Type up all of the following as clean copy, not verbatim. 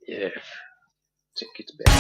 Yeah, take it back.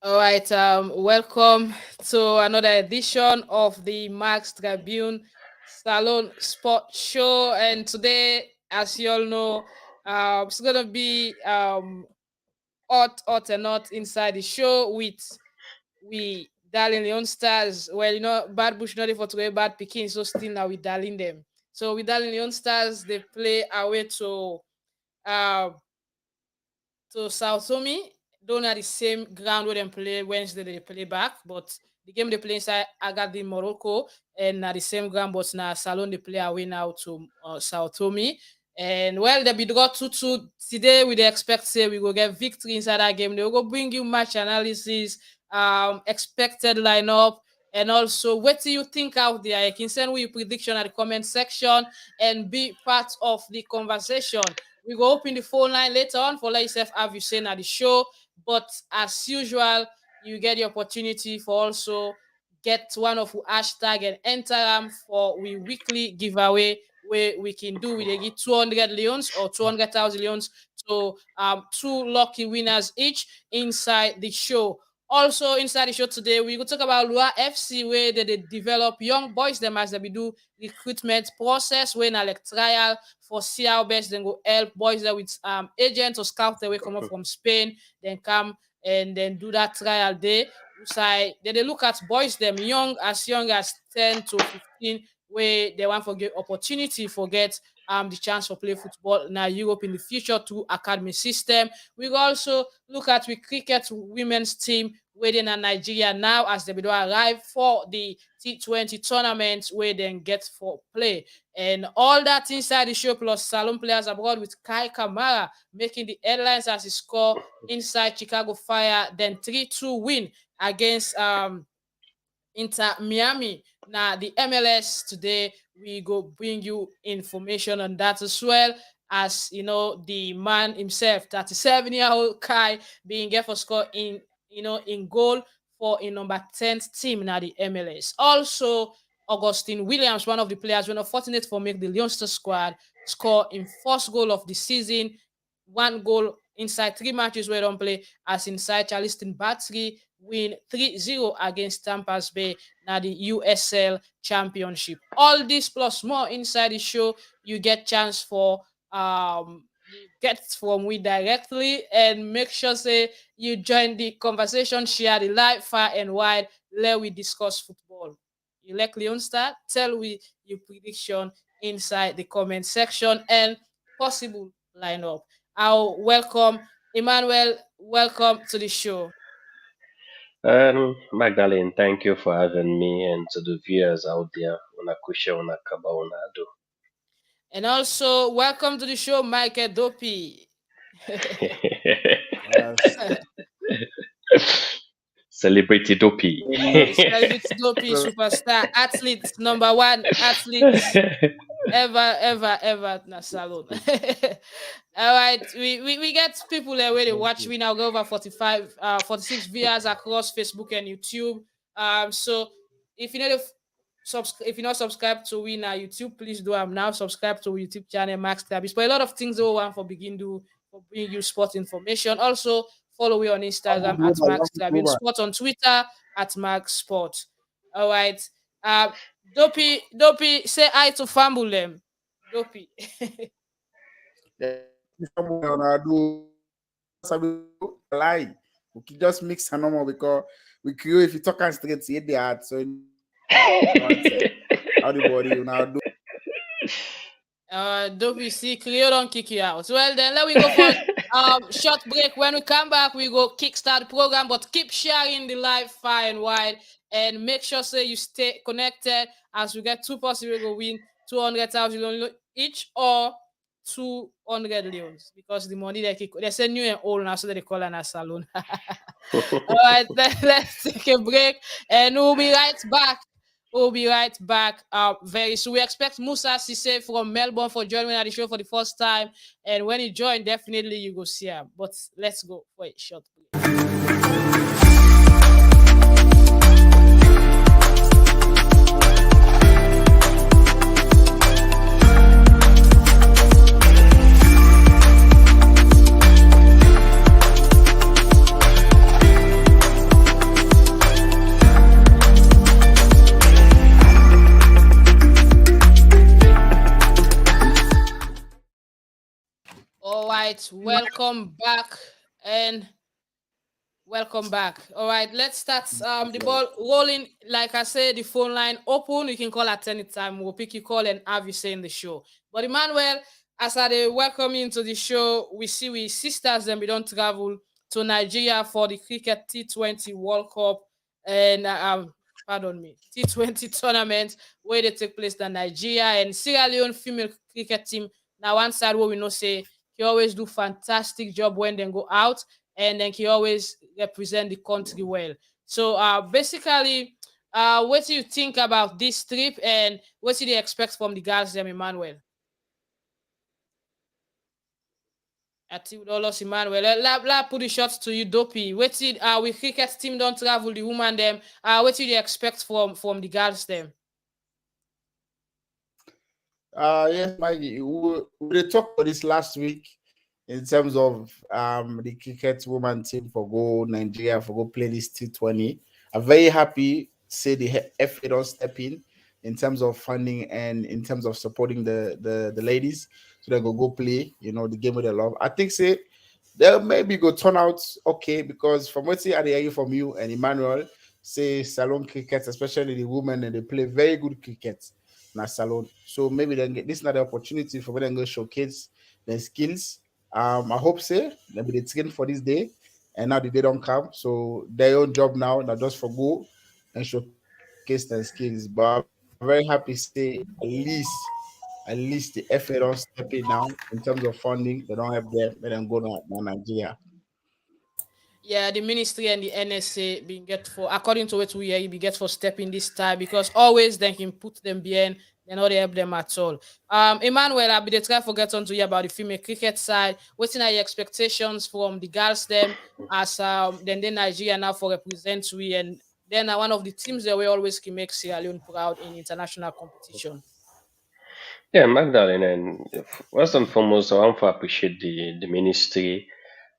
All right, welcome to another edition of the Max Tribune Salone Sport Show. And today, as you all know, it's gonna be hot and not inside the show with we darling Leon Stars. Well, Bad Bush not for today, bad picking, so still now we darling them. So we darling Leon Stars, they play away uh to South Tome. Don't are the same ground where they play Wednesday they play back, but the game they play inside Agadir, Morocco, and na the same ground, but now Salone they play away now to South Tome. And well, they be got 2-2 today. We dey expect say we will get victory inside that game. They will go bring you match analysis, expected lineup, and also what do you think out there? You can send me your prediction at the comment section and be part of the conversation. We go open the phone line later on for let yourself have you saying at the show. But as usual, you get the opportunity for also get one of the hashtag and enter them for we weekly giveaway where we can do we dey give 200 leons or 200,000 leons to two lucky winners each inside the show. Also inside the show today, we will talk about Lua FC where they develop young boys them as they be do recruitment process when like trial for see how best then go help boys there with agents or scouts that will come up from Spain, then come and then do that trial day. So they look at boys them young as 10 to 15 where they want to get opportunity for get the chance for play football now Europe in the future through academy system. We will also look at we cricket women's team waiting in Nigeria now as they will arrive for the T20 tournament where they get for play. And all that inside the show plus Salon players abroad with Kai Kamara making the headlines as he score inside Chicago Fire, then 3-2 win against Inter Miami. Now, the MLS today, we go bring you information on that as well. As you know, the man himself, 37-year-old Kai, being get for score in goal for a number 10 team now the MLS. Also, Augustine Williams, one of the players, we're not fortunate for make the Leonster squad score in first goal of the season, one goal inside three matches where they don't play, as inside Charleston Battery win 3-0 against Tampa's Bay now the USL Championship. All this plus more inside the show, you get chance for you get from we directly and make sure say you join the conversation, share the live far and wide, let we discuss football. You like Leon start? Tell we your prediction inside the comment section and possible lineup. I'll welcome Emmanuel. Welcome to the show. Magdalene, thank you for having me, and to the viewers out there, unakusha unakaba unado. And also, welcome to the show, Michael Dopeii. Yes. Celebrity Dopeii. Any The celebrity Dopeii superstar athlete, number one athlete ever na Salone. All right, we get people there where they thank watch. you. We now go over 46 viewers across Facebook and YouTube. So if you know if you're not subscribed to we now YouTube, please do. I'm now subscribed to YouTube channel Max Tabis. But a lot of things we want for begin do for bring you sport information. Also follow me on I'm Instagram good at woman, Max love good Tribune woman. Sport, on Twitter at Max Sport. All right. Uh, Dopeii, say hi to Fambul them. Dopeii. Yeah, someone I do lie. We can just mix and normal because we create if you talk and straight to the heart. So you know what say. How the body you now do. Dopeii, see, Cleo don't kick you out. Well, then let we go for short break. When we come back, we go kickstart the program, but keep sharing the live far and wide, and make sure say you stay connected as we get two possible we go win 200,000 each or 200 leons because the money they say new and old now, so they call it a salon. All right, then let's take a break and we'll be right back. We'll be right back very soon. We expect Musa Sisse from Melbourne for joining at the show for the first time. And when he join, definitely you go see him. But let's go for a short break. All right, welcome back and welcome back. All right, let's start the ball rolling. Like I said, the phone line open. You can call at any time. We'll pick your call and have you say in the show. But Emmanuel, as I dey welcome you into the show, we see we sisters and we don't travel to Nigeria for the cricket T20 World Cup and pardon me, T20 tournament where they take place in Nigeria and Sierra Leone female cricket team. Now one side where we know say he always do fantastic job when they go out and then he always represent the country well. So basically, what do you think about this trip and what do you expect from the girls, them, Emmanuel? I think we lost Emmanuel. La put the shots to you, Dopeii. What did we cricket team don't travel the woman them? What did you expect from the girls them? Yes, Maggie. We talked about this last week in terms of the cricket woman team for go Nigeria for go play this T20. I'm very happy to say the FA don't step in terms of funding and in terms of supporting the ladies so they go play, the game with the love. I think say they'll maybe go turn out okay because from what I hear from you and Emmanuel, say Salon cricket, especially the women, and they play very good cricket in Salon. So maybe then get this another opportunity for them to showcase their skills. I hope so. Maybe they train for this day and now the day don't come. So their own job now, not just for go and showcase their skills. But I'm very happy to say at least the FA don't step in now in terms of funding. They don't have them, let them go to Nigeria. Yeah, the ministry and the NSA being get for according to what we hear, be get for stepping this time because always they can put them behind, they not help them at all. Emmanuel, I'll be the try forget on to you about the female cricket side. What's are your expectations from the girls them as then Nigeria now for represent we and then one of the teams that we always can make Sierra Leone proud in international competition. Yeah, Magdalene, and first and foremost, I want to appreciate the ministry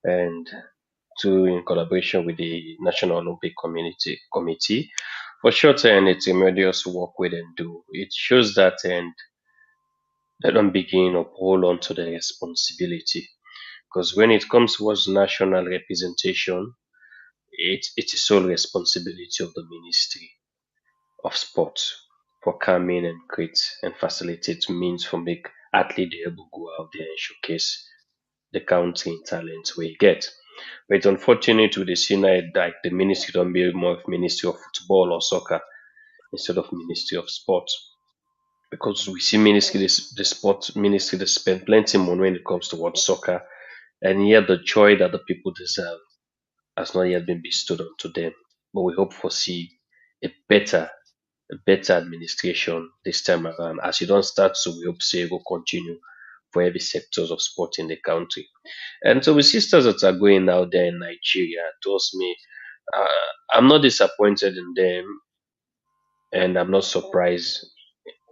and to in collaboration with the National Olympic Committee for sure, and it's tremendous work we them do. It shows that and they don't begin or hold on to the responsibility because when it comes towards national representation, it is sole responsibility of the Ministry of Sport for coming and create and facilitate means for make athlete they able go out there and showcase the country in talent we get. But it's unfortunate with the scenario like the ministry don't be more of ministry of football or soccer instead of ministry of sports. Because we see ministry the sports ministry they spend plenty money when it comes towards soccer, and yet the joy that the people deserve has not yet been bestowed onto them. But we hope for see a better a better administration this time around. As you don't start, so we hope say it will continue for every sectors of sport in the country. And so with sisters that are going out there in Nigeria, trust me, I'm not disappointed in them, and I'm not surprised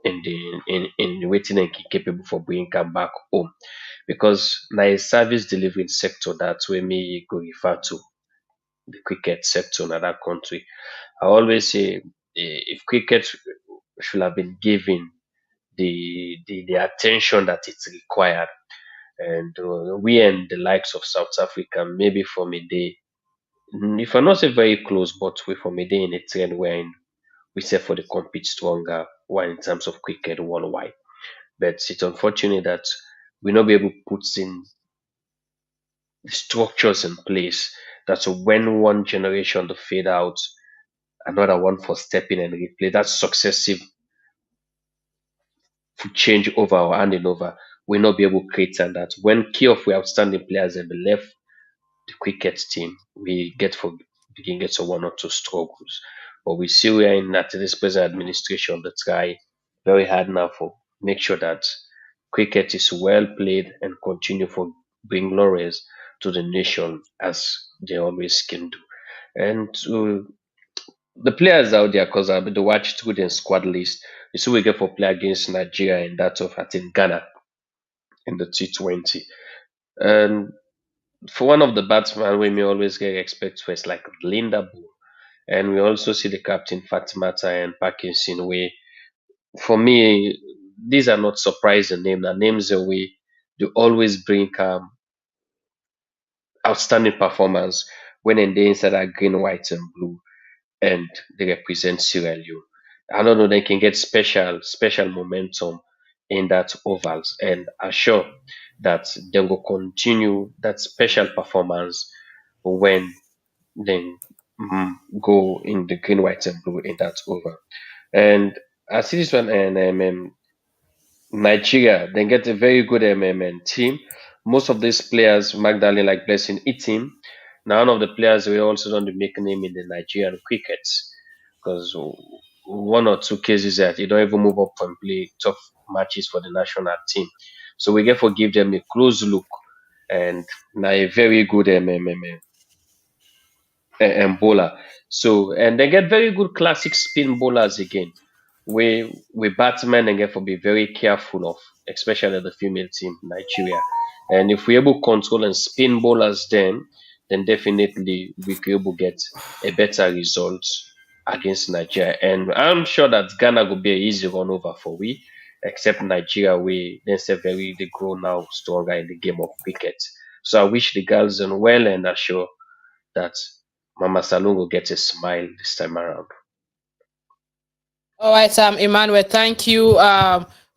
in the waiting and capable for bringing them back home, because now a service delivering sector that's where me go refer to the cricket sector in that country. I always say if cricket should have been given the attention that it's required, and we and the likes of South Africa maybe from a day, if I'm not say very close, but we from a day in a trend where we set for the compete stronger one in terms of cricket worldwide. But it's unfortunate that we not be able to put in the structures in place that so when one generation to fade out, another one for step in and replay that successive change over or handing over will not be able to create and that when key of our outstanding players have left the cricket team, we get for begin get some one or two struggles. But we see we are in at this present administration that try very hard now for make sure that cricket is well played and continue for bring laurels to the nation as they always can do. And the players out there, because I've been to watch through the squad list, you see we get for play against Nigeria and that of I think Ghana in the T20. And for one of the batsmen we may always get expect first like Linda Bull. And we also see the captain Fatimata and Parkinson way. For me, these are not surprising names. The names that we they always bring outstanding performance when in the inside are green, white, and blue, and they represent Sierra Leone. I don't know they can get special momentum in that ovals, and I'm sure that they will continue that special performance when they go in the green, white, and blue in that oval. And I see this one, and Nigeria, they get a very good team. Most of these players, Magdalene, like Blessing, team. Now, one of the players we also don't make name in the Nigerian cricket because one or two cases that you don't even move up and play tough matches for the national team. So we get for give them a close look, and now a very good and bowler. So and they get very good classic spin bowlers again. We batsmen and get to be very careful of, especially the female team Nigeria. And if we're able to control and spin bowlers, then definitely we could able get a better result against Nigeria. And I'm sure that Ghana will be an easy run over for we, except Nigeria we then say very they grow now stronger in the game of cricket. So I wish the girls done well and I'm sure that Mama Salone will get a smile this time around. All right, Emmanuel, thank you.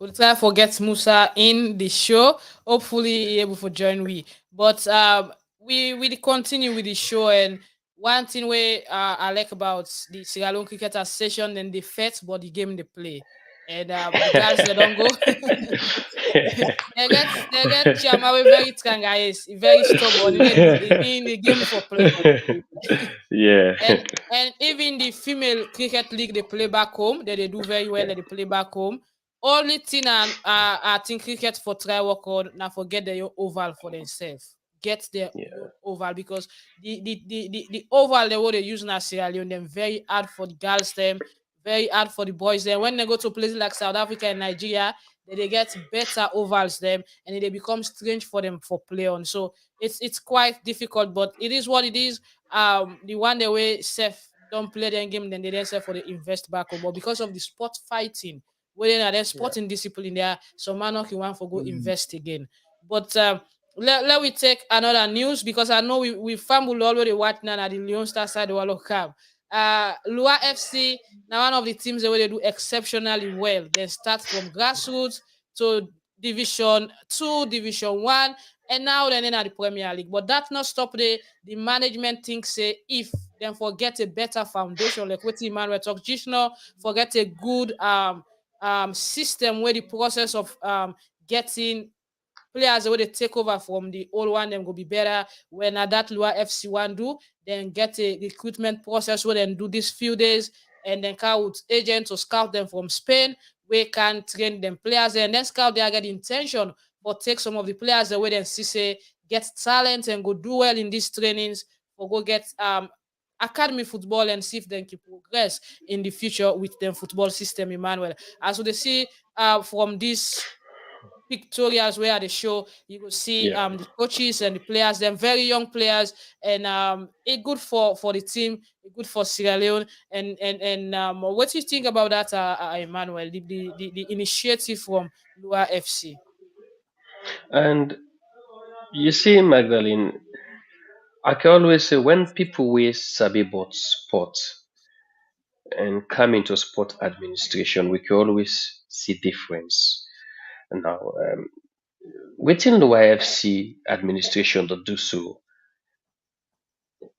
We'll try to forget Musa in the show. Hopefully, he able to join we. But we will continue with the show. And one thing I like about the Sierra Leone Cricket Association and the fet, but the game they play. And the girls they don't go. They get Chama we very strong guys, very stubborn in the game for play. Yeah. And even the female cricket league they play back home, they do very well. They play back home. Only thing I think cricket for try work on now forget the oval for themselves. Get their Yeah. oval because the oval they what they use now Sierra Leone them very hard for the girls them, very hard for the boys them. When they go to places like South Africa and Nigeria, they get better ovals them and they become strange for them for play on. So it's quite difficult, but it is what it is. The one the way Seth don't play their game, then they then say for the invest back home. But because of the sport fighting, whether their Yeah. sporting discipline there, so man okay want for go Mm. invest again. But let we take another news because I know we fumble already watch now at the Leon Star side of the World Cup. Lua FC now one of the teams that they do exceptionally well. They start from grassroots to Division 2, Division 1, and now they're in the Premier League. But that not stop the management thinks say if then forget a better foundation, like what Emmanuel talk just now, forget a good system where the process of getting players where they take over from the old one, them go be better. When that Lua FC one do, then get a recruitment process where then do this few days and then call with agents to scout them from Spain. We can train them players and then scout they get the intention for take some of the players away then see say get talent and go do well in these trainings or go get academy football and see if they can progress in the future with them football system, Emmanuel. As we see from this pictorials where they show you will see Yeah. the coaches and the players, them very young players, and it good for the team, it good for Sierra Leone. And what do you think about that, Emmanuel? The initiative from Lua FC. And you see, Magdalene, I can always say when people wear sabi about sport and come into sport administration, we can always see difference. Now, within the YFC administration to do so,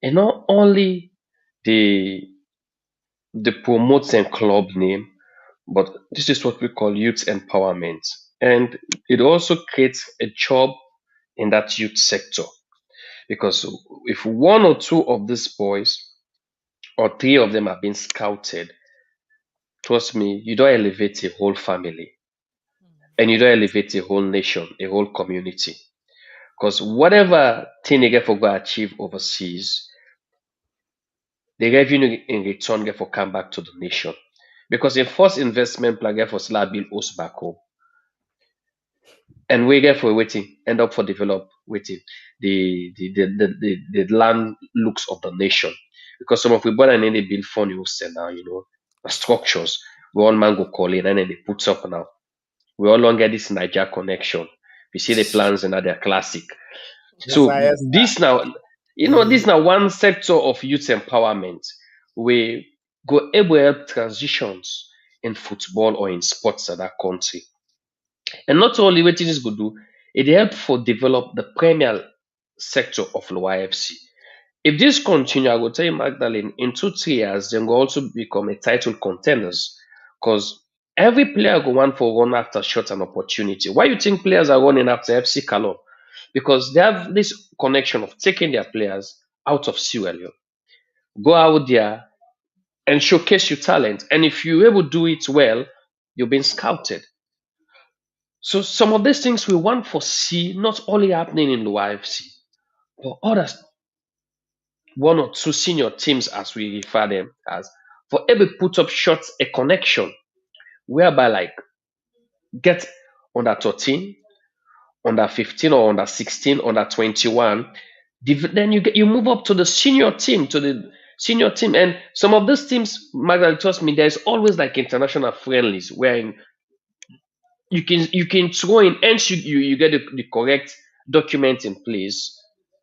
and not only the promotes and club name, but this is what we call youth empowerment, and it also creates a job in that youth sector because if one or two of these boys or three of them are being scouted, trust me, you don't elevate a whole family and you don't elevate a whole nation, a whole community. Because whatever thing they get for go achieve overseas, the revenue in return get for come back to the nation. Because a first investment plan get for slab bill us back home. And we get for waiting, end up for develop waiting the land looks of the nation. Because some of we born and then they build funny hostel now, structures. We all man go call in and then they put up now. We all longer this Niger connection. We see the plans and they're classic. Yes, So sir, yes, this now, this now one sector of youth empowerment. We go able to help transitions in football or in sports at that country. And not only what this go do, it help for develop the premier sector of Lower FC. If this continue, I will tell you, Magdalene, in 2 3 years, they will also become a title contenders. Because every player go want for run after shot an opportunity. Why you think players are running after FC Salone? Because they have this connection of taking their players out of Sierra Leone, go out there and showcase your talent. And if you able to do it well, you've been scouted. So some of these things we want for see not only happening in the YFC, but others, one or two senior teams as we refer them as, for able to put up shots a connection whereby like get under 13, under 15 or under 16, under 21. Then you move up to the senior team, and some of these teams, Magdalene, trust me, there's always like international friendlies where you can throw in and you get the correct document in place.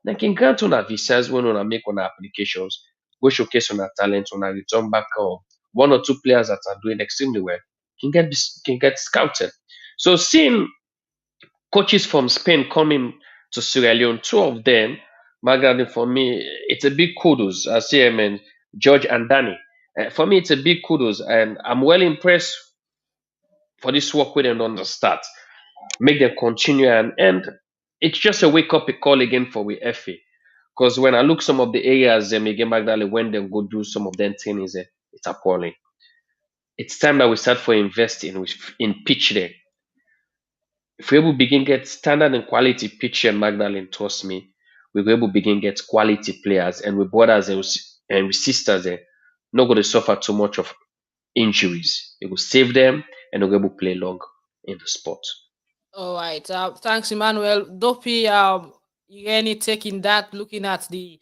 They can grant on our visas when on make on our applications, go showcase on our talent, on our return back home. One or two players that are doing extremely well can get scouted. So seeing coaches from Spain coming to Sierra Leone, two of them, Magdalene, for me, it's a big kudos. I see him and George and Danny. For me, it's a big kudos, and I'm well impressed for this work with them on the start. Make them continue, and it's just a wake up call again for we FA. Because when I look some of the areas again Magdalene when they go do some of them trainings, it's appalling. It's time that we start for investing in pitch there. If we able begin get standard and quality pitch and Magdalene, trust me, we will able begin get quality players and with brothers and with sisters not going to suffer too much of injuries. It will save them and they'll be able to play long in the sport. All right. Thanks, Emmanuel. Dopeii, any taking that, looking at the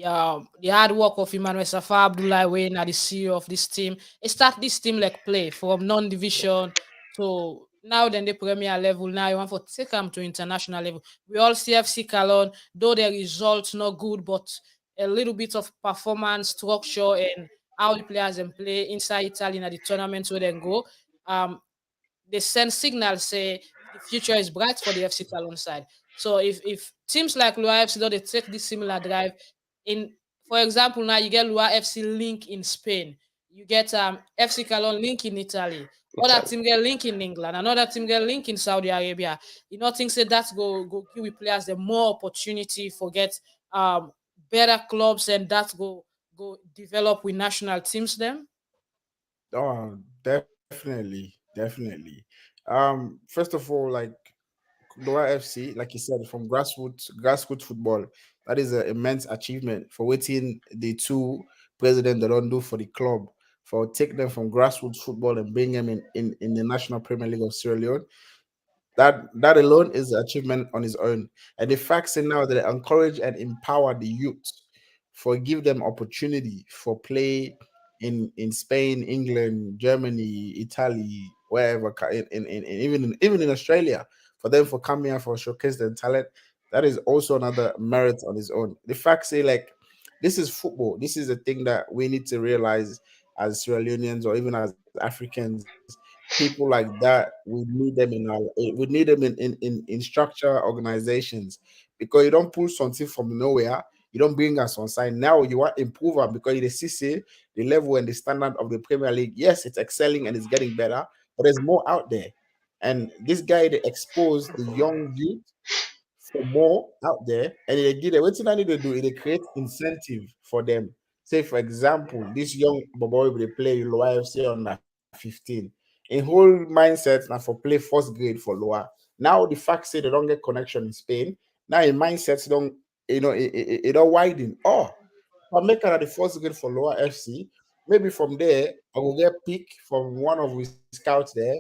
hard work of Emmanuel Safa Abdullah Wayne at the CEO of this team. It start this team like play from non-division to now then the premier level. Now you want to take them to international level. We all see FC Calon, though the results not good, but a little bit of performance structure and how the players and play inside Italy in the tournaments where they go. Um, they send signals say the future is bright for the FC Salone side. So if teams like Lua FC don't they take this similar drive in, for example, now you get Lua FC link in Spain, you get FC Calon link in Italy, other Italy. team get link in England, another team get link in Saudi Arabia. You know, things say that go give we players the more opportunity for get better clubs and that go develop with national teams them. Oh, definitely, definitely. First of all, like Lower FC, like you said, from grassroots football, that is an immense achievement for waiting the two president that don't do for the club, for take them from grassroots football and bring them in the National Premier League of Sierra Leone. That alone is an achievement on its own. And the facts in now that they encourage and empower the youth, for give them opportunity for play in Spain, England, Germany, Italy, wherever, even in Australia, for them for coming here for showcase their talent. That is also another merit on its own. The fact say like this is football. This is a thing that we need to realize as Sierra Leoneans or even as Africans. People like that, we need them in our we need them in structure organizations, because you don't pull something from nowhere, you don't bring us on side. Now you want improver because you see say the level and the standard of the Premier League. Yes, it's excelling and it's getting better, but there's more out there. And this guy they expose the young youth for more out there, and they did it. What I need to do is they create incentive for them. Say, for example, this young boy will play Lower FC under 15. In whole mindset now for play first grade for Lower. Now the fact say they don't get connection in Spain. Now in mindsets don't, it don't widen. Oh, if I make it at the first grade for Lower FC, maybe from there I will get pick from one of we scouts there.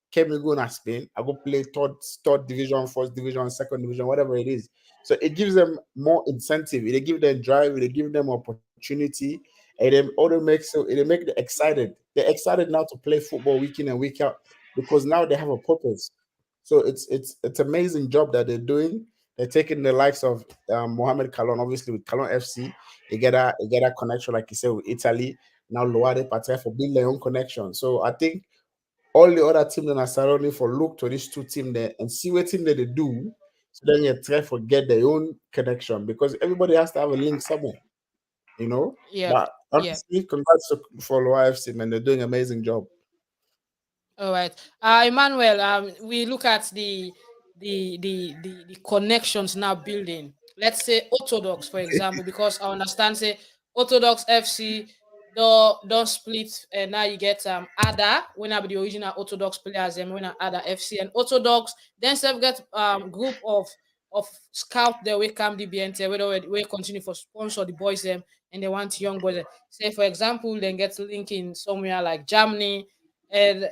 Came me go to Spain. I go play third division, first division, second division, whatever it is. So it gives them more incentive. It give them drive. It give them opportunity, and then it make them excited. They're excited now to play football week in and week out because now they have a purpose. So it's amazing job that they're doing. They're taking the likes of Mohamed Kalon, obviously with Kalon FC. They get a connection, like you said, with Italy. Now Loade Patre for build their own connection. So I think all the other teams that are surrounding for look to these two teams there and see what team that they do. So then you try to get their own connection because everybody has to have a link somewhere. Yep. But Yep. honestly, congrats for Loa FC, man. They're doing an amazing job. All right. Emmanuel, we look at the connections now building. Let's say Orthodox, for example, because I understand say Orthodox FC don't split and now you get Ada when I be the original Orthodox players and when I Ada FC and Orthodox then self get group of scout there we come the BNT where we continue for sponsor the boys them and they want young boys. Say for example, then get link in somewhere like Germany and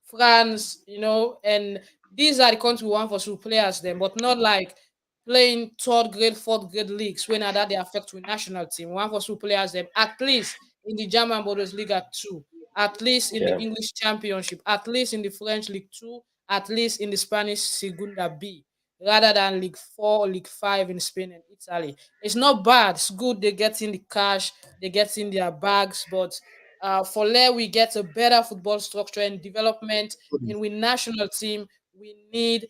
France, and these are the countries we want for some players then, but not like playing third grade, fourth grade leagues when that they affect with national team. We want for some players them at least in the German Bundesliga 2, at least in the Yeah. English Championship, at least in the French League 2, at least in the Spanish Segunda B, rather than League 4, League 5 in Spain and Italy. It's not bad. It's good they get in the cash, they get in their bags, but for there we get a better football structure and development, and with national team we need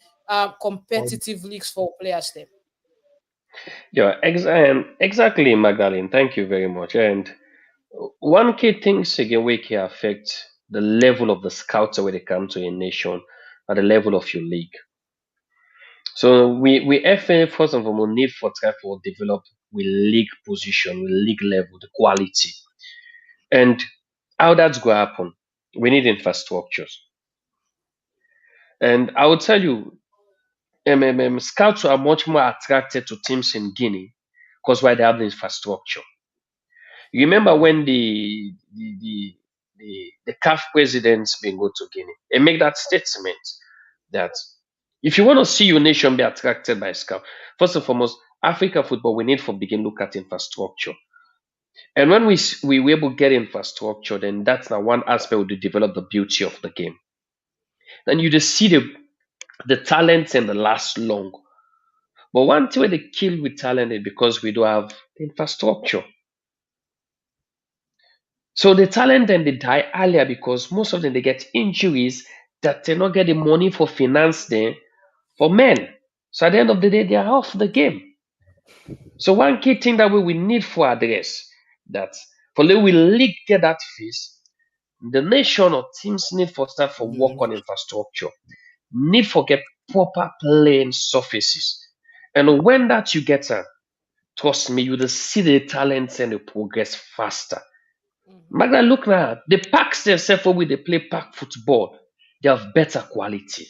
competitive leagues for players there. Yeah, exactly, Magdalene. Thank you very much. And one key thing again we can affect the level of the scouts when it comes to a nation at the level of your league. So we FA first and foremost need for try for develop with league position, with league level, the quality. And how that's going to happen? We need infrastructures. And I will tell you, scouts are much more attracted to teams in Guinea because why they have the infrastructure. You remember when the CAF presidents been go to Guinea and make that statement that if you want to see your nation be attracted by scout, first and foremost, Africa football we need for begin look at infrastructure. And when we were able to get infrastructure, then that's now one aspect to develop the beauty of the game. Then you just see the talents and the last long. But one thing where they kill with talent is because we don't have the infrastructure. So the talent then they die earlier because most of them they get injuries that they not get the money for finance them for men. So at the end of the day, they are off the game. So one key thing that we need for address that for the we league get that face, the nation or teams need for start for work Mhm. on infrastructure, need for get proper playing surfaces. And when that you get trust me, you will see the talents and the progress faster. Mhm. Magda, look now, the parks themselves where they play park football, they have better quality.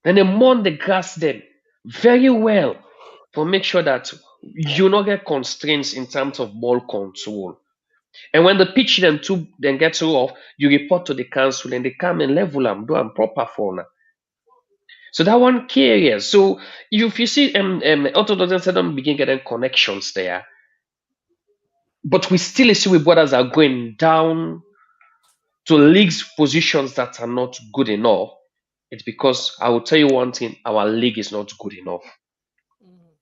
And they mown the grass then very well for make sure that you not get constraints in terms of ball control. And when the pitch them too then gets rough, you report to the council and they come and level them, do them proper for now. So that one key area. So if you see Auto doesn't them begin getting connections there, but we still see with brothers are going down to leagues positions that are not good enough. It's because I will tell you one thing: our league is not good enough. Mhm.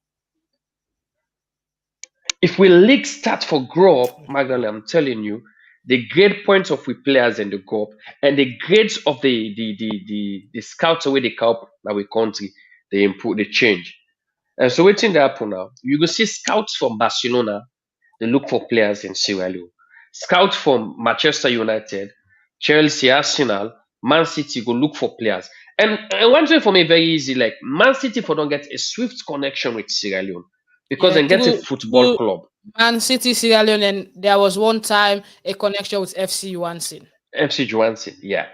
If we league start for grow up, Magdalene, I'm telling you, the grade points of we players in the grow up and the grades of the scouts away the cup that we country, they improve, they change. And so waiting to happen now. You go see scouts from Barcelona, they look for players in Sierra Leone. Scouts from Manchester United, Chelsea, Arsenal, Man City go look for players. And one thing for me very easy, like Man City for don't get a swift connection with Sierra Leone because Yeah, they get a through football through club. Man City, Sierra Leone, and there was one time a connection with FC Wansin. FC Johansson, yeah.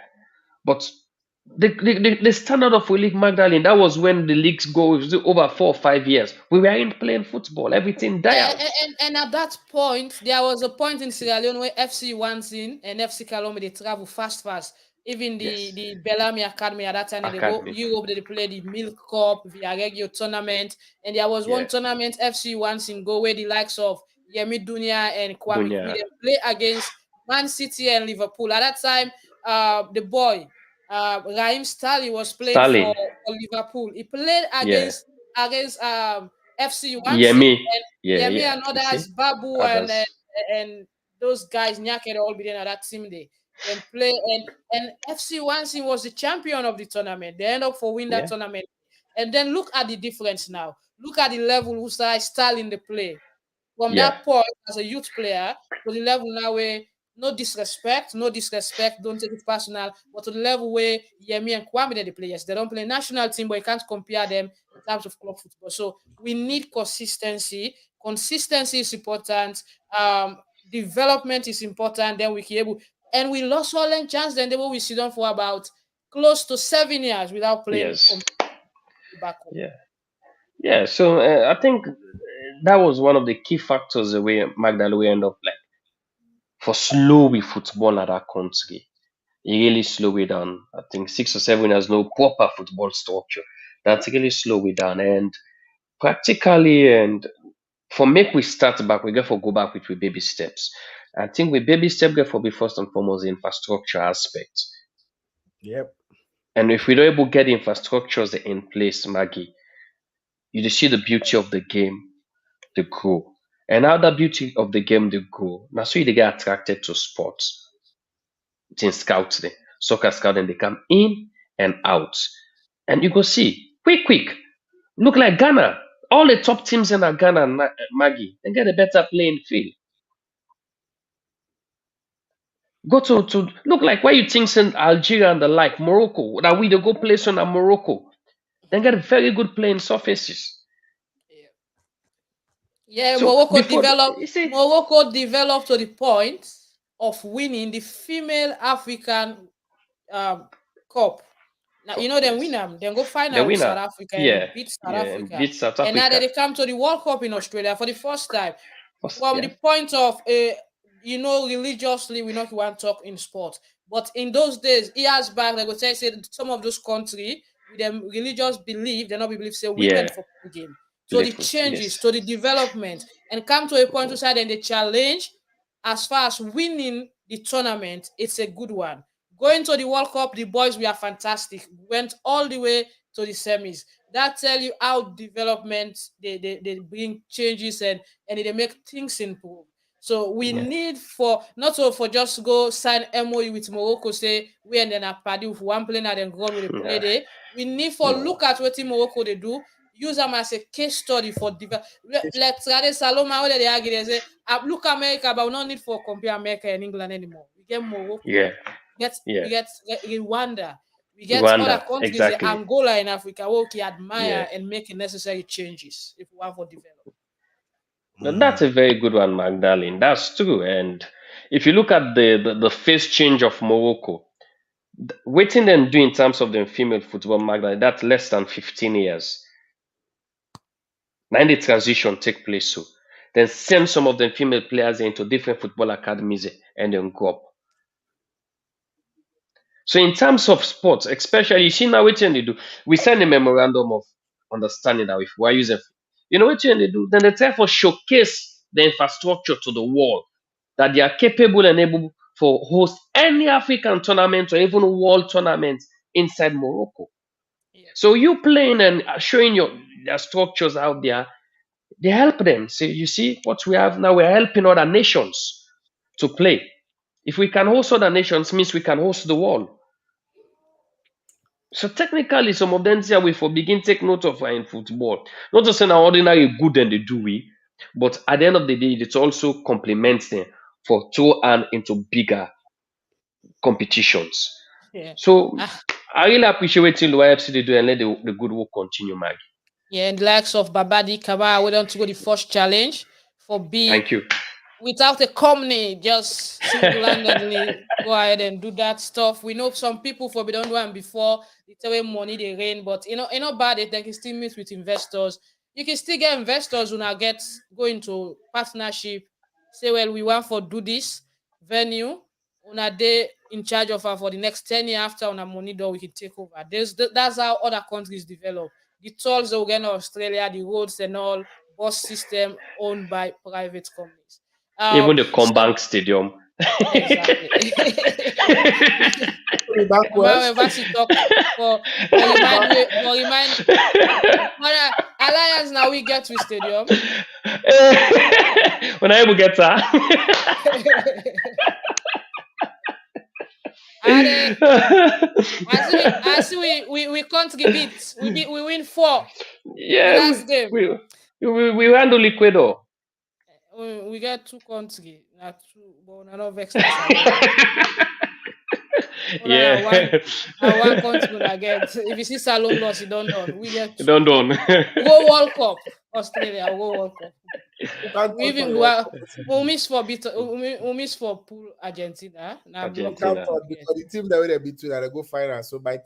But the standard of we league Magdalene, that was when the leagues go over 4 or 5 years. We weren't playing football, everything die Yeah, out. and at that point, there was a point in Sierra Leone where FC Wansin and FC Kalome they travel fast. Even the Yes. the Bellamy Academy at that time, they go Academy. Europe, they play the Milk Cup, via Regio tournament, and there was one Yeah. tournament FC Wansin go where the likes of Yemi Dunia and Kwame Dunya. Kwide play against Man City and Liverpool. At that time, the boy Raheem Sterling was playing Stalin. for Liverpool. He played Yeah. against FC Wansin. Yemi. Yeah, Yeah, me yeah. and You see? others, Babu Others. and those guys, Nyake, all be there at that team day. Then play and FC Wansi was the champion of the tournament. They end up for win that Yeah. tournament. And then look at the difference now. Look at the level who style in the play from Yeah. that point as a youth player to the level now where no disrespect, don't take it personal, but to the level where Yemi and Kwame are the players. They don't play national team, but you can't compare them in terms of club football. So we need consistency. Consistency is important. Development is important. Then we can able and we lost all them chance. Then they will we sit down for about close to 7 years without playing Yes. back home. Yeah. Yeah. So I think that was one of the key factors the way Magdalene end up like for slow with football at that country. It really slow it down. I think 6 or 7 years no proper football structure. That's really slow it down. And practically and for make we start back, we get for go back with baby steps. I think with baby step get for be first and foremost the infrastructure aspect. Yep. And if we don't able get the infrastructures in place, Maggie, you just see the beauty of the game, the grow. And how the beauty of the game they grow. Now so they get attracted to sports. It's in scouts there. Soccer scouting, they come in and out. And you go see, quick. Look like Ghana. All the top teams in Ghana, Maggie, they get a better playing field. Go to look like why you think in Algeria and the like, Morocco, that we they go play on Morocco. They get very good playing surfaces. Yeah, So before you see, Morocco developed to the point of winning the female African um, Cup. Now you Cup, know them win yes. them, then go The final with South winner, Africa and they yeah, beat South yeah, and Africa. beat South And now that Africa. they come to the World Cup in Australia for the first time. First, From the yeah, point of religiously we not want to talk in sport. But in those days, years back, they would say some of those countries with them religious belief, they not believe say women yeah, for the game. So play the foot, changes, yes. to the development, and come to a point Mhm. where then the challenge as far as winning the tournament, it's a good one. Going to the World Cup, the boys were fantastic. Went all the way to the semis. That tell you how development they bring changes and they make things improve. So we need for not so for just go sign MOU with Morocco, say we and then a party with one plane and then go with the play there. We need for look at what Morocco they do, use them as a case study for let's say Salome what they argue they say look America, but we don't need for compare America and England anymore. We get Morocco, we get Rwanda, we get other Rwanda, countries, exactly. Angola in Africa, where we can admire and make necessary changes if we want for develop. Now, that's a very good one, Magdalene. That's true. And if you look at the face change of Morocco, waiting them do in terms of the female football, Magdalene, that's less than 15 years. Now the transition take place. So then send some of the female players into different football academies and then go up. So in terms of sports, especially, you see now what they do, we send a memorandum of understanding that if we are using, what they do, then they try to showcase the infrastructure to the world that they are capable and able for host any African tournament or even world tournament inside Morocco. Yeah. So you playing and showing their structures out there, they help them. So you see what we have now, we're helping other nations to play. If we can host other nations, means we can host the world. So technically, some of them say we for begin take note of in football. Not just saying ordinary good and they do we, but at the end of the day, it also complements them for throw and into bigger competitions. Yeah. So I really appreciate what YFC they do and let the good work continue, Maggie. Yeah, and the likes of Babadi Kaba went on to go the first challenge for B. Thank you. Without a company, just single-handedly go ahead and do that stuff. We know some people for be done one before they tell them money they rain, but bad they can still meet with investors. You can still get investors who now go into partnership, say, well, we want for do this venue, una they in charge of her for the next 10 years after on a money door we can take over. That's how other countries develop. The tolls they get in Australia, the roads and all, bus system owned by private companies. Even the Combank Stadium. Exactly. Talk for remind Alliance now we get to stadium. When I will get that. I see we can't beat. We win 4. Yeah, the last game. We handle Ecuador. We get 2 countries, not 2, but not vex. Yeah. One country get. If you see Salone loss, you don't done. We get 2. Don't done. Go World Cup, Australia. Go World Cup. We miss for pool Argentina. Argentina. Because the team that will be between they go final. So by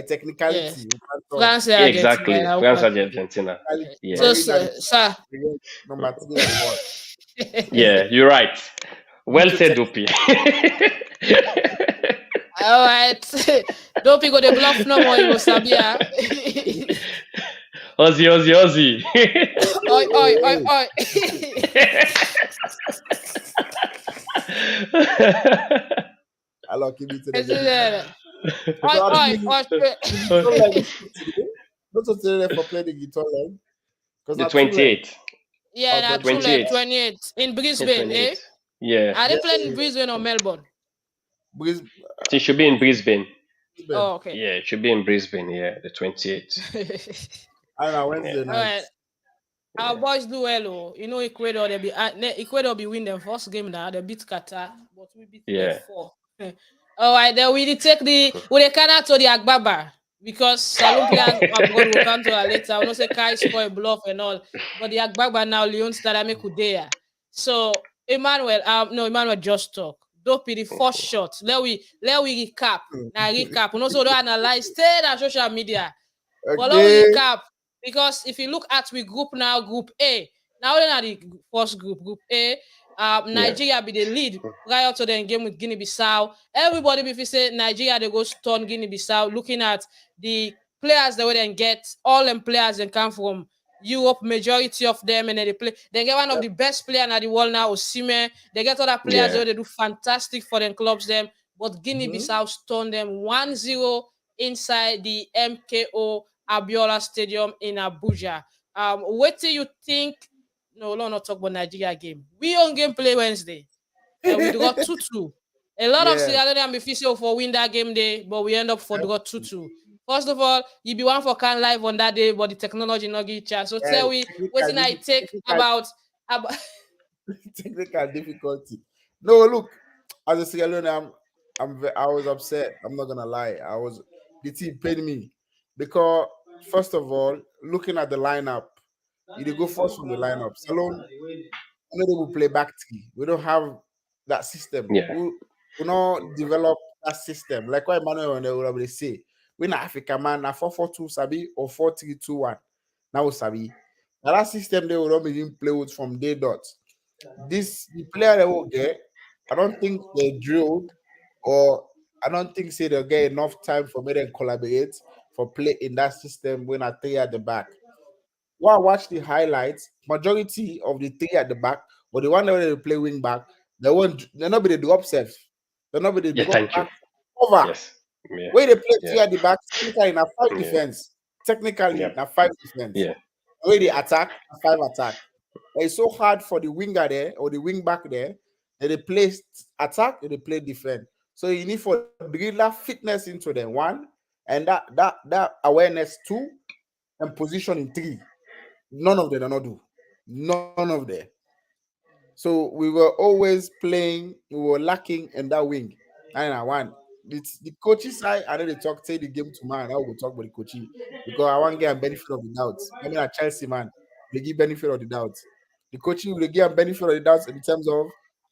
technicality, France, yeah, exactly. France, Argentina. Yeah. So, number 3 yeah, you're right. Well said, Dopeii. All right. Dopeii go the bluff no more, you Sabia. Ozzy. Oi. I'll keep it to the Not to for playing the guitar leg. The 28th. Yeah, that's 28 in Brisbane, eh? Yeah. Are they playing in Brisbane or Melbourne? It should be in Brisbane. Oh, okay. Yeah, it should be in Brisbane, yeah, the 28th. I know Wednesday night. Right. Our boys do well, Ecuador Ecuador be win them first game now. They beat Qatar, but we beat them 4. All right, then we take the Canada to the Agbaba because Salone players abroad will come to her later. I don't say Kai score a bluff and all, but the Agbaba now Leone started make Kudea. So Emmanuel just talk. Dopeii the first shot. Let we recap. Now recap. And also don't analyze. Stay on social media. Okay. But let we recap. Because if you look at we group now, Group A. Now we're not the first group. Group A. Nigeria be the lead prior to the game with Guinea-Bissau. Everybody, if you say Nigeria, they go stun Guinea-Bissau. Looking at the players that we then get, all them players that come from Europe, majority of them, and then they play. They get one of the best players in the world now, Osimhen. They get other players that they do fantastic for them clubs. Them, but Guinea-Bissau stun them 1-0 inside the MKO Abiola Stadium in Abuja. What do you think no, let's not talk about Nigeria game. We on game play Wednesday, and we got 2-2. A lot of Yeah, Sierra Leone official for win that game day, but we end up for got 2-2. First of all, you be one for can live on that day, but the technology not give chance. So yeah, tell we what I take about technical difficulty. No, look, as a Sierra Leone, I was upset. I'm not gonna lie. The team paid me because first of all, looking at the lineup, you dey go first from the lineup. Salone, we know they will play back three. We don't have that system. Yeah, We not develop that system. Like what Emmanuel and they will always say, we na Africa man, na 4-4-2 sabi or 4-3-2-1. Now we sabi. Now that system they will not begin play with from day dot. This the player they will get, I don't think they drilled or I don't think say they'll get enough time for me to collaborate for play in that system when I three at the back. While I watch the highlights, majority of the three at the back, but the one that they play wing back, they're not be the drop safe. They're not be the yeah. drop Thank you. back cover. Yes. Yeah. Where they play Yeah. three at the back, technically na five Yeah. defense. Technically, Yep. na five defense. Yeah. Where they attack, na five attack. But it's so hard for the winger there or the wing back there that they play attack or they play defense. So you need for build that fitness into them, one, and that awareness, two, and position in three. None of them are not do. None of them. So we were always playing, we were lacking in that wing. And one. It's the coaching side, I know they talk, say the game to man. I will talk about the coaching because I want to get a benefit of the doubt. I mean, a Chelsea man, they give benefit of the doubt. The coaching will give a benefit of the doubt in terms of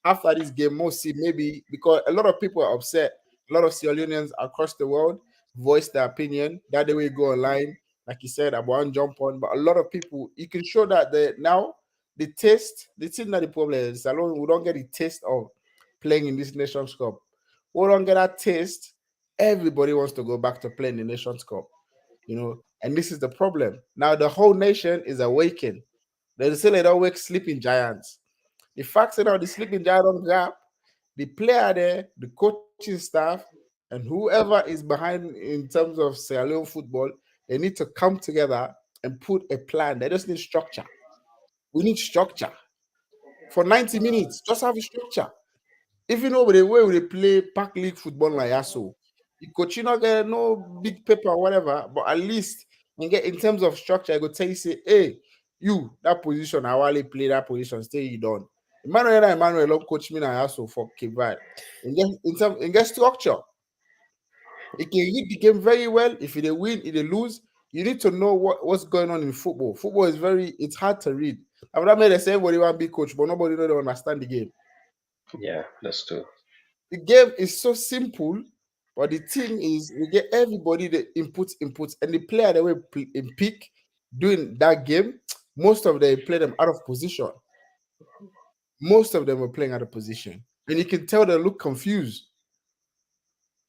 after this game, most see maybe because a lot of people are upset. A lot of Sierra Leoneans across the world voice their opinion. That the way you go online, like you said, about one jump on. But a lot of people, you can show that now the taste, the thing that the problem is, Salone, we don't get the taste of playing in this Nations Cup. We don't get that taste. Everybody wants to go back to playing the Nations Cup, and this is the problem. Now the whole nation is awakened. They say they don't wake sleeping giants. The fact that now the sleeping giant don't grab the player there, the coaching staff, and whoever is behind in terms of Sierra Leone football, they need to come together and put a plan. They just need structure. We need structure for 90 minutes. Just have a structure. If you know the way we play Park League football like Yaso, the coach you not get no big paper or whatever, but at least in terms of structure, I go tell you say, hey, you that position, I want to play that position, stay you done. Emmanuel don't coach me now Yaso for Cape Verde. In get structure. He can read the game very well. If they win, if they lose, you need to know what's going on in football. Football is it's hard to read. I mean, that made say everybody want to be coach, but nobody know they understand the game. Yeah. That's true. The game is so simple, but the thing is, we get everybody the inputs, and the player that will pick doing that game. Most of them play them out of position. Most of them were playing out of position, and you can tell they look confused.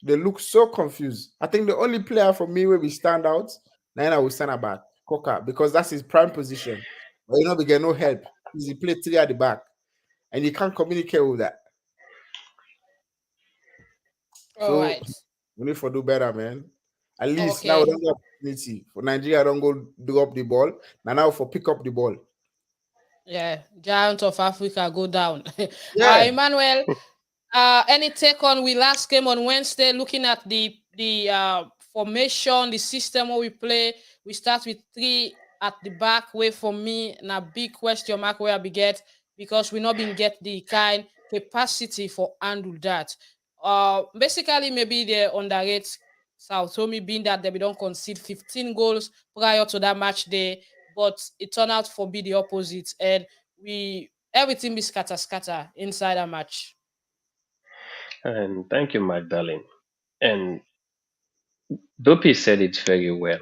They look so confused. I think the only player for me where we stand out, now I will stand about Coca because that's his prime position. But we get no help. He play three at the back, and you can't communicate with that. all So right. we need to do better, man. At least now we Okay. don't get opportunity for Nigeria. Don't go do up the ball. Now for pick up the ball. Yeah, Giant of Africa go down. Yeah, Emmanuel, any take on we last game on Wednesday? Looking at the formation, the system where we play, we start with three at the back. Where for me, na big question mark where we get because we not been get the kind capacity for handle that. Basically maybe they underrate South Tome being that they don't concede 15 goals prior to that match day, but it turned out for be the opposite, and we everything be scatter inside a match. And thank you, Magdalene. And Dopeii said it very well.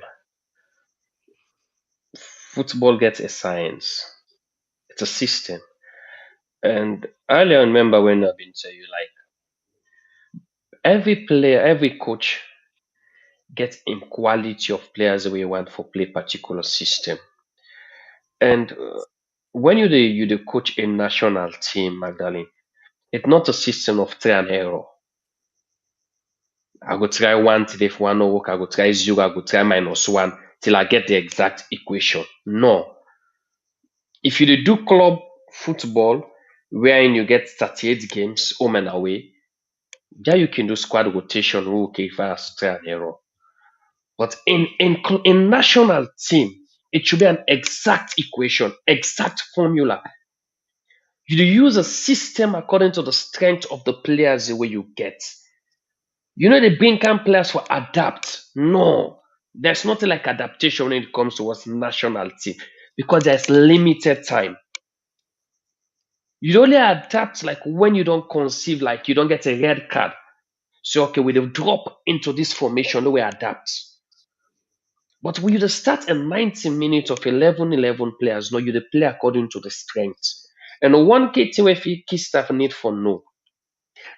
Football gets a science. It's a system. And earlier, I remember when I've been to you, like every player, every coach gets in quality of players we want for play particular system. And when you the coach a national team, Magdalene, it's not a system of try and error. I go try one till if one no work, I go try zero, I go try minus one till I get the exact equation. No. If you dey do club football wherein you get 38 games home and away, yeah, you can do squad rotation wey we carry fast try and error. But in national team, it should be an exact equation, exact formula. You dey use a system according to the strength of the players wey you get. You know they bring can players for adapt. No, there's nothing like adaptation when it comes to what's national team because there's limited time. You only adapt like when you don't conceive, like you don't get a red card. So okay, we will drop into this formation, then we adapt. But when you dey start a 90 minutes of 11 players, no, you dey play according to the strength. And one key thing wey key staff need for know,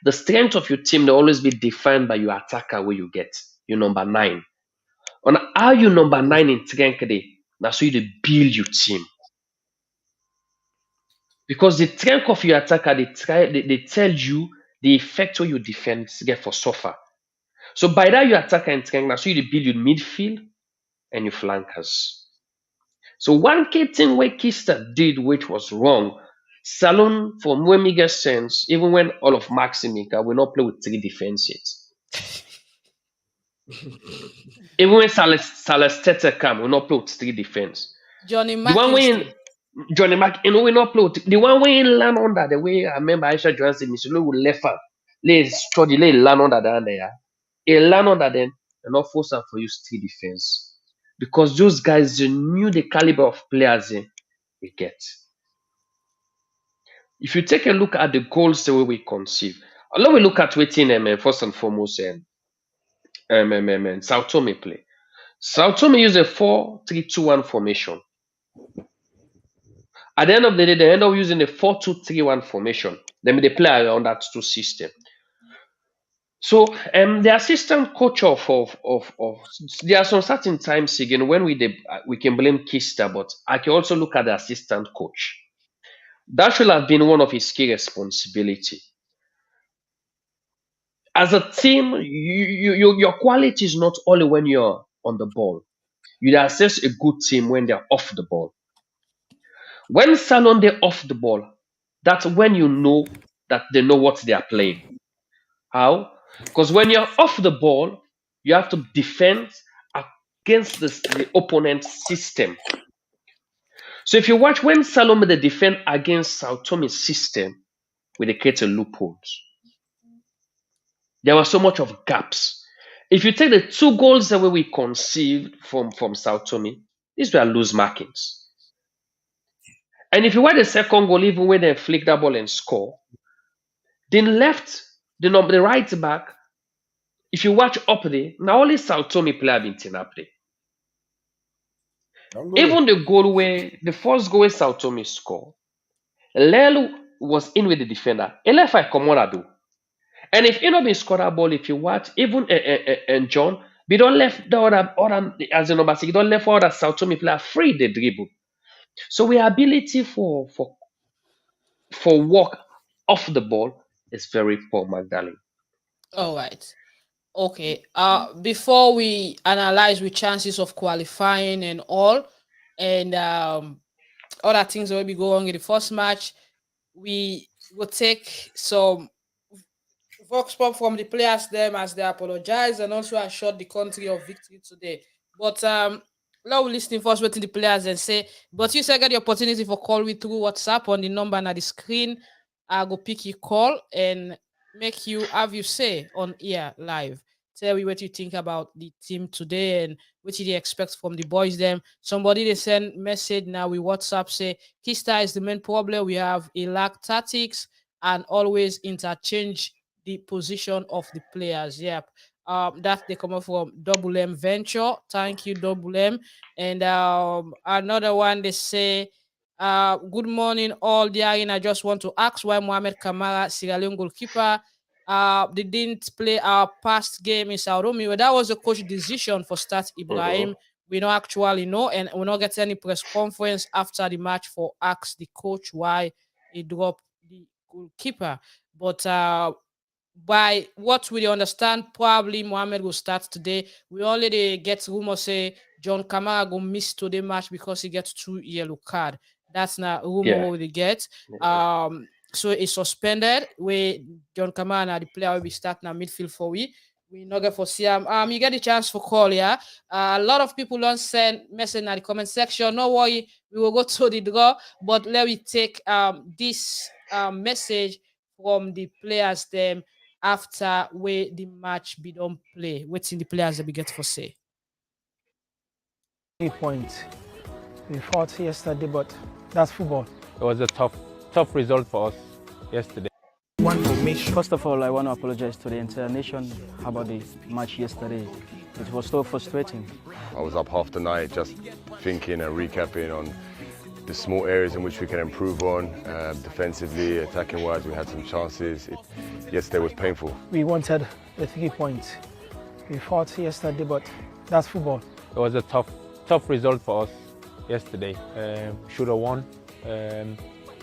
the strength of your team will always be defined by your attacker where you get, your number nine. On how you number Mm. nine in strength dey, na so you dey build your team. Because the strength of your attacker, they tell you the effect where your defense get for suffer. So by that your attacker and strength, na so you dey build your midfield and your flankers. So one key thing where Kista did which was wrong, Salone from when me get sense, even when all of Maximica will not play with three defenses. Even when Salestete come, will not play with three defense. Johnny The one when Mackinson. Johnny Mac, you know, we not play with the one when land under the way I remember Aisha Johnson, Miss Lou will left her. Let's study, let land under the under there. A land under them, and not force her for use three defense. Because those guys they knew the caliber of players we get. If you take a look at the goals the way we conceive, let we look at waiting first and foremost Sao Tome play. Sao Tome use a 4-3-2-1 formation. At the end of the day, they end up using a 4-2-3-1 formation. Then they play around that two system. So the assistant coach of there are some certain times again when we can blame Kista, but I can also look at the assistant coach. That should have been one of his key responsibility. As a team, your quality is not only when you're on the ball. You assess a good team when they're off the ball. When Salon they're off the ball, that's when you know that they know what they are playing. How? Because when you're off the ball, you have to defend against the opponent's system. So if you watch when Salome they defend against Sao Tome's system, we they create a loopholes. There was so much of gaps. If you take the two goals that we conceived from Sao Tome, these were loose markings. And if you watch the second goal, even when they flick that ball and score, then left the right back. If you watch up there, now only Sao Tome player been turn up there. Even the goal where the first goal where Sao Tome score, Lelu was in with the defender. He left I come on do. And if he not been score that ball, if you watch, even and John, we don't left the other as a number six, don't left other Sao Tome player free the dribble. So we ability for work off the ball is very poor, Magdalene. All right. Okay. Before we analyze with chances of qualifying and all, and other things that will be going in the first match, we will take some vox pop from the players them as they apologize and also assured the country of victory today. But now we listening first waiting the players and say, but you still get the opportunity for call me through WhatsApp on the number on the screen. I go pick your call and make you have you say on air live. Tell me what you think about the team today and what you expect from the boys. Them somebody they send message now with WhatsApp say Kista is the main problem. We have a lack tactics and always interchange the position of the players. Yep. That they come up from Double M Venture. Thank you, Double M. And another one they say, good morning, all there. And I just want to ask why Mohamed Kamara, Sierra Leone goalkeeper, they didn't play our past game in Sao Tome. Well, that was a coach decision for start Mhm. Ibrahim. We don't actually know, and we not get any press conference after the match for ask the coach why he dropped the goalkeeper. But by what we understand, probably Mohamed will start today. We already get rumors say John Kamara will miss today match because he gets 2 yellow card. That's not rumor Yeah. what we get. Yeah. So it's suspended. Where John Kamana, the player, will be starting a midfield for we not get for Siam. You get the chance for call, yeah. A lot of people don't send message in the comment section. No worry, we will go to the draw, but let me take this message from the players them after where the match be done play. What's in the players that we get for say? 3 points. We fought yesterday, but that's football. It was a tough result for us yesterday. First of all, I want to apologize to the entire nation about the match yesterday. It was so frustrating. I was up half the night just thinking and recapping on the small areas in which we can improve on. Defensively, attacking-wise, we had some chances. Yesterday was painful. We wanted the 3 points. We fought yesterday, but that's football. It was a tough result for us yesterday. Should have won.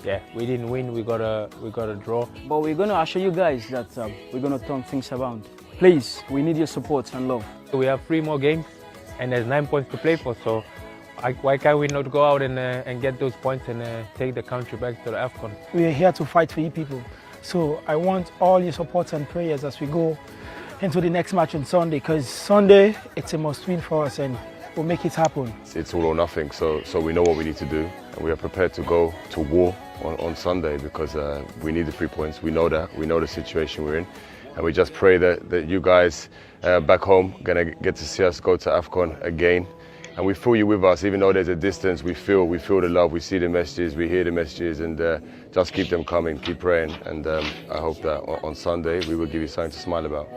Yeah, we didn't win. We got a draw. But we're going to assure you guys that we're going to turn things around. Please, we need your support and love. We have 3 more games, and there's 9 points to play for. So why can't we not go out and get those points and take the country back to the AFCON? We are here to fight for you people. So I want all your support and prayers as we go into the next match on Sunday, because Sunday, it's a must-win for us and we'll make it happen. It's all or nothing, so we know what we need to do, and we are prepared to go to war on Sunday because we need the 3 points. We know that. We know the situation we're in, and we just pray that you guys back home gonna get to see us go to AFCON again. And we feel you with us, even though there's a distance. We feel the love. We see the messages. We hear the messages, and just keep them coming. Keep praying, and I hope that on Sunday we will give you something to smile about.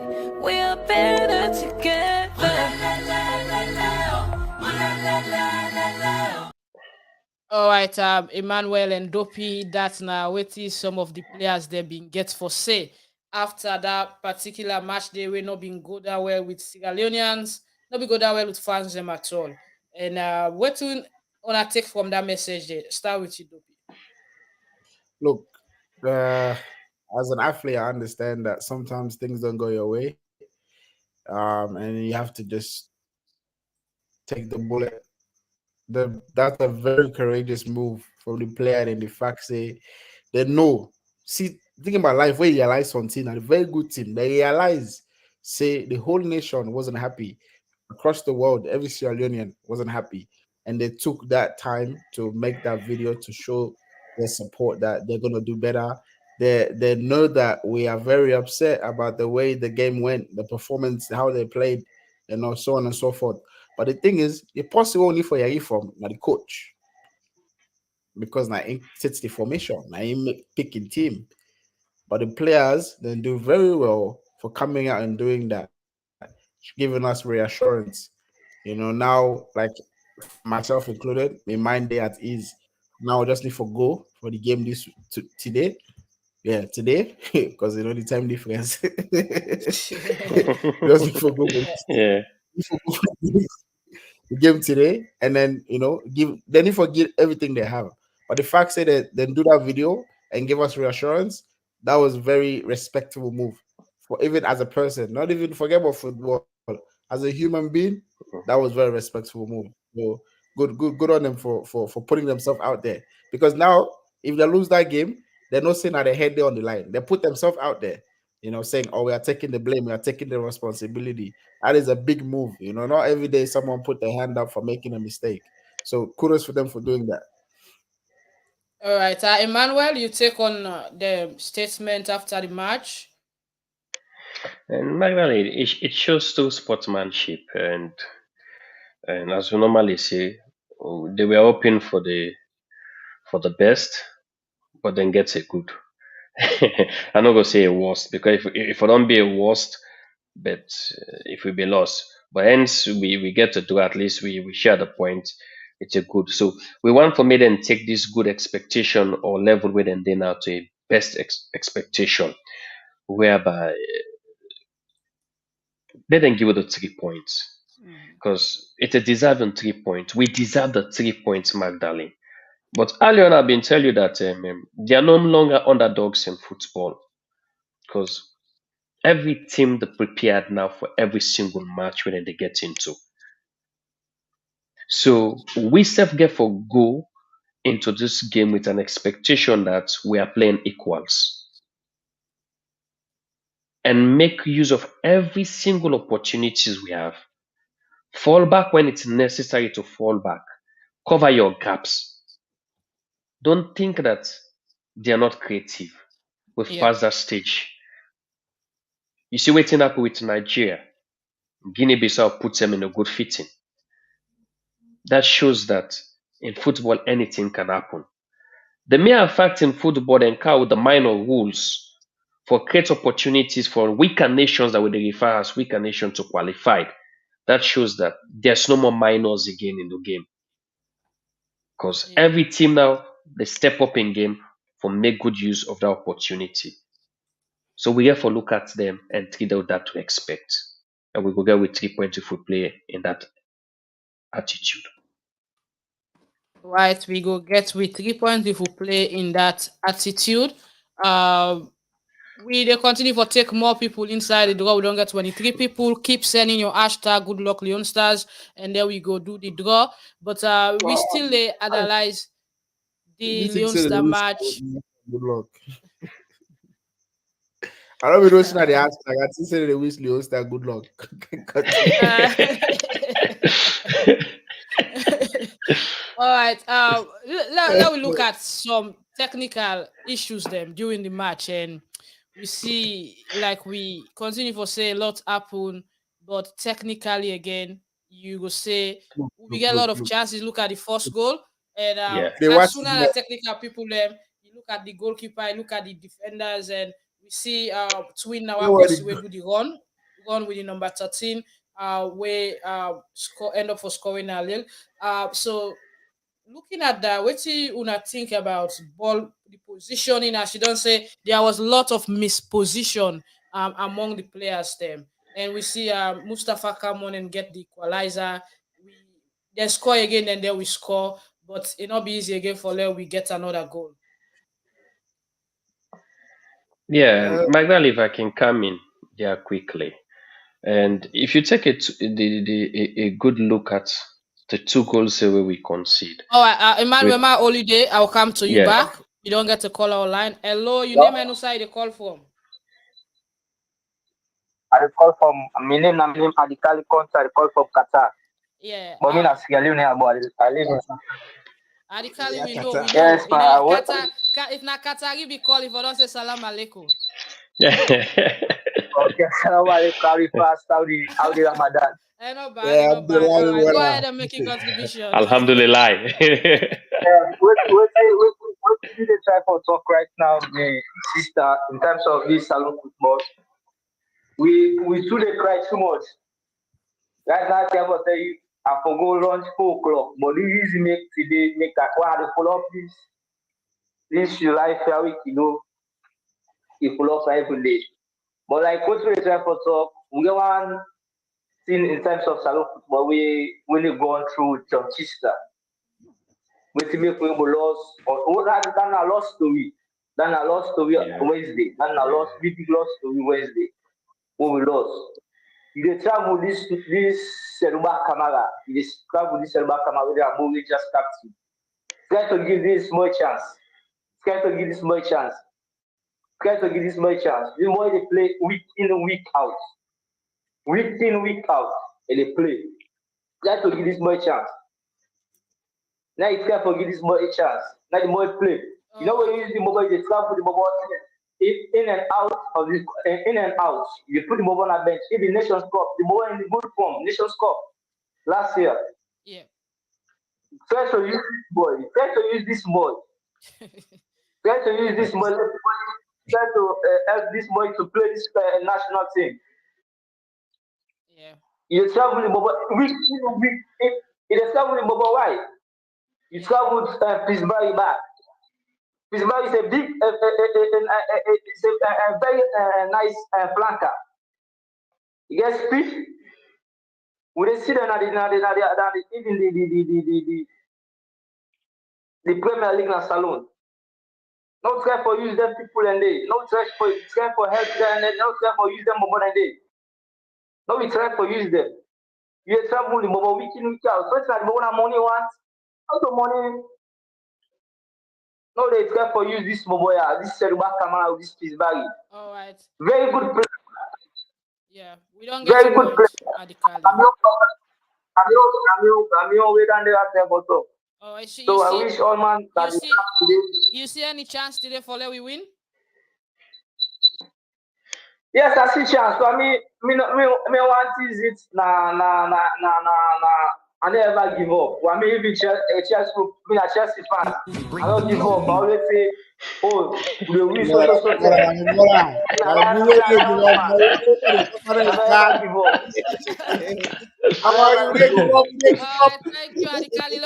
We are better together. All right, Emmanuel and Dopeii, that's now what is some of the players they been get for say after that particular match. They will not been go that well with Sierra Leoneans, not be go that well with fans them at all. And what to wanna take from that message? There, start with you, Dopeii. Look, as an athlete, I understand that sometimes things don't go your way, and you have to just take the bullet. That's a very courageous move from the player and the fact say they know. See, thinking about life, where you realize something, and a very good team, they realize, say the whole nation wasn't happy across the world, every Sierra Leonean wasn't happy, and they took that time to make that video to show their support that they're gonna do better. They know that we are very upset about the way the game went, the performance, how they played, so on and so forth. But the thing is, it's possible only for your uniform, not the coach, because now it sets the formation, now he picking team. But the players then do very well for coming out and doing that, giving us reassurance. Now, like myself included, my mind day at ease. Now I just need for go for the game today. Yeah, today, because the time difference. Just need for go Yeah. the game today, and then they forget everything they have. But the fact say that then do that video and give us reassurance, that was very respectable move for even as a person, not even forget about football. As a human being, that was very respectful move. So good on them for putting themselves out there. Because now, if they lose that game, they're not saying that they head there on the line. They put themselves out there, saying, "Oh, we are taking the blame, we are taking the responsibility." That is a big move. Not every day someone put their hand up for making a mistake. So kudos for them for doing that. All right, Emmanuel, you take on the statement after the match. And Magdalene, it shows true sportsmanship, and as we normally say, they were hoping for the best, but then gets a good. I'm not gonna say a worst because if it don't be a worst, but if we be lost, but hence we get to do at least we share the point. It's a good. So we want for me then take this good expectation or level with and then now to a best expectation, whereby let them give it the 3 points because it's a deserving 3 points. We deserve the 3 points, Magdalene. But earlier on, I've been telling you that they are no longer underdogs in football because every team they prepared now for every single match when they get into. So we self get for go into this game with an expectation that we are playing equals and make use of every single opportunities we have. Fall back when it's necessary to fall back. Cover your gaps. Don't think that they are not creative. We've Yeah. passed that stage. You see waiting up with Nigeria. Guinea-Bissau puts them in a good fitting. That shows that in football anything can happen. The mere fact in football they encounter the minor rules for create opportunities for weaker nations that we refer as weaker nations to qualify. That shows that there's no more minors again in the game. Because Yeah. every team now they step up in game for make good use of that opportunity. So we therefore look at them and treat out that to expect. And we go get with 3 points if we play in that attitude. Right, we go get with 3 points if we play in that attitude. We they continue for take more people inside the draw. We don't get 23 people. Keep sending your hashtag good luck Leon Stars, and then we go do the draw. But we still analyze the This thing Leon said they Star wish match. good luck. I don't know that they ask. Like I think say they wish Leon Star good luck. Uh, all right. Let we look at some technical issues them during the match, and we see like we continue for say a lot happen, but technically again, you go say we get a lot of Look. chances. Look at the first goal, and Yeah. They as watch soon as the technical people them, you look at the goalkeeper, you look at the defenders, and we see twin now one person will do the run with the number 13, where score end up for scoring a little. So looking at that, what do you una think about ball the positioning? As you don't say, there was a lot of misposition among the players them. And we see Mustafa come on and get the equalizer. We then score again and then we score, but it not be easy again for Leo. We get another goal. Yeah, Magdalene, if I can come in there quickly. And if you take a good look at the two goals where we concede, All right, Emmanuel, with my holiday, I'll come to you yeah, back. You don't get to call our line. Hello, you name and who side the call from? I call from my name Adikali Konta, I call from Qatar. Yeah. But me not Sierra Leone, but I live in Adikali, we know. Yes, You know, but Qatar, if not Qatar, you be call if I don't say salam alaikum. okay, salam alaikum, how we fast, how the Ramadan. Not bad, not bad. All right, go ahead and make your contribution. Alhamdulillah. What did they try for talk right now, my sister, in terms of this Salone football? We too they cry too much. Right now, I will tell you, I forgot lunch 4 o'clock, but this easy make today make that one to follow up this July fair week, it follow up every day. But like what we try for talk, we get one thing in terms of Salone football, we really gone through Chester. We make we lost or that a lost story. Then a lost story Wednesday. Then a lost big lost story Wednesday. When we lost. You dey travel this Seruba Kamara. You dey travel this Seruba Kamara with a movie just captain. Try to give this more chance. Try to give this more chance. Try to give this more chance. The more they play week in, week out. Week in, week out. And they play. Try to give this more chance. Now it's try to give this more a chance. Now the more play. You know when you use the mobile, they travel the mobile in and out of this in and out. You put the mobile on a bench. If the Nations Cup, the mobile in the good form, Nations Cup last year. Yeah. Try to use this boy. Try to use this boy. Try to use this boy. Try to help this boy to play this national team. Yeah. You travel the mobile week. It is travel the mobile. Why? You travel Pittsburgh back. Pittsburgh is a big, it's a very nice flanker. You get speed. We dey see them even the Premier League na Salone. No try for use them people and they. No try for help them and no try for use them more than they. No we try for use them. You travel the mobile week in week out. So it's like the money once. How the money? No, they try for use this Gboyah, this Seruba Kamara, this Pisbari. All right. Very good player. Yeah, we don't get Very a good point, player. Adikali. We done there bottom. Oh, I see, So I wish all man that you see any chance today for let we win? yes, I see chance. So me want is it na. I never give up. I mean, if it's Chelsea, me a Chelsea fan. I don't give up. I always say, oh, we win so. I I never give up. Thank you, Adikali.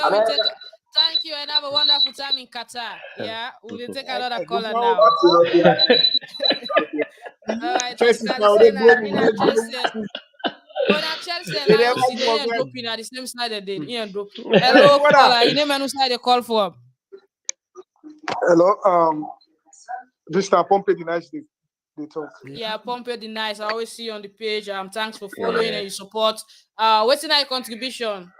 Thank you, and have a wonderful time in Qatar. Yeah, we'll take another caller now. All right, Adikali, say na Chelsea. Oh, na Chelsea and Lions, they ain't Dopeii at the same side they did. Hello, caller. You name and side they call for. Hello, this is Pompey the nice they talk. Yeah, Pompey the nice. I always see you on the page. Thanks for following and your support. What's in your contribution?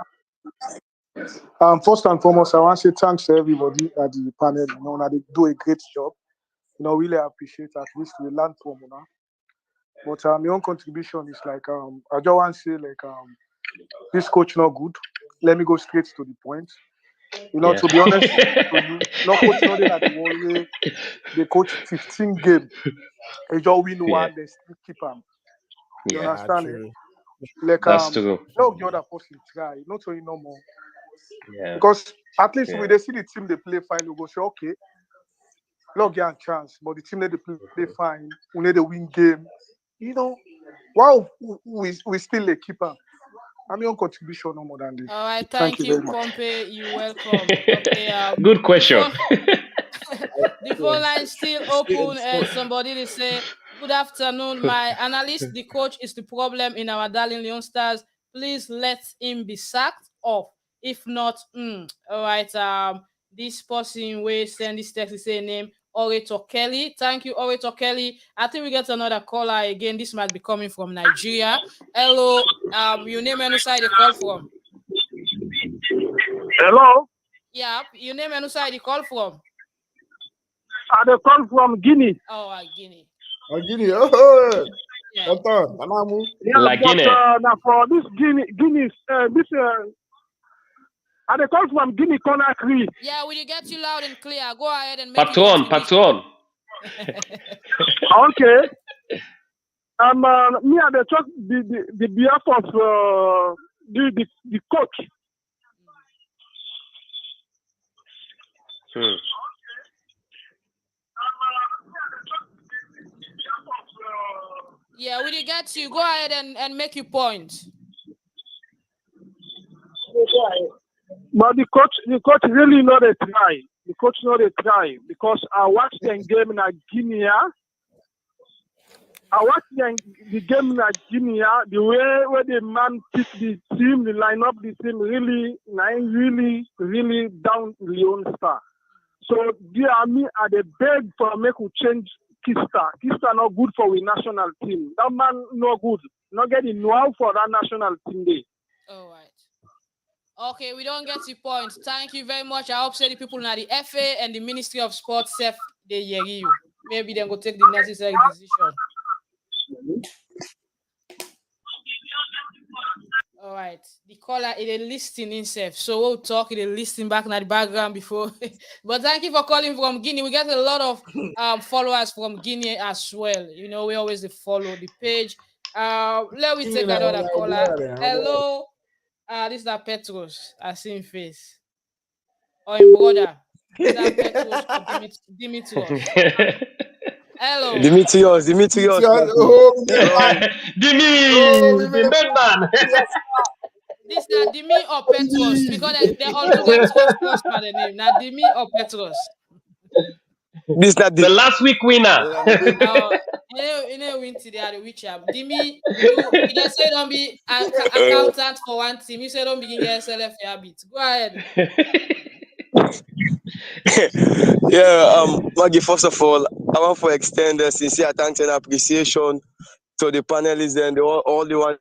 First and foremost, I want to say thanks to everybody at the panel. You know, they do a great job. You know, really appreciate at least we learn from you know. But my own contribution is like I just want to say like this coach not good. Let me go straight to the point. You know, to be honest, no coach not at the one way they coach 15 games. They just win one, they still keep them. You understand it? Like that's true. no the other person try, not only no more. Yeah. Because at least when they see the team they play fine, we go say okay, not get a chance, but the team that they play fine, we need a win game. You know, wow, we still a keeper. I'm your contribution no more than this. All right, thank you very much. Pompey. You're welcome. Okay, good question. The phone line still open. Somebody they say, good afternoon. My analyst, the coach is the problem in our darling Leone Stars. Please let him be sacked off. If not, all right. This person will send this text to say name Orator Kelly. Thank you, Orator Kelly. I think we get another caller again. This might be coming from Nigeria. Hello. Your name and side you call from? Hello. Yeah, your name and side you call from? I call from Guinea. Oh, Guinea. Oh, Guinea. Oh, yeah. Yeah, but now for this Guinea, I call from Guinea Conakry. Yeah, will you get you loud and clear? Go ahead and make Patron. Okay. Me and the talk the behalf of the coach. Yeah, will you get you? Go ahead and make your point. But the coach really not a try. The coach not a try because I watched the game in Guinea. I watched the game in Guinea. The way where the man pick the team, the line up the team, really down Leone Star. So the army are the beg for make we change Kista. Kista not good for the national team. That man not good. Not getting know for that national team day. All right. Okay, we don't get your point. Thank you very much. I hope the people in the FA and the Ministry of Sports they hear you. Maybe they go take the necessary decision. All right. The caller is listing himself. So we'll talk in the listing back in the background before. But thank you for calling from Guinea. We get a lot of followers from Guinea as well. You know, we always follow the page. Let me take another caller. Hello. This is Petros. I see his face. Or in brother. Is that Petros or Dimitrios? Hello. Dimitrios. Oh, Dimi, the big man. This is Dimi or Petros because they all do get Petros by the name. Now Dimi or Petros. This not the last week winner. You know, win today at the witch up. Dimi, you just say don't be an accountant for one team. You say don't begin your SLF habit. Go ahead. Yeah, Maggie, first of all, I want to extend a sincere thanks and appreciation to the panelists and all the one.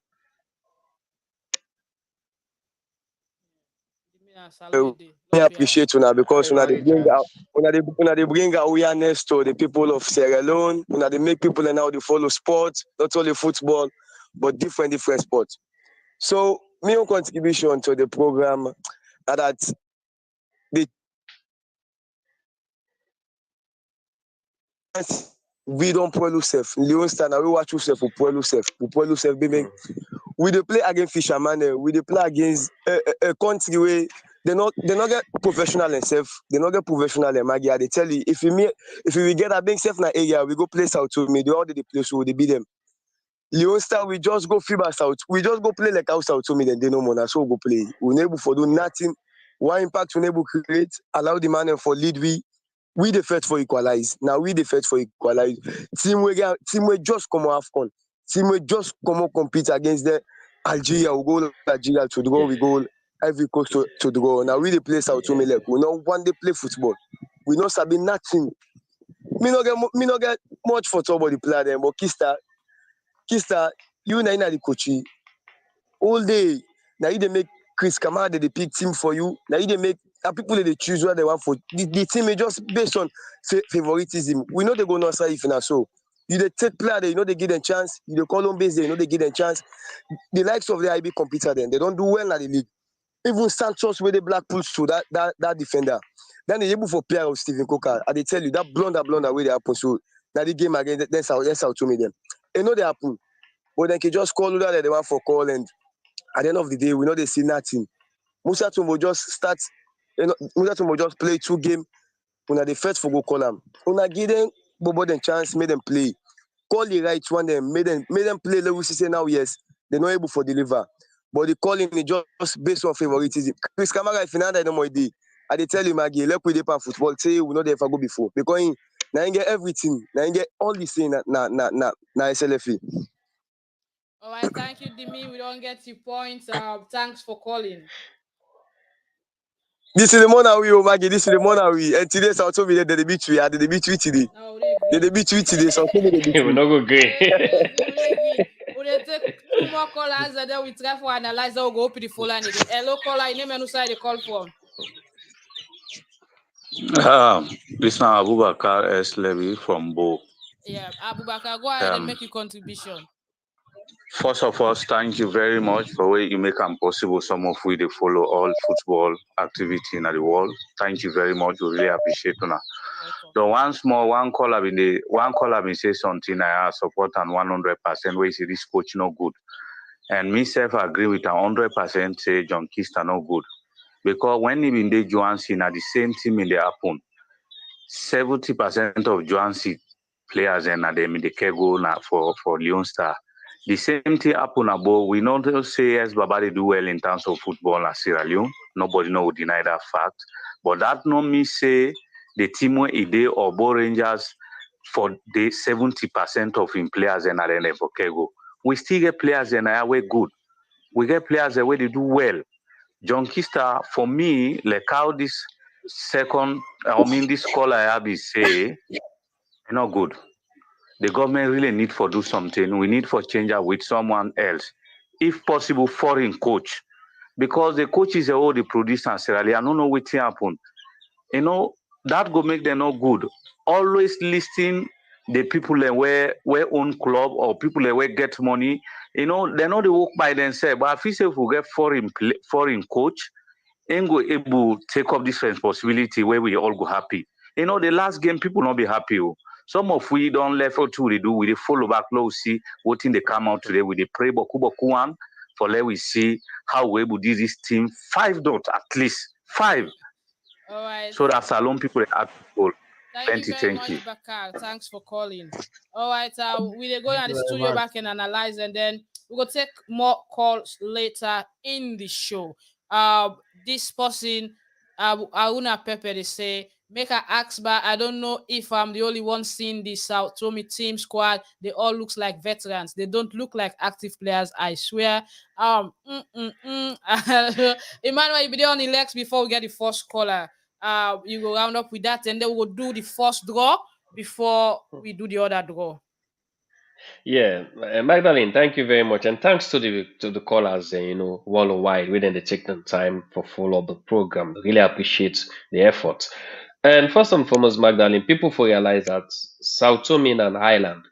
appreciate una because Hey, they bring Magda. out they bring awareness to the people of Sierra Leone. They make people and now they follow sports, not only football, but different sports. So my own contribution to the program that the we don't pull yourself. Leone Star now we watch yourself, we pull yourself, baby. We dey play against fishermen, we dey play against a country where they not get professional themselves, they not get professional in Magia. They tell you if we get a big self in area, we go play South to me, they all they play so they beat them. Leone Star, we just go FIBA South, we just go play like house South to me, then they no more. So we go play. We able for do nothing. One impact we able create, allow the man for lead we the fight for equalize. Now we the fight for equalize. Team we just come off on. Team we just come on compete against the Algeria. We go Algeria to draw. We go Ivory Coast to draw. Now we the play South to me like we not one day play football. We not sabi nothing. Me not get much for somebody play them. But Kista, you na the coachy all day. Now you they make Chris Kamada the pick team for you. Now you they make people they choose what they want for the team is just based on favoritism. We know they go not say if na so. You they take player, they know they give them chance. You they call them base, they know they give them chance. The likes of the IB computer then they don't do well in the league. Even Santos where the black pulls to that defender. Then they able for player of Stephen Coker. And they tell you that blunder where they happen. So now the game again, that's how to me them. They know they happen. But they can just call that they want for call and at the end of the day, we know they see nothing. Musa Tumbo just start, Musa Tumbo just play 2 games. Una the first for go call them. Una give them Bobo them chance, made them play. Call the right one, them made them play. Let we say now, yes, they're not able for deliver. But the calling is just based on favoritism. Chris Kamara, if you not no more day, I they tell you, Maggie, let we pan football. Say we not there for go before because now you get everything. Now you get all the thing na SLFE. All right, thank you, Dimi. We don't get your points. Thanks for calling. This is the morning we, Maggie. This is the morning we. And today, so told me that they beat we. They beat we today. No, They beat we today. So told me they beat We're not go agree. We take 2 more callers and then we try for analyze. We'll go open the phone line again. Hello, caller. Your name and who side the call from? This is Abubakar S. Levy from Bo. Yeah, Abubakar, go ahead and make your contribution. First of all, thank you very much for where you make it possible. Some of we they follow all football activity in the world. Thank you very much. We really appreciate it. The one caller been say something I support and 100% where say this coach no good. And myself agree with 100% say John Kista no good. Because when he been there Johansi at the same team in the happen, 70% of Johansi players and them in the Kego for Leone Star. The same thing happen about we not say yes, Baba they do well in terms of football at Sierra Leone. Nobody no would deny that fact. But that no me say the team where Ide or Bo Rangers for the 70% of in players and at for Kego. We still get players and are good. We get players where they do well. John Kista, for me, like how this this call I have is say, not good. The government really need for do something. We need for change up with someone else. If possible, foreign coach. Because the coach is all the producer in Sierra Leone. I don't know what happen. That go make them not good. Always listing the people that where own club or people that where get money. They know they work by themselves. But if we get foreign coach, ain't go able to take up this responsibility where we all go happy. The last game people not be happy. Some of we don't left out to do. We follow back low, see what thing they come out today. We pray Boku one for let we see how we able do this team 5 dots at least 5. All right. So that Salone people are goal. Thank you very much, Bakar. Thanks for calling. All right, we'll go in the studio back and analyze, and then we'll take more calls later in the show. This person, Aruna Pepe, they say, make an ask, but I don't know if I'm the only one seeing this South Tome team squad. They all look like veterans. They don't look like active players, I swear. Emmanuel, you'll be there on the legs before we get the first caller. You go round up with that, and then we'll do the first draw before we do the other draw. Yeah, Magdalene, thank you very much, and thanks to the callers, worldwide, within the take the time for follow up the program. Really appreciate the effort. And first and foremost, Magdalene, people for realize that South Tome in an island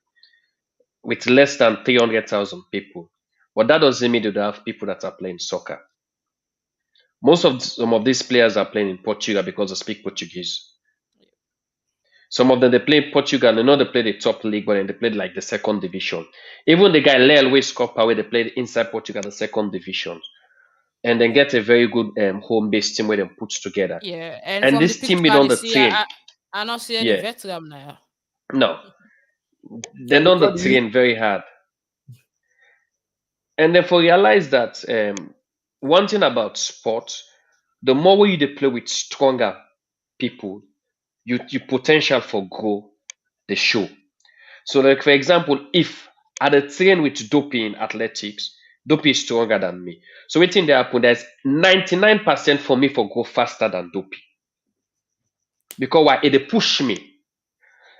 with less than 300,000 people, but that doesn't mean they don't have people that are playing soccer. Some of these players are playing in Portugal because they speak Portuguese. Some of them they play in Portugal. They know they play the top league, but then they played like the second division. Even the guy Lel way Scopper where they played inside Portugal, the second division, and then get a very good home based team where they put together. Yeah, and And from the this team picture been I on dey the see, train. I not see any Yeah, veteran now. no, they So on the because you train very hard. And then for realize that one thing about sports, the more way you dey play with stronger people, you potential for grow the show. So, like for example, if I dey train with Dopeii in athletics, Dopeii is stronger than me. So, wetin dey happen? There's 99% for me for go faster than Dopeii because why? It dey push me.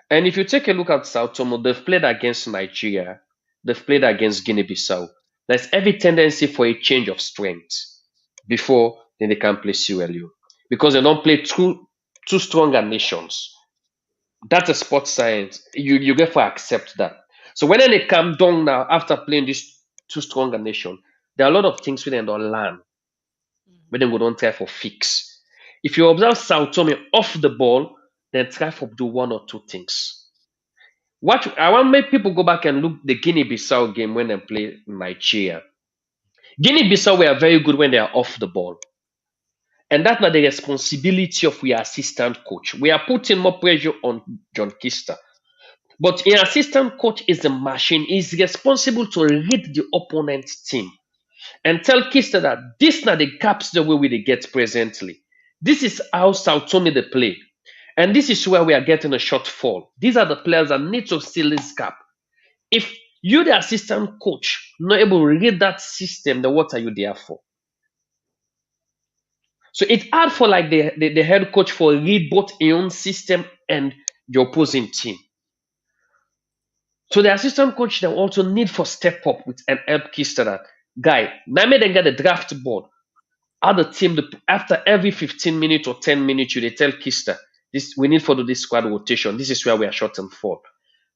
And if you take a look at Sao Tome, they've played against Nigeria, they've played against Guinea-Bissau. There's every tendency for a change of strength before then they can play Sierra Leone because they don't play two stronger nations. That's a sports science. You get to accept that. So when they come down now after playing these two stronger nation, there are a lot of things we don't learn, but then we don't try for fix. If you observe Sao Tome off the ball, then try for do one or two things. What I want make people go back and look the Guinea-Bissau game when they play Nigeria. Guinea-Bissau were very good when they are off the ball. And that's not the responsibility of our assistant coach. We are putting more pressure on John Kister. But an assistant coach is a machine. He's responsible to read the opponent's team and tell Kister that this not the gaps the way we get presently. This is how Sao Tome they play. And this is where we are getting a shortfall. These are the players that need to seal this gap. If you, the assistant coach, not able to read that system, then what are you there for? So it's hard for like the head coach for read both your own system and the opposing team. So the assistant coach then also need for step up with and help Kister that guy. Now may then get the draft board. How the team after every 15 minutes or 10 minutes, you they tell Kister this we need for do this squad rotation. This is where we are short and fall.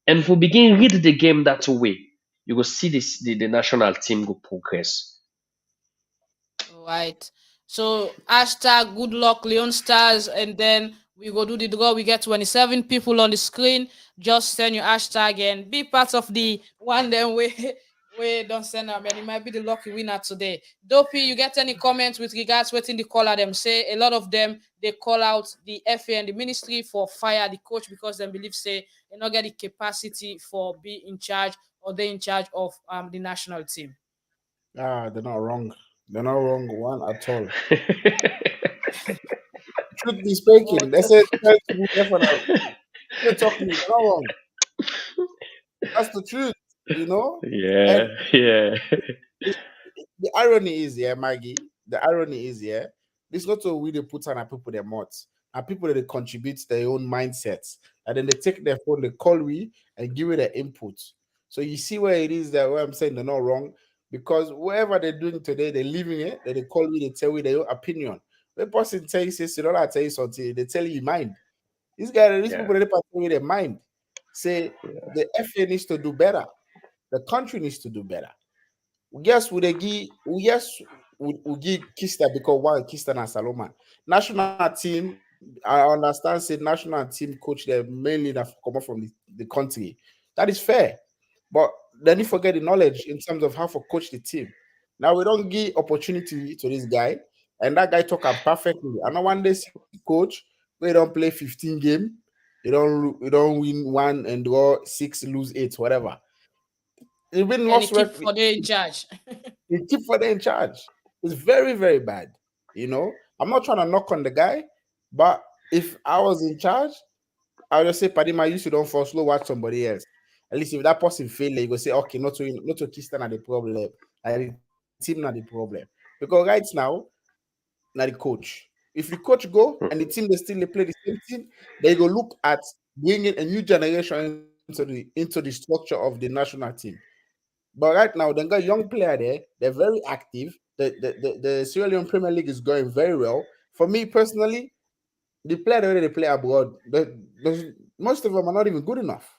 And if we begin read the game that way, you will see this the national team go progress. All right. So hashtag good luck Leon Stars, and then we go do the draw. We get 27 people on the screen. Just send your hashtag and be part of the one then we don't send them, and it might be the lucky winner today. Dopeii, you get any comments with regards waiting the caller them say? A lot of them they call out the FA and the ministry for fire the coach because they believe say they not get the capacity for be in charge or they in charge of the national team. they're not wrong. They're not wrong one at all. Truth be speaking, they say they're talking. They're not wrong. That's the truth, you know. Yeah, And yeah. the irony is, yeah, Maggie. The irony is, yeah, this not so we they put on people their mods and people that they contribute their own mindsets, and then they take their phone, they call we and give it their input. So you see where it is that where I'm saying they're not wrong because whatever they're doing today, they're leaving it. Then they call me, they tell you their own opinion. The person tell you, says, you know, I tell you something, they tell you mind. These guys, these Yeah. people, they tell you their mind. Say the FA needs to do better. The country needs to do better. Yes, we give Kista because one Kista and Salome. National team, I understand say national team coach they mainly that come up from the country. That is fair. But then you forget the knowledge in terms of how to coach the team. Now we don't give opportunity to this guy, and that guy talk am perfectly. And one day see coach, we don't play 15 game, they don't win one and draw 6, lose 8, whatever. Even And he lost keep record. for the in charge. He keep for in charge. It's very, very bad. You know, I'm not trying to knock on the guy, but if I was in charge, I would just say, Padima, you should don't fall slow, watch somebody else. At least if that person fail, you go say, okay, not to Kistan at the problem, and the team not the problem. Because right now, not the coach. If the coach go and the team they still they play the same team, they go look at bringing a new generation into the into the structure of the national team. But right now, they got a young player there. They're very active. The Sierra Leone Premier League is going very well. For me personally, the player that they play abroad, most of them are not even good enough.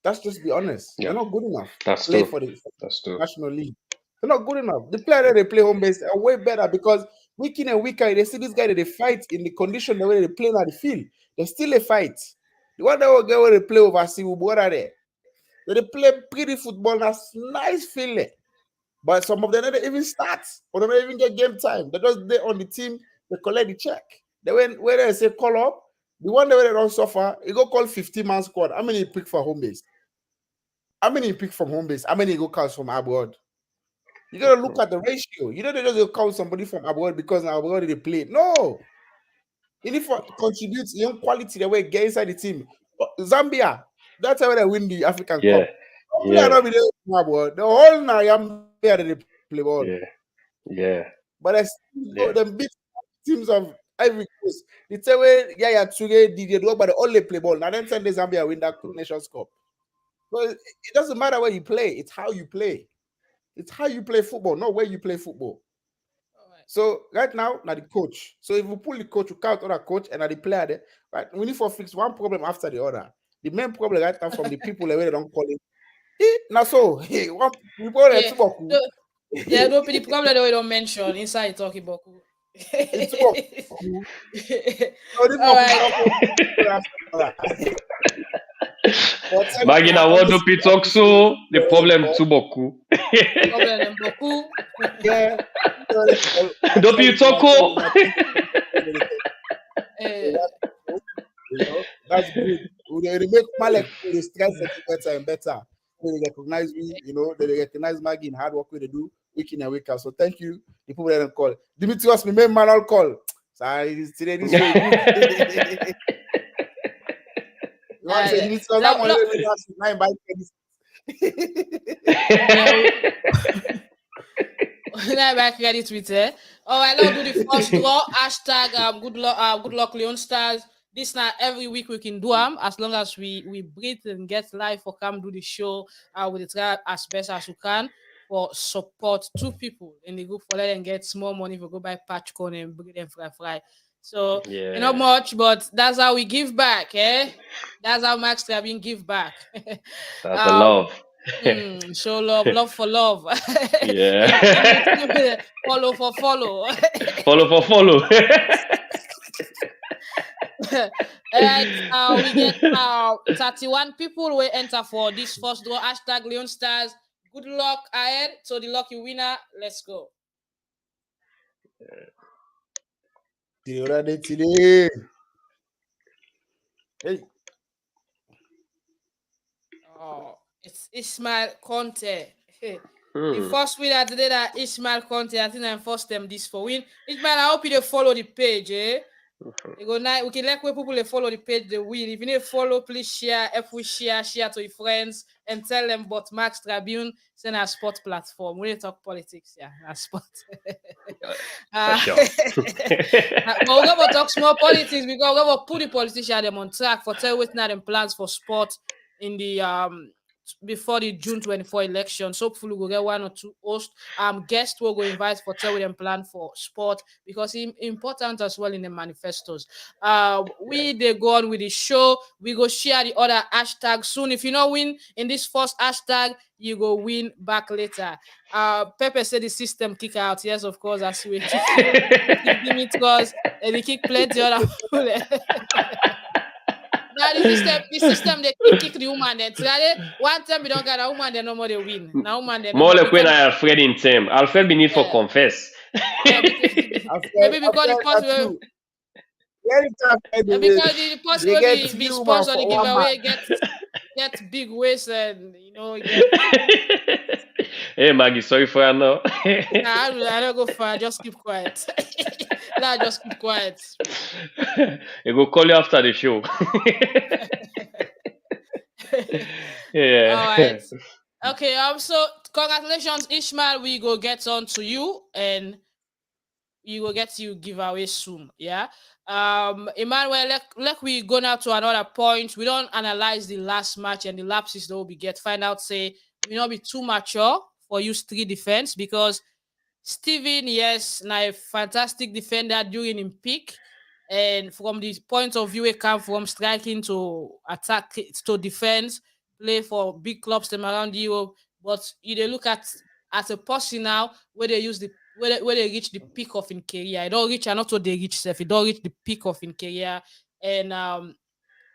Let's just be honest. Yeah. They're not good enough to That's play true. for the That's true. national league. They're not good enough. The player that they play home base are way better because week in and week out, they see this guy that they fight in the condition the way they play on the field. They still a fight. The one that will get where they play overseas, what are they? They play pretty football, that's nice feeling. But some of them don't even start, or they don't even get game time. They just they on the team, they collect the check. They went where they say call up, the one that they don't suffer, you go call 50-man squad. How many you pick for home base? How many you pick from home base? How many you go count from abroad? You gotta look at the ratio. You don't just count somebody from abroad because now abroad they play. No, you need to contribute young quality the way it get inside the team. Zambia, that's how they win the African Yeah. Cup. Yeah. Not be there from abroad. The whole Zambia that they play ball. Yeah. Yeah. But I still them big teams of Ivory Coast. The same way Yaya Toure did it, but they only play ball. Now then send the Zambia win that Nations Cup. But it doesn't matter where you play, it's how you play. It's how you play football, not where you play football. So right now the coach. So if we pull the coach, we count other coach and the player there, right? We need to fix one problem after the other. The main problem right now from the people that don't call it. Now so hey, one people Yeah, no, the problem that we don't mention inside talking about. Maggie, na what Dopeii talk so the problem too beaucoup. Problem beaucoup. Yeah. Dopeii talk. That's good. They make Malek they strive for better and better. They recognize me, they recognize Maggie in hard work they do week in and week out. So thank you, the people that don't call. Dimitrios, me main man, I'll call. Sorry, today this show good. You want to say Dimitrios? I'm only really asking 9 by 10. Now back ready Twitter. All right, let's do the first draw. Hashtag good luck Leone Stars. This now every week we can do them as long as we breathe and get live or come do the show. We'll try as best as we can for support 2 people in the group for let them get small money for go buy patch corn and bring them fry. So not much, but that's how we give back, eh? That's how Max Tribune give back. That's the love. Show love for love. Yeah. Follow for follow. Follow for follow. Alright, we get 31 people will enter for this first draw. Hashtag Leone Stars. Good luck ahead. So the lucky winner, let's go. Today. Hey. Oh, it's Ismail Konneh. The first winner today that Ismail Konneh. I think I forced them this for win. Ismail, I hope you follow the page, eh? You go now. We can let people they follow the page, they win. If you need to follow, please share. If we share to your friends and tell them about Max Tribune. Send our sport platform. We need to talk politics, yeah, our sport. For sure. But we're going to talk small politics because we're going to put the politicians them on track for tell what's not in plans for sport in the before the June 24 election. So hopefully we'll get 1 or 2 hosts. Guests will go invite for tell them plan for sport because it's important as well in the manifestos. They go on with the show. We go share the other hashtags soon. If you not win in this first hashtag, you go win back later. Pepe said the system kick out. Yes, of course, as we kick Dimitrios and they kick plenty other people. Now the system they kick the woman then. One time we don't get a woman, then no more they win. Now woman they more like when I Alfred in team. Alfred be need for confess. Maybe because the possible. Because the possible be sponsored the giveaway get big waist and Hey Maggie, sorry for her now. Nah, I don't go far. Just keep quiet. Just keep quiet. You go call you after the show. Yeah. All right. Okay. So congratulations, Ishmael. We go get on to you and you will get you giveaway soon. Yeah. Emmanuel, let we go now to another point. We don't analyze the last match and the lapses that we get. Find out, say, we not be too mature for use 3 defense because Steven, yes, now a fantastic defender during in peak. And from the point of view, it come from striking to attack to defense, play for big clubs them around Europe. But you they look at a person now where they use the where they reach the peak of in career. It don't reach and not what they reach self. It don't reach the peak of in career. And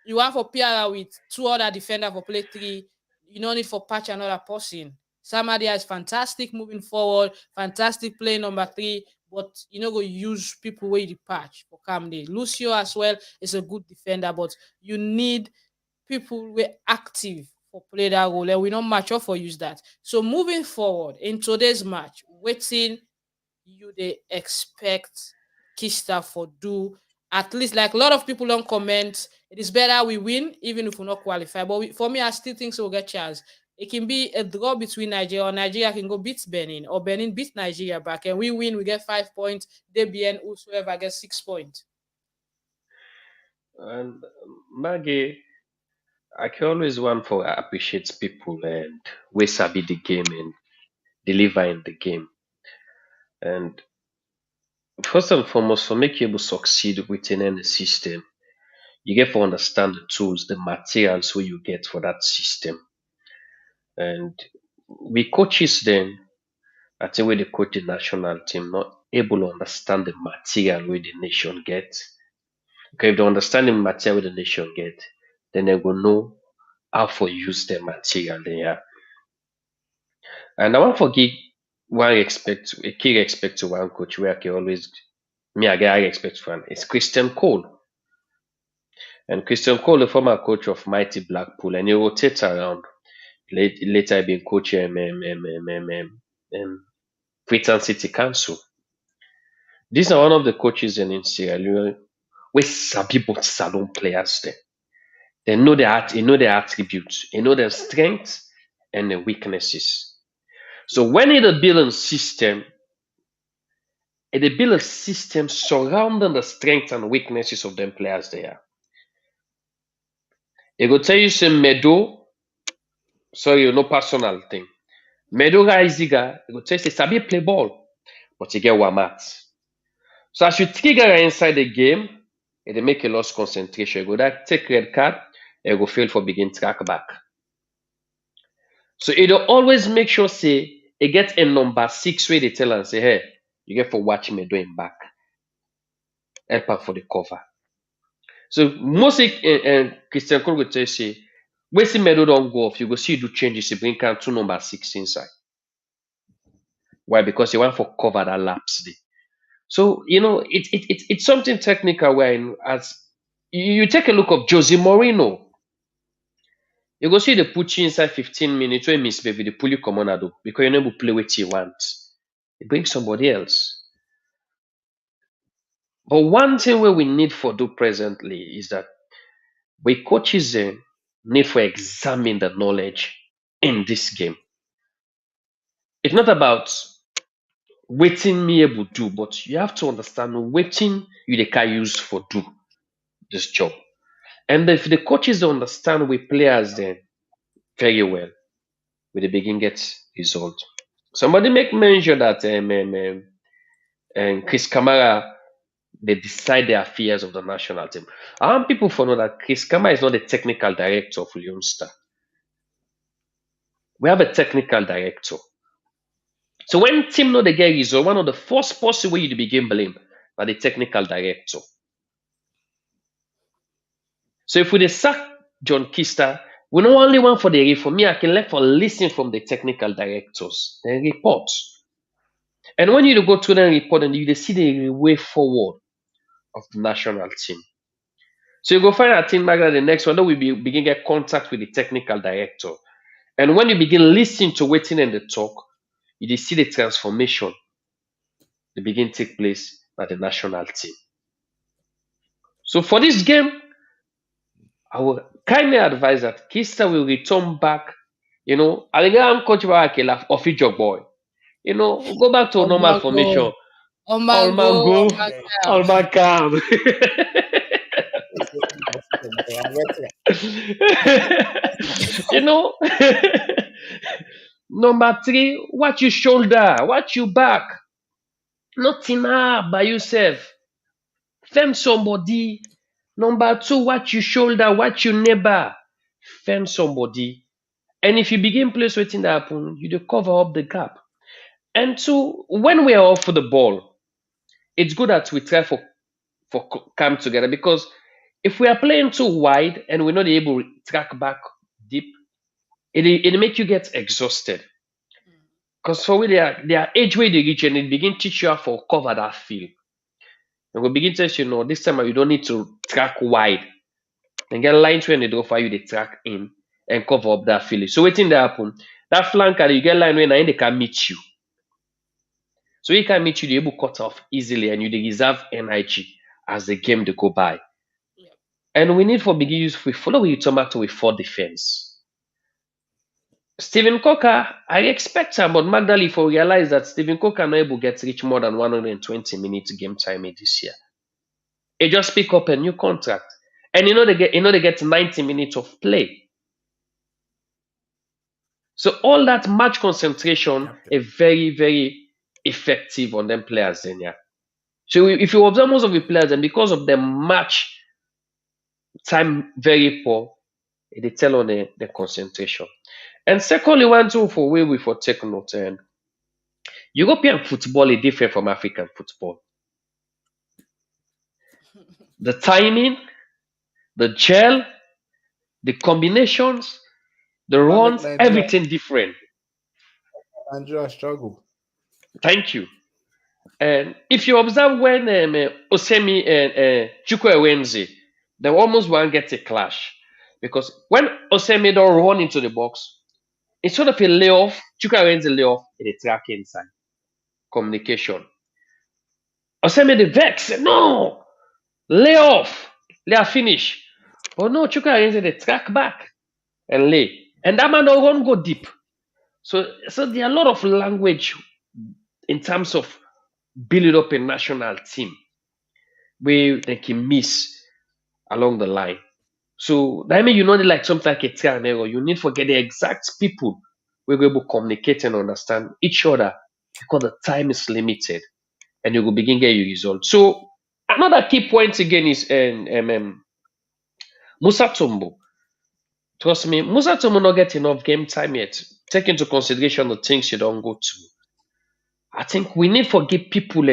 you have for PR with 2 other defender for play 3. You don't need for patch another person. Samadia is fantastic moving forward, fantastic play number 3, but you know go use people where the patch for Camden. Lucio as well is a good defender, but you need people who are active for play that role, and we not match up for use that. So moving forward in today's match, waiting you they expect Kista for do at least like a lot of people don't comment. It is better we win even if we not qualify. But for me, I still think so we'll get chance. It can be a draw between Nigeria or Nigeria can go beat Benin or Benin beat Nigeria back and we win, we get 5 points. DBN whosoever gets 6 points. And Maggie, I can always want for appreciate people and we sabi the game and deliver in the game. And first and foremost, for make you able to succeed within any system, you get to understand the tools, the materials where you get for that system. And we coaches then, I think where they coach the national team, not able to understand the material where the nation gets. Okay, if they understand the material where the nation get, then they will know how to use the material there. And I want to give a key respect to one coach where I can always I get high respect for him. It's Christian Cole. And Christian Cole, the former coach of Mighty Blackpool, and he rotates around. Later, he been coach Freetown City Council. These are one of the coaches in Sierra Leone where sabi both Salone players there. They know their attributes, they know their strengths and their weaknesses. So when they build a system, they build a system surrounding the strengths and weaknesses of them players there. They go tell you some Medo, sorry, no personal thing. Medo Raiziga, they go tell you say sabi play ball, but you get wamat. So as you trigger inside the game, it make a lost concentration. You go that take red card, you go fail for begin track back. So it always make sure say it get a number 6 where they tell and say, hey, you get for watch me doing back. Help am for the cover. So most Christian Cole will tell you say, when see Meadow don't go off, you go see you do changes, you bring out 2 number 6 inside. Why? Because you want for cover that lapse there. So it's something technical where as you take a look of Jose Mourinho, you go see they put you inside 15 minutes where miss baby they pull you come on because you never play what you want. It brings somebody else. But one thing where we need for do presently is that we coaches need for examine the knowledge in this game. It's not about waiting me able do, but you have to understand waiting you can use for do this job. And if the coaches don't understand we players then very well, we the begin get result. Somebody make mention that Chris Kamara they decide the affairs of the national team. I want people to know that Chris Kamara is not the technical director of Leone Star. We have a technical director. So when team know they get result, one of the first possible you begin blame by the technical director. So if we dey sack John Kista, we not only want for the reform. Me, I can let for listen from the technical directors, then report. And when you go through the report and you see the way forward of the national team. So you go find a team like that the next one, then we begin get contact with the technical director. And when you begin listening to waiting and the talk, you see the transformation that begin take place at the national team. So for this game, I will kindly advise that Kista will return back. I'm coach Barakela of your boy. Go back to normal formation. All All man man go, go, all man all come. man come. You know, number three, watch your shoulder, watch your back. Nothing by yourself. Fend somebody. Number two, watch your shoulder, watch your neighbor. Fend somebody. And if you begin place waiting to happen, you do cover up the gap. And two, when we are off for the ball, it's good that we try for come together, because if we are playing too wide and we're not able to track back deep, it make you get exhausted. Because for we they are age where they reach and it begin teach you how to cover that field. And we begin to say, this time you don't need to track wide. And get lines when they draw for you, they track in and cover up that field. So waiting that happen, that flanker, you get line when they can meet you. So he can meet you, they're able to cut off easily and you they reserve energy as the game they go by. And we need for begin use we follow with tomato with 4 defense. Stephen Coker, I expect him, but Magdalene for realize that Stephen Coker not able to get reach more than 120 minutes game time this year. He just pick up a new contract. And they get 90 minutes of play. So all that match concentration is very, very effective on them players then, yeah. So if you observe most of the players, and because of the match time very poor, they tell on the concentration. And secondly, one thing for where we for take note, and European football is different from African football. The timing, the gel, the combinations, the runs, everything different. Nigeria struggle. Thank you. And if you observe when Osemi and Chukwuewenzi, they almost won't get a clash. Because when Osemi don't run into the box, it's sort of a layoff, Chukwuewenzi layoff in the track inside. Communication. Osemi the vex, no, lay off, lay finish. But no, Chukwuewenzi the track back and lay. And that man don't run go deep. So there are a lot of language in terms of building up a national team where they can miss along the line. So that means you know like something like a trial and error. You need to get the exact people who are able to communicate and understand each other, because the time is limited and you will begin get your results. So another key point again is Musa Tombo. Trust me, Musa Tombo not get enough game time yet. Take into consideration the things you don't go to. I think we need to give people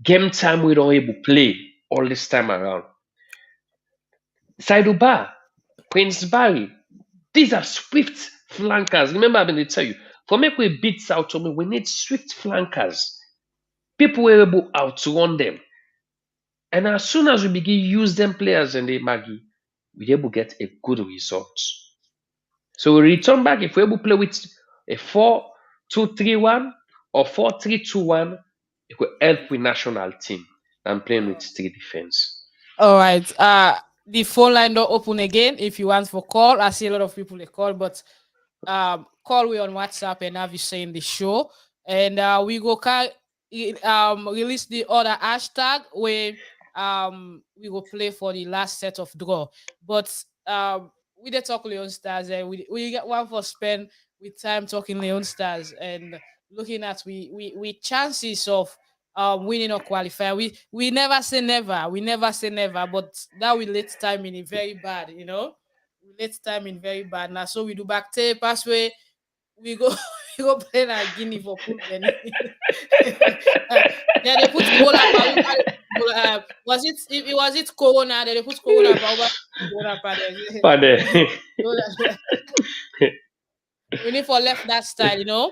game time we don't able to play all this time around. Saiduba, Prince Barry, these are swift flankers. Remember, I've been to tell you, for make we beat South Tome, we need swift flankers. People were able to outrun them. And as soon as we begin use them players and the Maggie, we're able to get a good result. So we return back if we're able to play with a 4-2-3-1 or 4-3-2-1, it will help with national team than playing with 3 defense. All right. The phone line don't open again. If you want for call, I see a lot of people they call, but call we on WhatsApp and have you saying the show, and we go release the other hashtag where we will play for the last set of draw. But we did talk Leone Stars, and we get one for spend with time talking Leone Stars and looking at we chances of winning or qualify. We never say never. We never say never, but that we late time in it very bad, We late time in very bad. Now so we do back tape passway. We go we go play that Guinea for pool Benny. Yeah, they put Ebola. Was it Corona? They put Corona we need for left that style,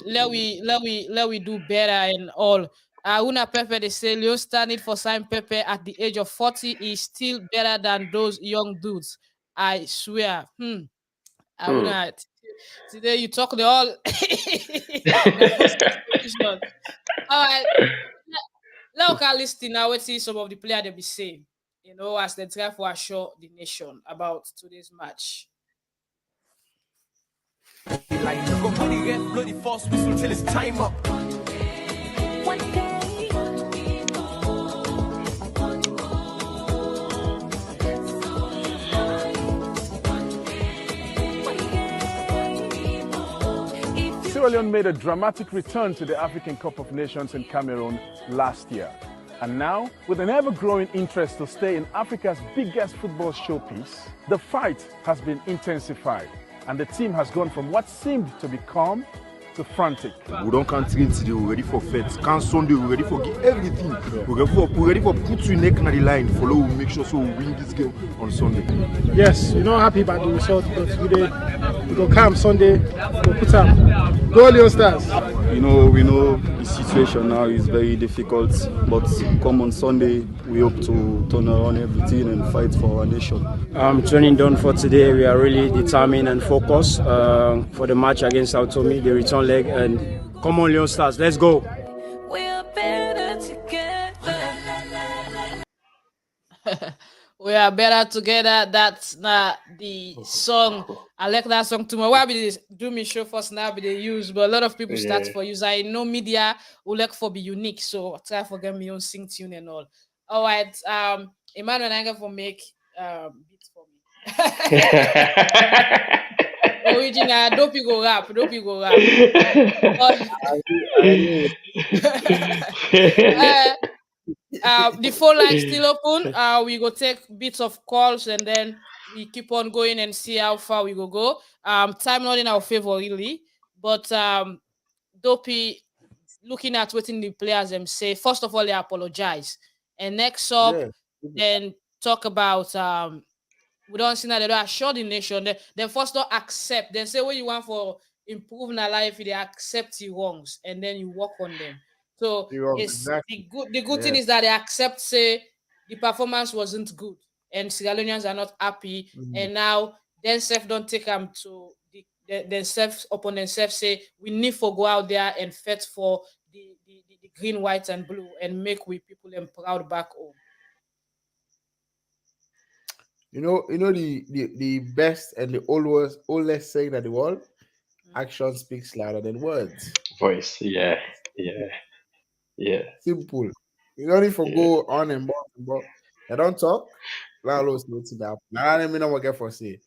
let we do better and all. Una Pepe, they say Leone Star need for sign Pepe at the age of 40 is still better than those young dudes. I swear. Una, today you talk the all. All right. Let's listen now. Let's see some of the players they be saying, as they try to assure the nation about today's match. Like, bloody force whistle till it's time up. Sierra Leone made a dramatic return to the African Cup of Nations in Cameroon last year. And now, with an ever-growing interest to stay in Africa's biggest football showpiece, the fight has been intensified, and the team has gone from what seemed to be calm to frantic. We don't can't train today, we're ready for fete. Can Sunday, we're ready for everything. We're ready for put your neck on the line, follow, make sure so we win this game on Sunday. Yes, we're not happy about the result, but we go calm Sunday, we put up. Go Leone Stars. We know the situation now is very difficult, but come on Sunday, we hope to turn around everything and fight for our nation. Training done for today. We are really determined and focused for the match against Tome, the return leg, and come on Leone Stars, let's go. We are better together. We are better together. That's not the song. I like that song too much. Why be do me show first now be they use, but a lot of people start for use. I know media will like for be unique, so try for get me own sing tune and all. All right, Emmanuel, I'm going for make beat for me. Original, Dopeii go rap. The phone line still open. We go take bits of calls and then we keep on going and see how far we go. Time not in our favor really, but Dopeii looking at what the players them say. First of all, they apologize, and next up, then talk about we don't see that they don't assure the nation. Then first don't accept. Then say what you want for improving our life. They accept your wrongs and then you work on them. So it's the good thing is that they accept, say the performance wasn't good and Sierra Leoneans are not happy, and now themselves don't take them to themselves upon themselves, say we need to go out there and fight for the green, white, and blue and make we people them proud back home. You know the best and the oldest saying in the world: action speaks louder than words. Voice, yeah. Simple. You don't need to go on and on. You don't talk. Now let me know what I get for say.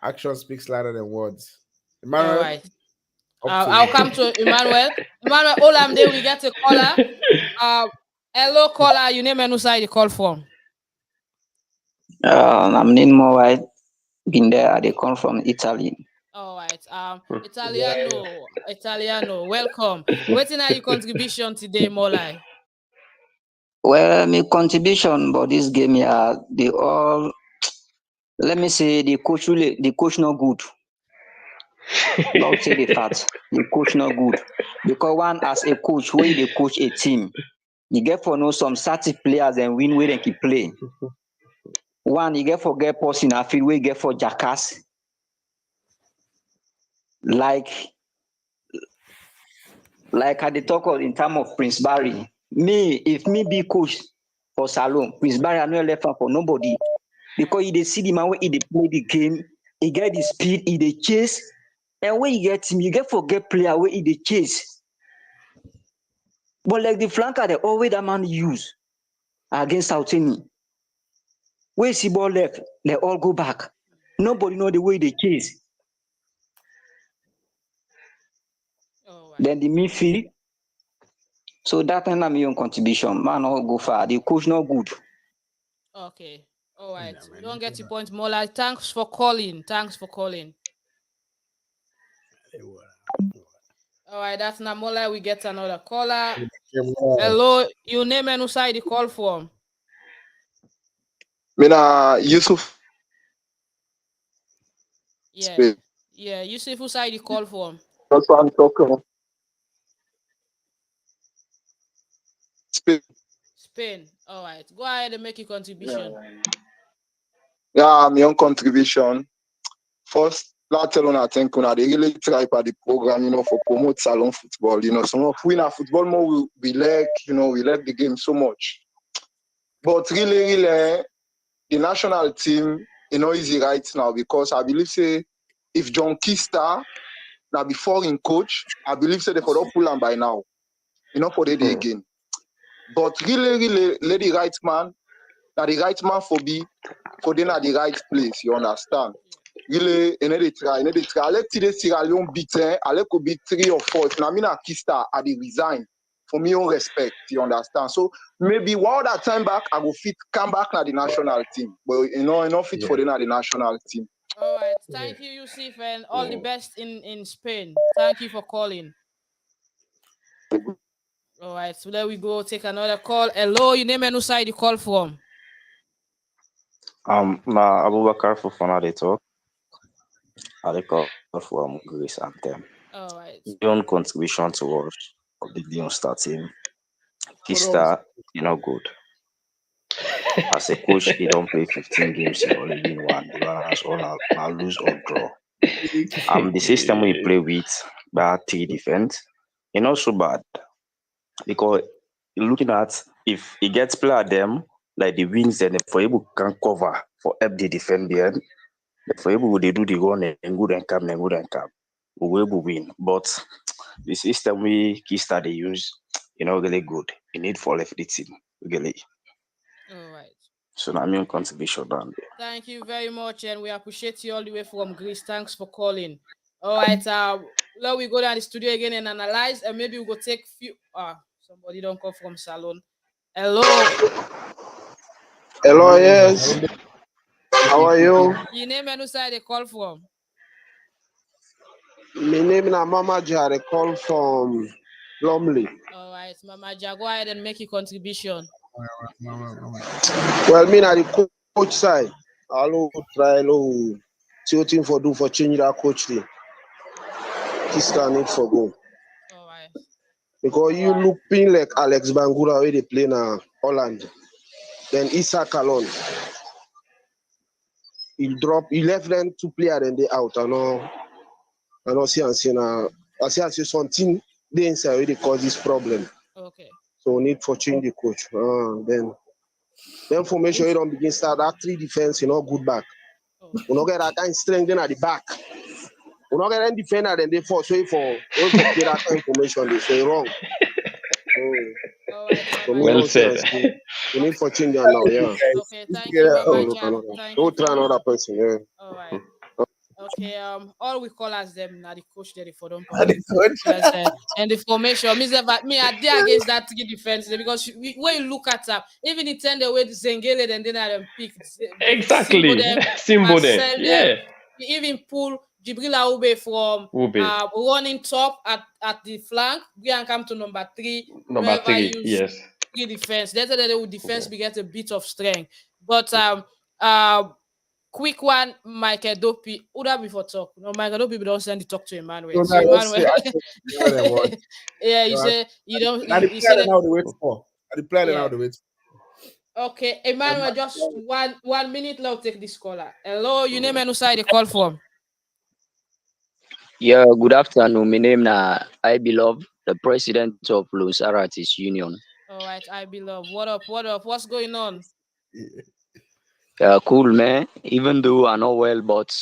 Action speaks louder than words. Emmanuel, all right. I'll come to Emmanuel. Emmanuel, all I'm there. We get a caller. Hello, caller. Your name and who side you call from? I'm Nemo White. Been there. They come from Italy. All right. Italiano. Welcome. Waiting at your contribution today, Molai. Well, my contribution about this game here, they all, let me say, the coach not good. Not say the fact, the coach not good. Because one, as a coach, when they coach a team, you get for know some certain players and win where they can play. One, you get for get post in a field where you get for jackass. Like at the talk of in terms of Prince Barry. If me be coach for Salone, Prince Barry I no left for nobody. Because he dey see the man where he dey play the game, he get the speed, he dey chase. And when you get him, you get forget player where he dey chase. But like the flanker, they always that man use against Southampton. Where see ball left, they all go back. Nobody know the way they chase. Then the midfield. So that time my own contribution. Man, not go far. The coach not good. Okay. All right. We don't get your point, Mola. Thanks for calling. All right, that's Namola. We get another caller. Hello, your name and who side you call from? Mina Yusuf. Yeah. Spain. Yeah, Yusuf, who side you call from? That's what I'm talking. Spain. All right. Go ahead and make your contribution. Yeah, my own contribution. First, let alone I think they really try by the program, for promote Salone football. Some of we in our football more we like, we like the game so much. But really, the national team, is right now because I believe say if John Kista now before in coach, I believe say they could not pull him by now. For the day again. But really, let the right man, now the right man for them at the right place, you understand? really, they try. I let today Sierra Leone beat, I let could beat 3 or 4. If Namina Kista, I dey resign. For me, own respect, you understand? So maybe one that time back, I go fit come back na the national team. But enough fit for the national team. All right. Thank you, Yusuf, and all the best in Spain. Thank you for calling. All right. So there we go. Take another call. Hello, your name and who side you call from? Na Abubakar Fofana they talk. I dey call from Greece and them. All right. Your own contribution towards of the Leon Star team. Kista, good. As a coach, he don't play 15 games, he only win one. The balance all now lose or draw. The system we play with bad 3 defense, not so bad. Because looking at if he gets player them, like the wings and for able can cover for help the defend behind. For able they do the run and good and come. We will win. But the system we Kista they use, really good. You need for left the team, really. All right. So now my own contribution down there. Thank you very much, and we appreciate you all the way from Greece. Thanks for calling. All right, now we go down the studio again and analyze, and maybe we'll go take few. Somebody don't come from Salone. Hello. Hello, yes. How are you? Your name and who side they call from? My name is Mama Jah. I call from Lumley. All right, Mama Jah, go ahead and make your contribution. Well, me na the coach side. I'll try to see what thing for do for change that coach thing. Kista need for go. All right. Because you looking like Alex Bangura where they play na Holland. Then Isak alone. He left them 2 players and they out. I know see something they inside where they cause this problem. Okay. So we need for change the coach. Then formation you don't begin start that 3 defense, good back. We not get that kind of strength then at the back. We not get any defender then they force way for play that kind of formation they say wrong. Well said. We need for change that now, yeah. Okay, thank you, Mama Jah. Thank you. Try another person, yeah. All right. Okay, all we call as them now the coach there for them. And the formation means that me I dare against that 3 defense because when you look at even it tend the way Zengele and then I pick Exactly. Simbo them. Yeah. Even pull Jibril Aoube from running top at the flank. We can come to number 3. Number 3, yes. 3 defense. That's that they will defense we get a bit of strength. But quick one, Michael Dopeii. Who that before talk? No, Michael Dopeii don't send the talk to Emmanuel. So Emmanuel, yeah, you say you don't. You say now the wait for. The plan now the wait. Okay, Emmanuel, just 1 minute. Now take this caller. Hello, your name and who side the call from? Yeah, good afternoon. My name na I Belove, the president of Los Artists Union. All right, I Belove. What up? What up? What's going on? Cool, man. Even though I know well, but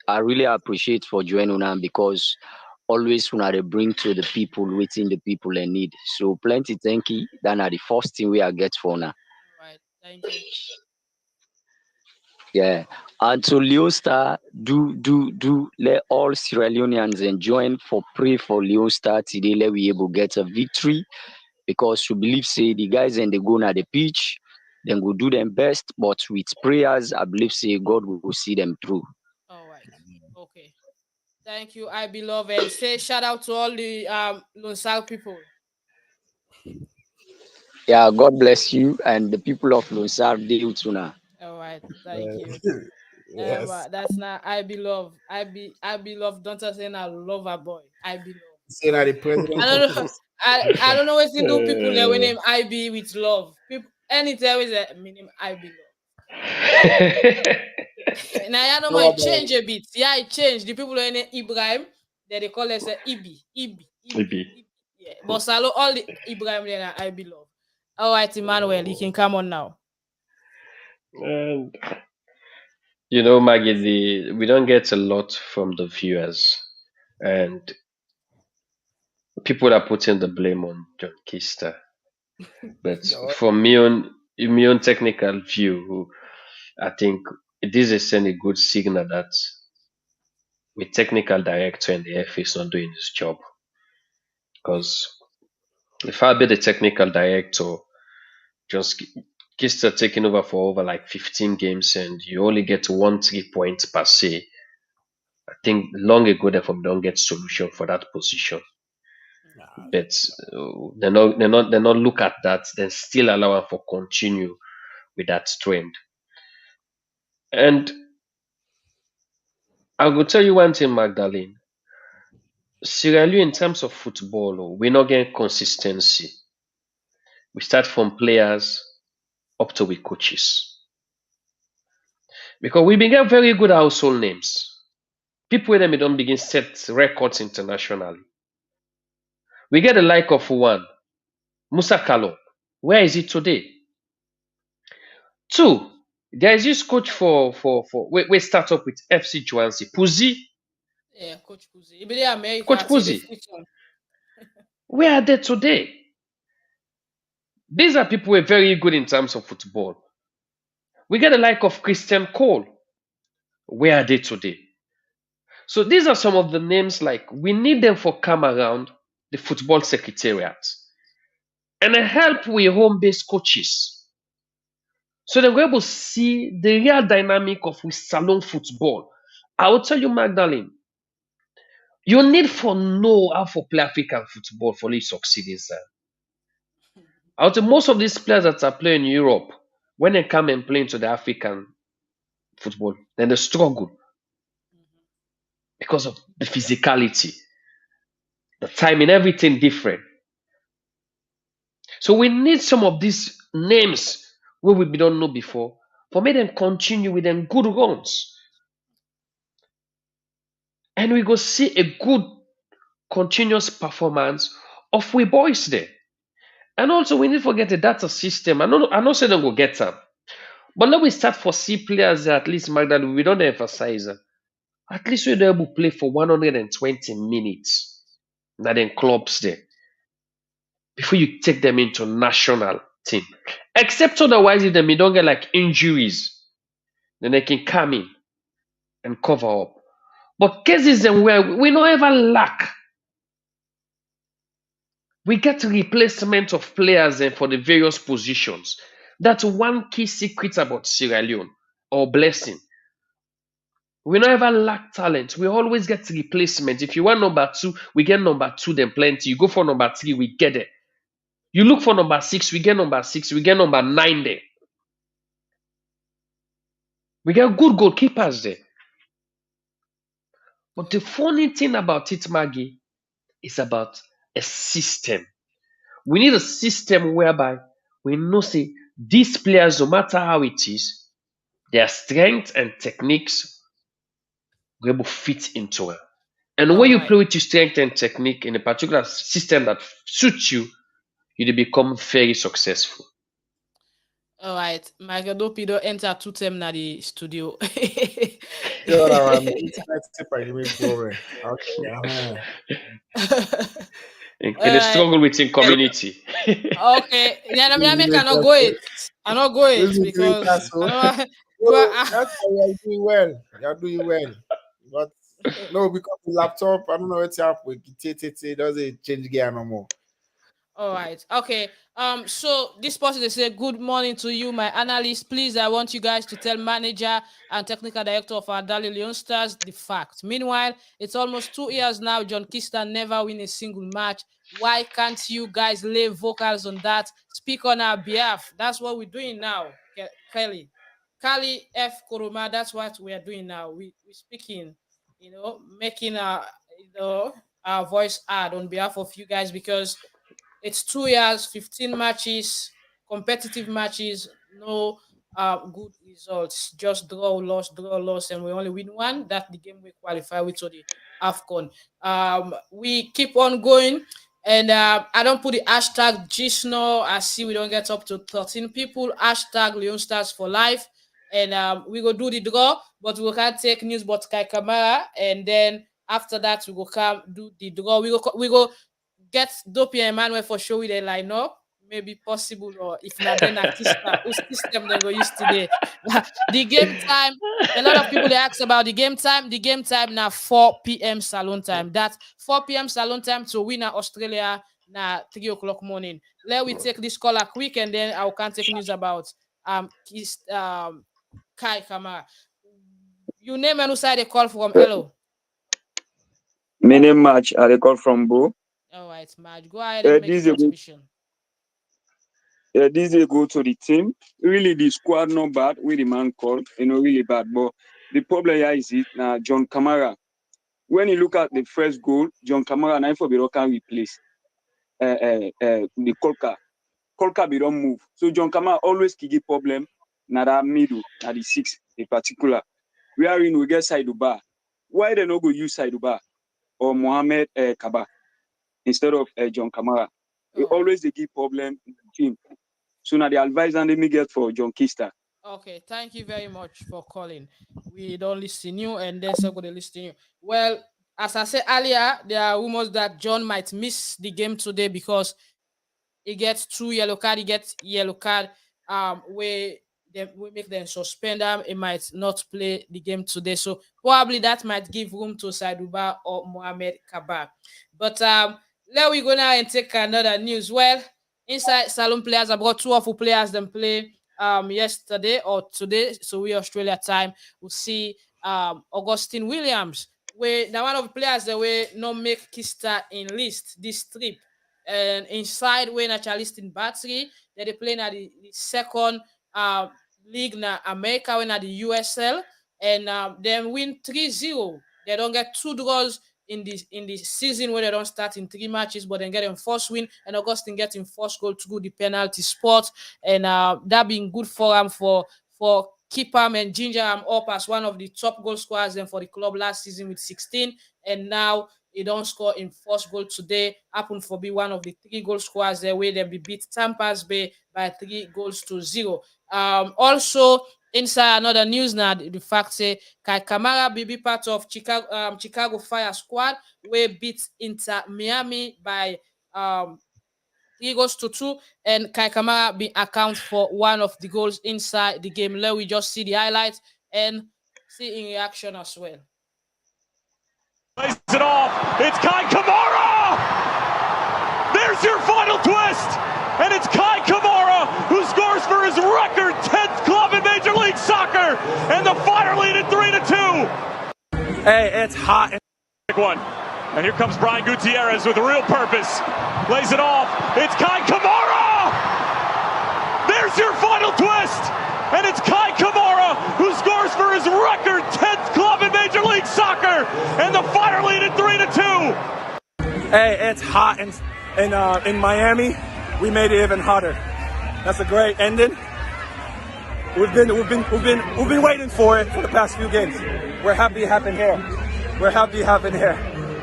I really appreciate for joining them because always when they bring to the people within the people in need. So plenty thank you. That are the first thing we are get for now. All right, thank you. Yeah, and to Leon Star, do let all Sierra Leoneans join for pray for Leon Star today. Let we able get a victory because we believe say the guys and they go na the pitch, then go do them best. But with prayers, I believe say God will see them through. All right, okay. Thank you, I Belove, and say shout out to all the Lonsal people. Yeah, God bless you and the people of Lonsar deal tuna. All right, thank you. Yes. That's not I Belove. I Belove. Don't say I love a boy. I Belove. Say that the president. I don't know. I don't know what to do. People there we name IB with love. People anytime is a name IB love. Now I don't mind change a bit. Yeah, it changed. The people who name Ibrahim, they call us Ibi. Yeah, but Salo all the Ibrahim there are IB love. All right, Emmanuel, you can come on now. And Maggie, we don't get a lot from the viewers, and people are putting the blame on John Kista. But from my own technical view, I think this is sending a good signal that with technical director and the FA is not doing his job. Because if I be the technical director, just Kista taking over for over like 15 games and you only get 3 points per se, I think long ago they don't get solution for that position. But they not look at that, then still allow her for continue with that trend. And I will tell you one thing, Magdalene. Sierra Leone in terms of football, we're not getting consistency. We start from players up to we coaches. Because we begin very good household names. People with them we don't begin set records internationally. We get the like of one, Musa Kalo. Where is he today? Two, there is this coach we start up with FC Joansi, Puzi. Yeah, Coach Puzi. He be the America. Coach Puzi. Where are they today? These are people who are very good in terms of football. We get the like of Christian Cole. Where are they today? So these are some of the names like we need them for come around the football secretariat and help with home-based coaches. So that we're able to see the real dynamic of with Salone football. I will tell you, Magdalene, you need for know how to play African football for you succeed inside. I would say most of these players that are playing in Europe, when they come and play into the African football, then they struggle because of the physicality, the timing, everything different. So we need some of these names where we don't know before for me them continue with them good runs. And we go see a good continuous performance of we boys there. And also we need to forget the data system. I know say them go get them. But let we start for C players at least Magdalene, we don't emphasize them. At least we're able to play for 120 minutes. Now then clubs there. Before you take them into national team. Except otherwise, if they don't get like injuries, then they can come in and cover up. But cases then where we don't ever lack. We get replacement of players for the various positions. That's one key secret about Sierra Leone or blessing. We don't ever lack talent. We always get replacement. If you want number 2, we get number 2, then plenty. You go for number 3, we get it. You look for number 6, we get number 6, we get number 9 there. We get good goalkeepers there. But the funny thing about it, Maggie, is about a system. We need a system whereby we know, say, these players, no matter how it is, their strength and techniques will able to fit into it. And when you play with your strength and technique in a particular system that suits you, you become very successful. All right, Michael Dopeii don't enter 2 term na the studio. In a struggle within community. Okay, yeah, I cannot go it. I not go it because that's why you're doing well. You're doing well. But no, because the laptop, I don't know what's up with it doesn't change gear no more. All right. Okay. So this person they say good morning to you, my analyst. Please, I want you guys to tell manager and technical director of our Darling Leone Stars the fact. Meanwhile, it's almost 2 years now. John Kista never win a single match. Why can't you guys lay vocals on that? Speak on our behalf. That's what we're doing now, Kelly. Kali F. Koroma, that's what we are doing now. We're speaking, making our voice heard on behalf of you guys because it's 2 years, 15 matches, competitive matches, no good results. Just draw, loss, and we only win one. That's the game we qualify with to the AFCON. We keep on going, and I don't put the hashtag GSNO. I see we don't get up to 13 people. Hashtag Leone Stars for life. And we go do the draw, but we can't take news but Kai Kamara, and then after that we go come do the draw. We go get Dopeii and Emmanuel for show with a line up. maybe possible, or if not, then a Kista, whose system they go use today. The game time, a lot of people they ask about the game time. The game time now 4 p.m. Salone time. That's 4 p.m. Salone time to win Australia na 3 o'clock morning. Let we take this call a quick and then I can take news about Kai Kamara. You name and who side they call from hello. My name Match, I dey call from Bo. All right, Match. Go ahead and make your contribution. This is go to the team. Really, the squad not bad. With the man called, really bad. But the problem here is it now. John Kamara. When you look at the first goal, John Kamara now for Biro can replace the Kolka. Kolka be don't move. So John Kamara always give problem. Now that middle, now the 6 in particular. We are in we get Saiduba. Why they not go use Saiduba or Mohamed Kaba instead of John Kamara? We always they give problem in the team. So now the advice and they me get for John Kista. Okay, thank you very much for calling. We don't listen you and then somebody listen you. Well, as I said earlier, there are rumors that John might miss the game today because he gets 2 yellow card. He gets yellow card. Where we make them suspend him. He might not play the game today. So probably that might give room to Saiduba or Mohamed Kaba. But let we go now and take another news. Well, inside Salone players, I've got 2 of the players them play yesterday or today. So we Australia time. We'll see Augustine Williams. Where now one of the players that we not make Kista in list this trip. And inside when naturalist in battery, they play at the second league na America when at the USL and then win 3-0. They don't get 2 draws in the season where they don't start in 3 matches, but then get them first win and Augustine getting first goal to go the penalty spot, and that being good for him for keep him and ginger him up as one of the top goal scorers then for the club last season with 16, and now he don't score in first goal today. Happen for be one of the 3 goal scorers there where they be beat Tampa's Bay by 3-0. Also inside another news now, the fact say Kai Kamara be part of Chicago Fire squad where beat Inter Miami by 3-2, and Kai Kamara be account for one of the goals inside the game. Let we just see the highlights and see in reaction as well. Plays it off. It's Kai Kamara! There's your final twist! And it's Kai Kamara who scores for his record 10th club in Major League Soccer! And the Fire lead at 3-2! Hey, it's hot. Big one. And here comes Brian Gutierrez with a real purpose. Lays it off. It's Kai Kamara! There's your final twist! And it's Kai Kamara who scores for his record 10th club in Major League Soccer, and the Fire lead at 3-2. Hey, it's hot in Miami. We made it even hotter. That's a great ending. We've been waiting for it for the past few games. We're happy it happened here. We're happy it happened here.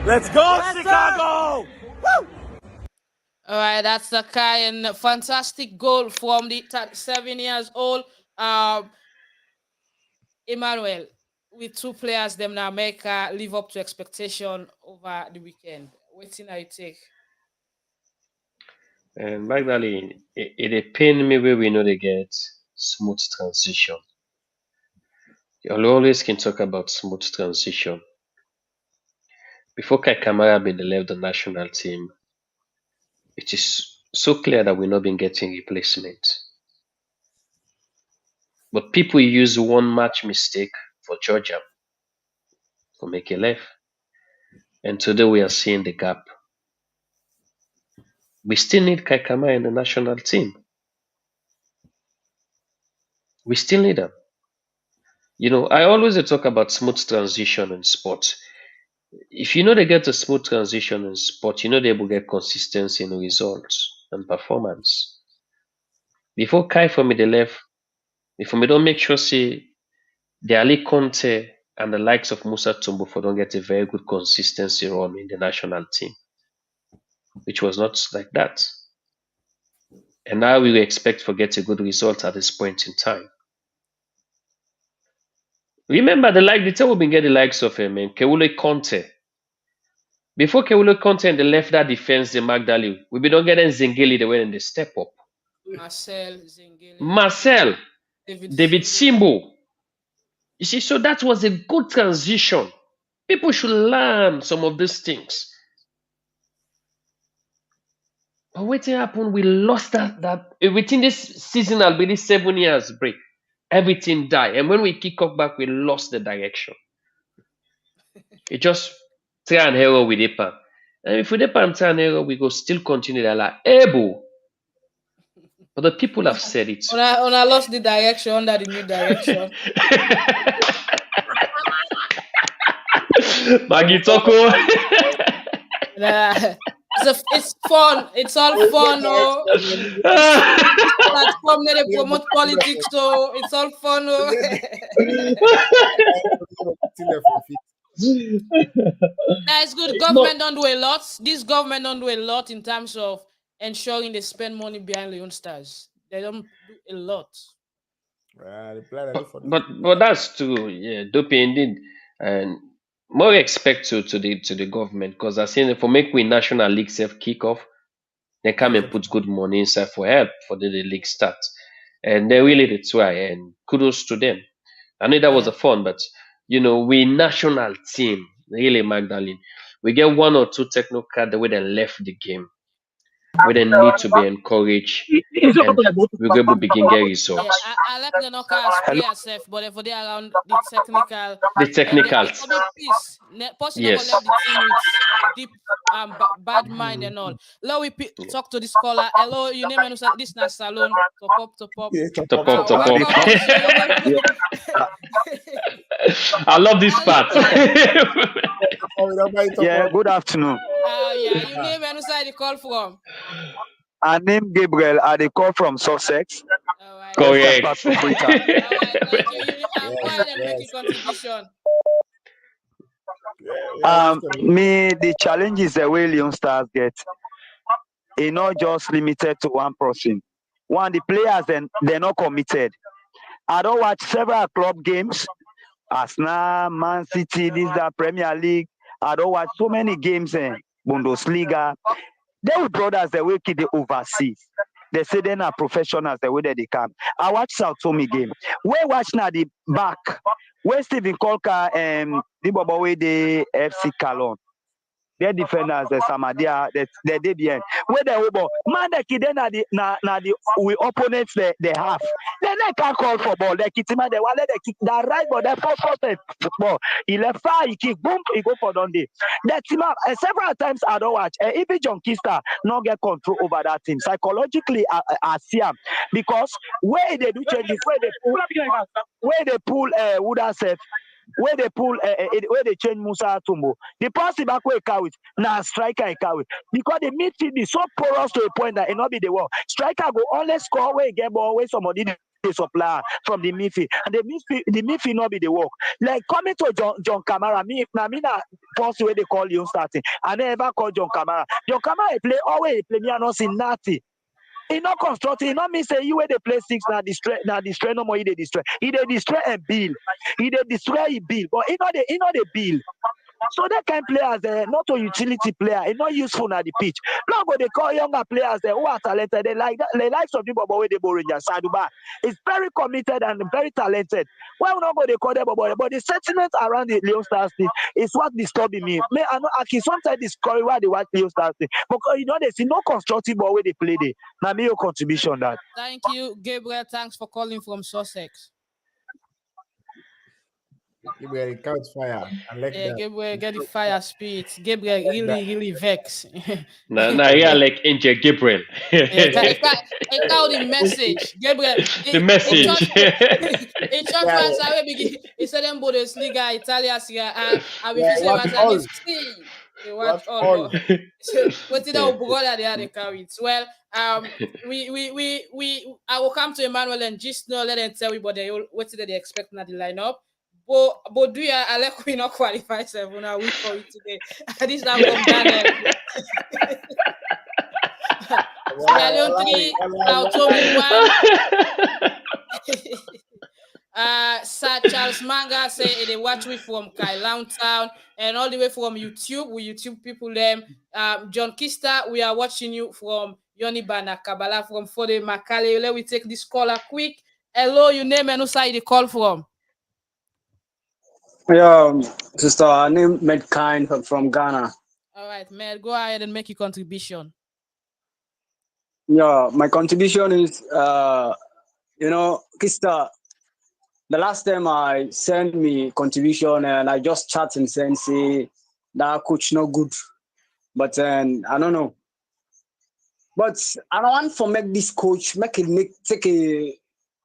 Let's go, Chicago! Woo! All right, that's the Kai, and a fantastic goal from the 37 years old Emmanuel, with 2 players them now make live up to expectation over the weekend. Waiting how you take. And Magdalene, it pain me where we know they get smooth transition. You always can talk about smooth transition. Before Kai Kamara been left the national team, it is so clear that we're not been getting replacement. But people use one match mistake for Georgia to make a left. And today we are seeing the gap. We still need Kai Kamara in the national team. We still need them. You know, I always talk about smooth transition in sports. If you know they get a smooth transition in sport, you know they will get consistency in results and performance. Before Kai for me the left, if we don't make sure see the Ali Conte and the likes of Musa Tumbo for don't get a very good consistency run in the national team, which was not like that. And now we expect for get a good result at this point in time. Remember the time we've been getting the likes of Keule Conte. Before Kewulo Content they left that defense the Magdalene, we be not getting Zingeli the way and they step up. Marcel Zengeli, Marcel, David Simbo. Simbo. You see, so that was a good transition. People should learn some of these things. But what happened? We lost that within this season. I'll be this 7 years break. Everything died, and when we kick off back, we lost the direction. It just try and error with Epan, and if we Epan try and error, we go still continue that like able. But the people have said it. When I lost the direction under the new direction. Maggie Toko. It's fun. It's all fun. Oh. Platform they promote politics, so it's all fun. Oh. That's good. Government don't do a lot. This government don't do a lot in terms of ensuring they spend money behind Leone Stars. They don't do a lot. But that's true. Yeah, Dopeii indeed, and more respect to the government because I seen for make we national league self kick off, they come and put good money inside for help for the league start, and they really did try. And kudos to them. I know that was a fun, but we national team really Magdalene. We get one or two technical the way they left the game. We then need to be encouraged and we're going to begin get results. Yeah, I like the knockouts play yourself, but for they around the technical. The technicals. Possibly Yes. left the team with deep bad mind and all. Now we talk to this caller. Hello, your name and this na Salone. Top up. I love this part. Yeah, good afternoon. Yeah, your name and where you call from? I name Gabriel. I dey call from Sussex. Correct. The challenges the way Leone Stars get, it's not just limited to one person. One, the players they're not committed. I don't watch several club games, Arsenal, Man City, the Premier League. I don't watch so many games in Bundesliga. They brothers the way they overseas. They say they're not professionals the way that they come. I watch South Tome game. We watch now the back. Where Stephen Kolka and the Baba way the FC Salone. Their defenders, the Samadia, the DBN. Where they over man the kid then the we opponents they have. Then they can't call for ball. They kick him they want they kick that right but they post football. He left far, he kick boom, he go for Dundee. That team several times I don't watch. Even John Kista not get control over that team. Psychologically I see him because where they do changes, where they pull Woodaself. Where they pull, where they change Musa Tumbo. The pass back way carry now striker I carry because the midfield is so porous to a point that it not be the wall. Striker go only score where get ball where somebody they supply from the midfield and the midfield not be the work. Like coming to John Kamara, me first way they call you starting. I never call John Kamara. John Kamara play always play me and not see nothing. He not constructive. He not mean say you where they play six now destroy no more. He they destroy. He they destroy and build. He they destroy he build. But he not the build. So that kind of players not a utility player. It's not useful at the pitch. Now go they call younger players who are talented. They like that. They like some people where they borrow Rangers. Saduba is very committed and very talented. Why not go they call them but the sentiment around the Leone Stars team is what disturbing me. I know I can sometimes discover why they watch Leone Stars team because they see no constructive ball where they play there. Now me your contribution that. Thank you, Gabriel. Thanks for calling from Sussex. Gabriel count fire. I like that. Gabriel get the fire spirit. Gabriel really vex. Nah, yeah, like Angel Gabriel. It called the message. Gabriel. The message. It just fans away begin. He said them Bundesliga, Italia, and we say what they watch all. What did our brother they had to carry it? Well, we I will come to Emmanuel and just let them tell you what did they expect in the lineup. But do you like we not qualify seven? I wait for it today. This is from Daniel. Leone 3, Tome 1. Sir Charles Manga say they watch me from Kailan Town and all the way from YouTube. We YouTube people them. John Kista, we are watching you from Yonibana Kabbalah from Fode Makale. Let we take this caller quick. Hello, your name and who side you call from? Yeah, sister, her name Medkind from Ghana. All right, man, go ahead and make your contribution. Yeah, my contribution is, Kista, the last time I sent me contribution and I just chat and say that coach no good, but I don't know. But I don't want to make this coach take a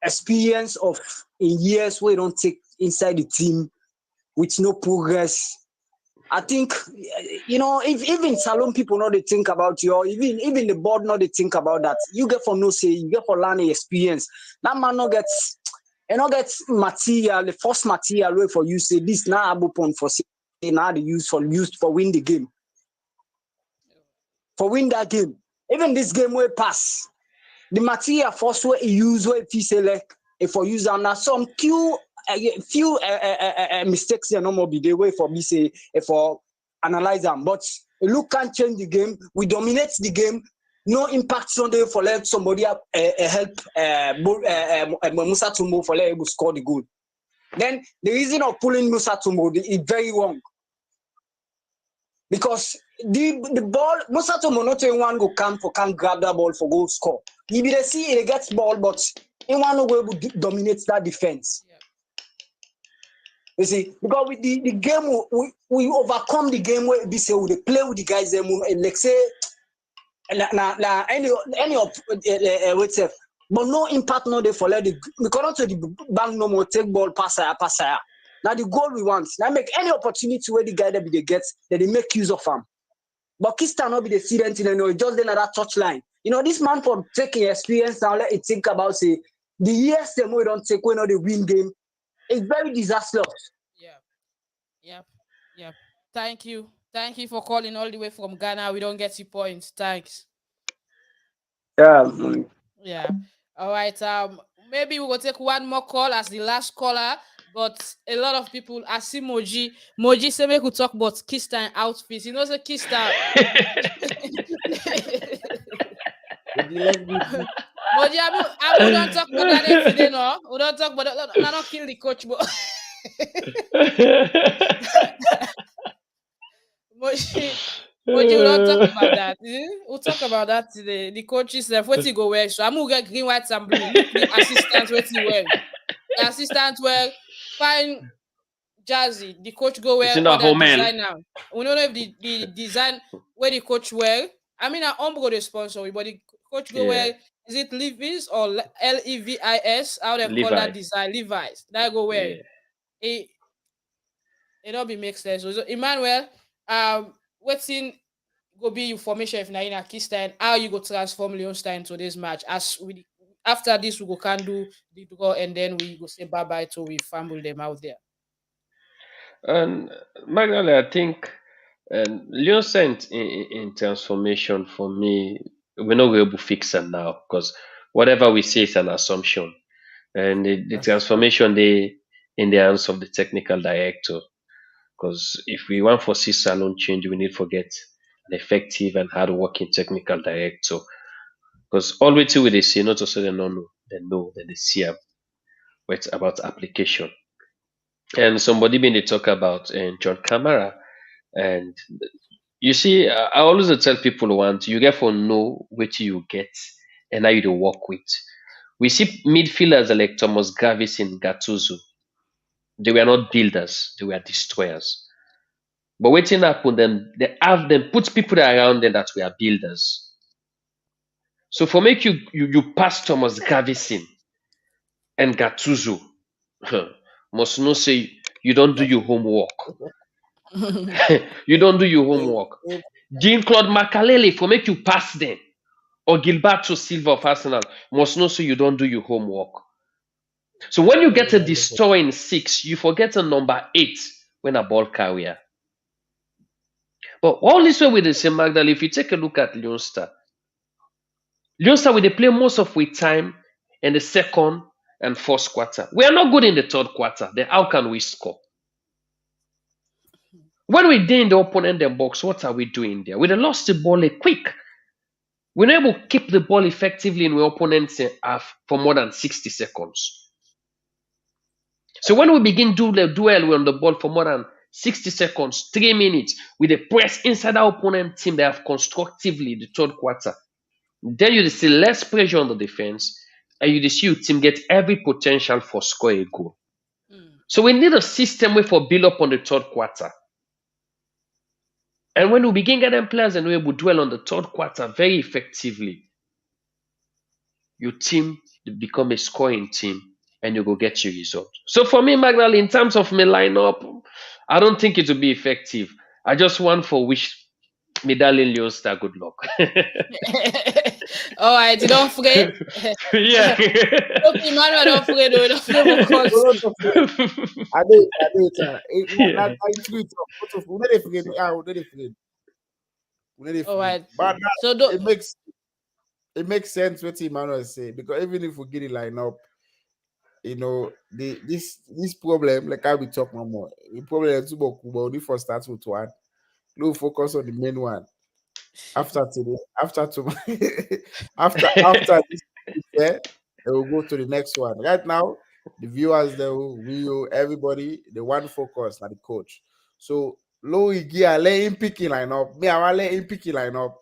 experience of in years where you don't take inside the team with no progress. I think if even Salone people know they think about you, or even the board know they think about that. You get for no say, you get for learning experience. That man not gets material, the first material way for you say this now upon for say now the used for win the game. For win that game. Even this game will pass. The material first way you use way if you select if for use and some few mistakes no more be the way for me say for analyze them. But look can't change the game. We dominate the game. No impact Sunday for let somebody help Musa Tumbo for let him score the goal. Then the reason of pulling Musa Tumbo is very wrong. Because the ball, Musa Tumbo not anyone go can't grab that ball for goal score. You be see it gets ball, but anyone will able to dominate that defense. Yeah. You see, because with the game we overcome the game where we say we play with the guys and like say any of but no impact no they for let the because to the bank no more take ball pass. Now the goal we want. Now make any opportunity where the guy that they get that they make use of them. But Kista not be the student just then at that touch line. This man for taking experience now let it think about say the years them we don't take when they win game. It's very disastrous. Yep. Thank you for calling all the way from Ghana. We don't get your points. Thanks. Yeah. All right. Maybe we will take one more call as the last caller. But a lot of people, I see Moji say we could talk about Kista and outfits. You know the Kista. Moji, I don't talk about that today, no. We don't talk about that. I don't kill the coach, but Moji, we don't talk about that. We'll talk about that today. The coaches left. What he go wear? So I'm gonna get green, white, and blue. Look the assistant what he wear. The assistant wear fine jazzy. The coach go wear what the design now. We don't know if the design where the coach wear. I mean, I'm go the sponsor, but the coach go wear. Is it Levi's or Levis? How they call that design? Levi's. That go wear. It don't be make sense. So Emmanuel, what's in go be information if Naina Kista and how you go transform Leone into this match. As we after this we go can do the draw and then we go say bye bye to we fumble them out there. And Magdalene, I think Leon sent in transformation for me, we're not able to fix it now because whatever we say is an assumption. And the transformation they in the hands of the technical director. Because if we want for see Salone change, we need to get an effective and hardworking technical director. Because all we do with they say, not to say they don't know, then they see but it's about application. And somebody been they talk about John Camara. And you see, I always tell people once you get for know what you get and how you do work with. We see midfielders like Thomas Gravis and Gattuso. They were not builders, they were destroyers. But waiting happen, then they have them put people around them that were builders. So for make you pass Thomas Gravison and Gattuso, must know say you don't do your homework. You don't do your homework. Jean-Claude Makalele for make you pass them. Or Gilberto Silva of Arsenal must know so you don't do your homework. So when you get a destroying 6, you forget a number 8 when a ball carrier. But all this way with the same Magdalene, if you take a look at Leone Star, will they play most of with time in the second and fourth quarter. We are not good in the third quarter. Then how can we score? When we did in the opponent the box, what are we doing there? We lost the ball quick. We're not able to keep the ball effectively in the opponent's half for more than 60 seconds. So when we begin to do the duel on the ball for more than 60 seconds, 3 minutes, with a press inside our opponent team they have constructively the third quarter, then you see less pressure on the defense, and you see your team get every potential for score a goal. So we need a system way for build up on the third quarter. And when we begin getting players and we're able to dwell on the third quarter very effectively, your team become a scoring team and you go get your result. So for me, Magdalene, in terms of my lineup, I don't think it will be effective. I just want for wish Magdalene Leone Star good luck. All right, you don't afraid. Yeah. Okay, Emmanuel, don't afraid. Don't afraid because I all right. But now So don't. it makes sense what Emmanuel say, because even if we get it line up, you know, this problem, like I will talk no more. The problem is only for start with one. No focus on the main one. After today, after this, they will go to the next one. Right now, the viewers, everybody, the one focus na the coach. So low gear, let him picking line up. Me, I let him picking line up.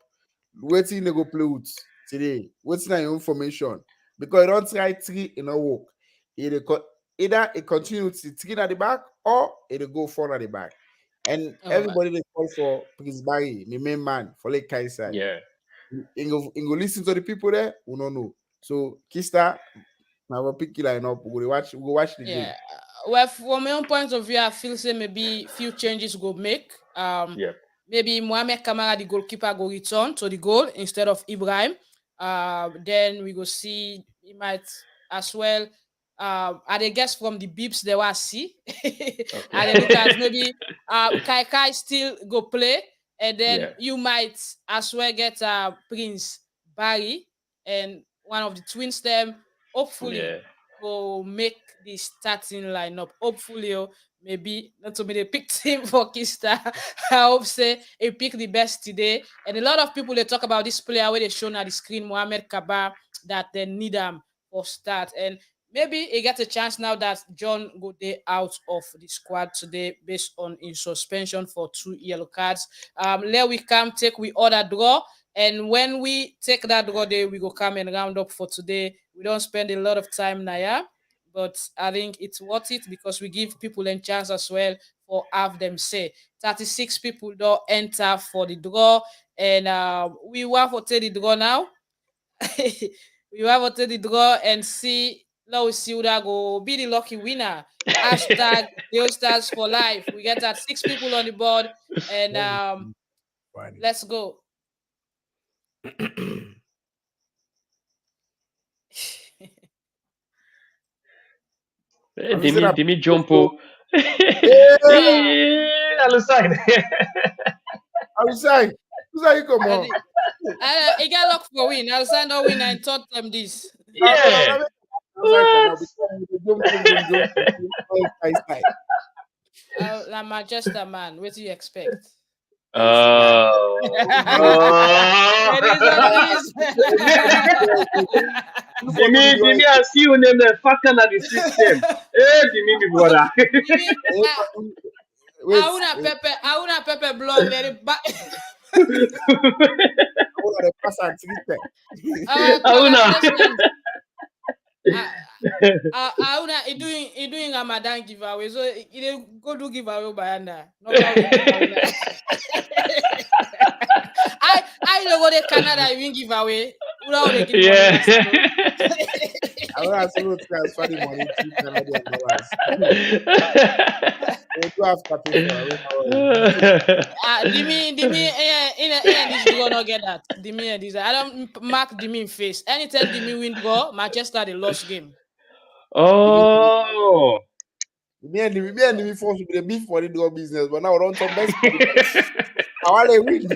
Waiting to go play with today. What's your information? Because you don't try three in a walk. Either it continues to three at the back or it'll go four at the back. And everybody they call for Principe, the main man for Lake Kaisai. Yeah. You go listen to the people there, we don't know. So Kista, now pick line up, we go watch the game. Well, from my own point of view, I feel say maybe few changes go make. Maybe Mohamed Kamara, the goalkeeper, go return to the goal instead of Ibrahim. Then we go see he might as well. I guess from the beeps they were see. And then look at maybe Kai still go play, and then you might as well get Prince Barry and one of the twins them. Hopefully, will make the starting lineup. Hopefully, maybe not to be the pick team for Kista. I hope say he pick the best today. And a lot of people they talk about this player where they shown on the screen, Mohamed Kaba, that they need him for start. And maybe he gets a chance now that John Gboyah out of the squad today based on his suspension for 2 yellow cards. There we come take we order draw. And when we take that draw day, we go come and round up for today. We don't spend a lot of time now, but I think it's worth it because we give people a chance as well for have them say. 36 people don't enter for the draw, and we want to take the draw now. We want to take the draw and see. Now we see who that go be the lucky winner. Hashtag Leone Stars for life. We get that 6 people on the board, and let's go. Dimi jumpo. Outside. Outside. Outside, come on. He got luck for win. Outside no win and taught them this. Yeah. La Manchester man, what do you expect? Dimi, I see you name the fucking at the system. Dimi, me brother. I wanna Pepe blonde. Let it back. He doing Ramadan giveaway, so he go do giveaway by under. I don't go to Canada even giveaway. Yeah. I will absolutely transfer the money to Canadian dollars. Dimi, this draw not get that. Dimi, this I don't mark Dimi face. Anytime Dimi win draw, Manchester the lost game. Oh. Me and Dimi forced to be the beef for the draw business, but now we're on some best. How are they win?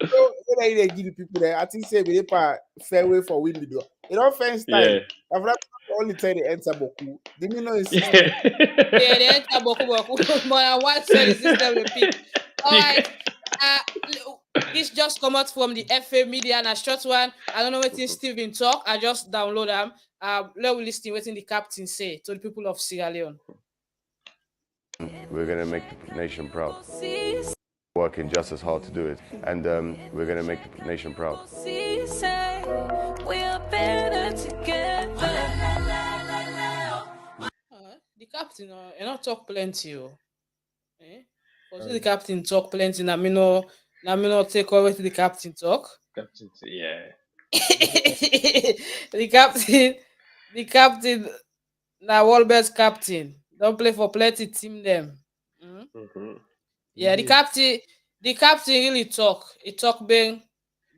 So way they give the people there, I think say we did fairway for win the door. You know, first time. I've only tell the answer Boku. Didn't you know it's Yeah, the enter boku. But one side is system they pick. All right. This just come out from the FA media and a short one. I don't know what Steven talk. I just download them. Let me listen what the captain say to the people of Sierra Leone. We're going to make the nation proud. Working just as hard to do it. And we're going to make the nation proud. We are better together. The captain, you not talk plenty. Eh? The captain talk plenty. Na me no take over to the captain talk. Captain, yeah. the captain, na world best captain. Don't play for plenty team them. Yeah, the captain really talk. He talk big,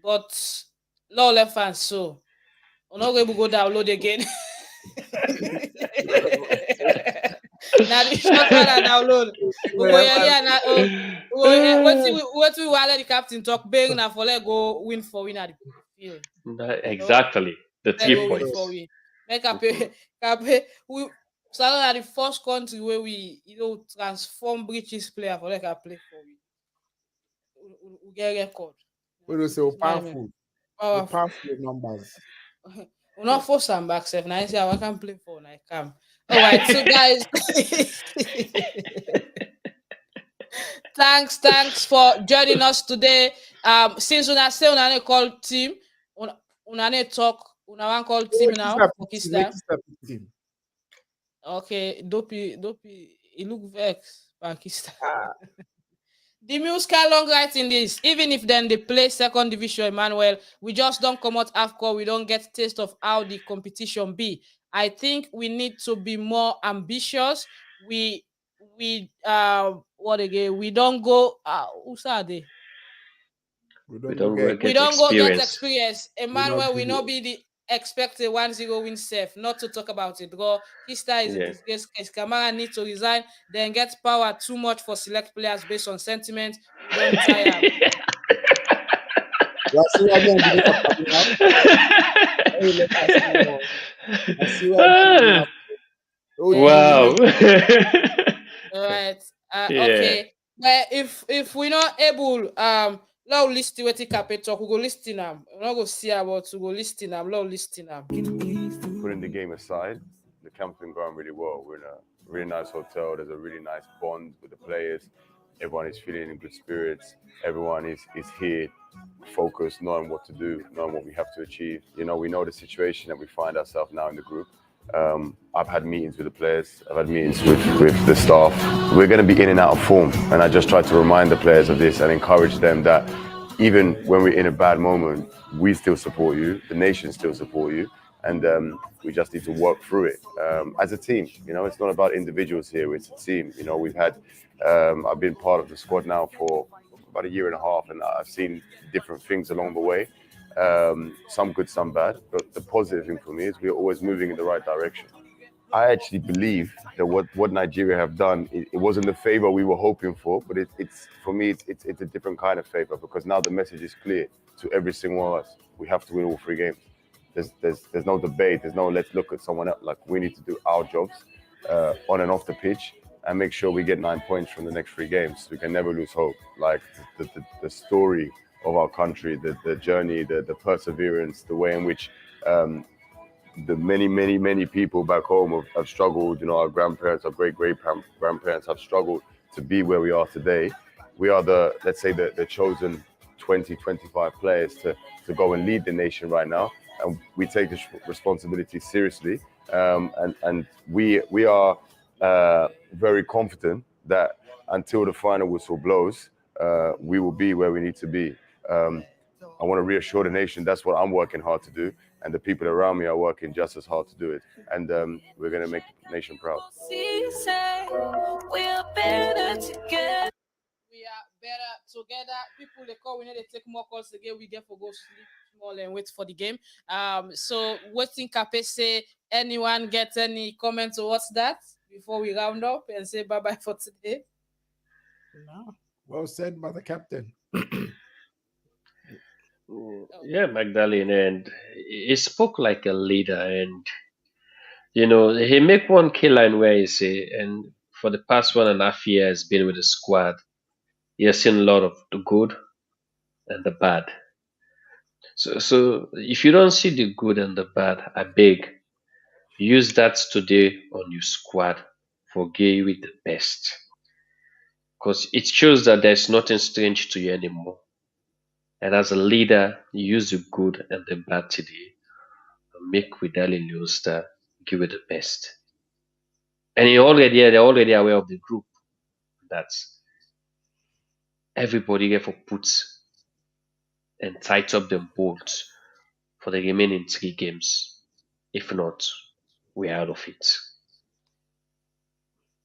but no left fans so. We're not going to go download again. Now the short one I download. What we let the captain talk big now for let go win for win at the field. Exactly. The 3 points. Make a we Salone are the first country where we transform British player for like a play for we get record. We will say powerful numbers. We're not force them back, Seth. Now I say I can play for I can. All right, so guys, thanks for joining us today. Since una say una call team, una talk, una one call team now. Okay, Dopeii, he look vexed, Pakistan. The Mills can long right in this. Even if then they play second division, Emmanuel, we just don't come out AFCON. We don't get taste of how the competition be. I think we need to be more ambitious. We what again? We don't go. Who's are they? We don't go get experience. Emmanuel will not be the expected 1-0 win safe. Not to talk about it. Because Kista is a disgrace case. Kamara needs to resign, then get power too much for select players based on sentiment. We don't tire. Wow. All right. Okay. But if we're not able, now listen what the captain talk. We go listing them. We're not go see about to go listing them. Now listing them. Putting the game aside, the camp's been going really well. We're in a really nice hotel. There's a really nice bond with the players. Everyone is feeling in good spirits. Everyone is here, focused, knowing what to do, knowing what we have to achieve. You know, we know the situation that we find ourselves now in the group. I've had meetings with the players. I've had meetings with the staff. We're going to be in and out of form. And I just try to remind the players of this and encourage them that even when we're in a bad moment, we still support you. The nation still support you. And we just need to work through it as a team. You know, it's not about individuals here. It's a team. You know, we've had, I've been part of the squad now for about a year and a half, and I've seen different things along the way. Some good, some bad. But the positive thing for me is we're always moving in the right direction. I actually believe that what Nigeria have done, it wasn't the favor we were hoping for, but it's for me, it's a different kind of favor, because now the message is clear to every single one of us. We have to win all 3 games. There's no debate. There's no let's look at someone else. Like, we need to do our jobs on and off the pitch and make sure we get 9 points from the next 3 games. We can never lose hope. Like the story of our country, the journey, the perseverance, the way in which the many people back home have struggled. You know, our grandparents, our great-grandparents have struggled to be where we are today. We are let's say the chosen 20, 25 players to go and lead the nation right now. And we take this responsibility seriously. And we are very confident that until the final whistle blows, we will be where we need to be. I want to reassure the nation that's what I'm working hard to do, and the people around me are working just as hard to do it. And we're going to make the nation proud. We are better together. We are better together. People they call, we need to take more calls again. We get for go sleep small and wait for the game. So waiting Cape say, anyone get any comments or what's that before we round up and say bye bye for today? No. Well said by the captain. Yeah, Magdalene, and he spoke like a leader, and he make one key line where he say, and for the past 1.5 years been with the squad, he has seen a lot of the good and the bad. So if you don't see the good and the bad, I beg, use that today on your squad for give with the best, because it shows that there's nothing strange to you anymore. And as a leader, you use the good and the bad today and make with Leone Star give it the best. And they're already aware of the group that everybody therefore puts and tight up the bolts for the remaining 3 games. If not, we're out of it.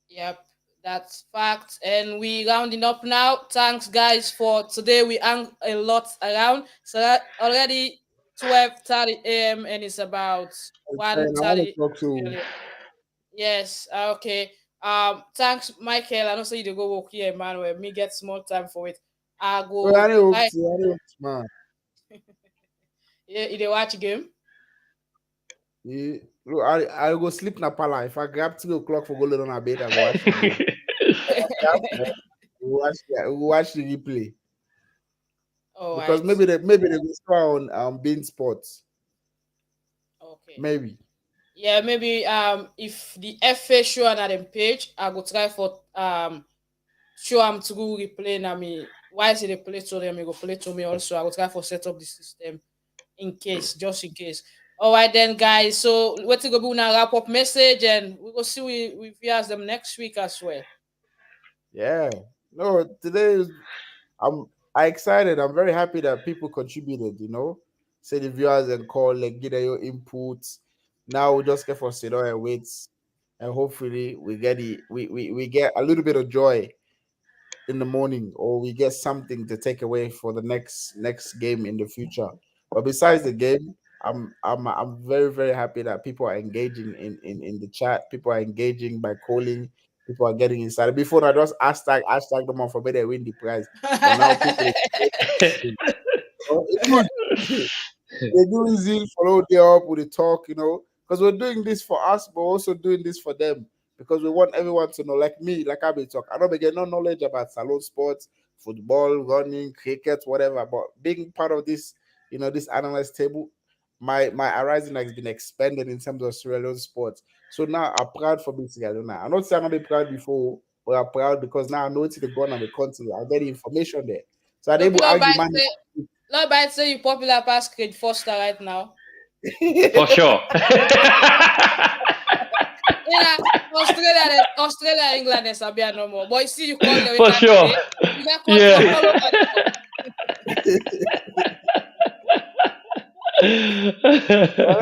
Yep, that's fact. And we rounding up now. Thanks, guys, for today. We hung a lot around. So that already 12:30 a.m. and it's about And I want 1:30. to talk to. Yes. Okay. Thanks, Michael. I don't say you to go work here, Emmanuel. Me get small time for it. I Well, I go. know, man. Yeah, you dey watch game. Yeah. Look, I go sleep na pala. If I grab 3 o'clock for go lay on a bed, I go watch the game. Watch the replay. Oh, Because right. maybe they go score on Bean Sports. Okay. Maybe. Yeah, maybe if the FA show on them page, I go try for show am through replay na me. Why say they play to them, they go play to me also. I go try for set up the system just in case. All right then, guys. So what to go do now? Wrap up message, and we go see we viewers them next week as well. Yeah. No, today I'm excited. I'm very happy that people contributed, Say the viewers and call, like give your inputs. Now we just get for sit down and wait. And hopefully we get a little bit of joy in the morning, or we get something to take away for the next game in the future. But besides the game, I'm very, very happy that people are engaging in the chat. People are engaging by calling. People are getting inside. Before I just hashtag them on for better win the prize. But now people they do easy follow them up with the talk, because we're doing this for us, but also doing this for them, because we want everyone to know, like me, like I've been talking. I don't get no knowledge about Salone sports, football, running, cricket, whatever, but being part of this, this analyst table, my horizon has been expanded in terms of Sierra Leone sports. So now I'm proud for being Sierra Leone. I'm not saying I'm not proud before, but I'm proud because now I know it's the gun on the country. I get the information there. So I'm able to argue, man. Not by say you popular past Craig Foster right now. For sure. Yeah, Australia, England, and Sabia no more. But you see, you call the For sure. You got call all over Well,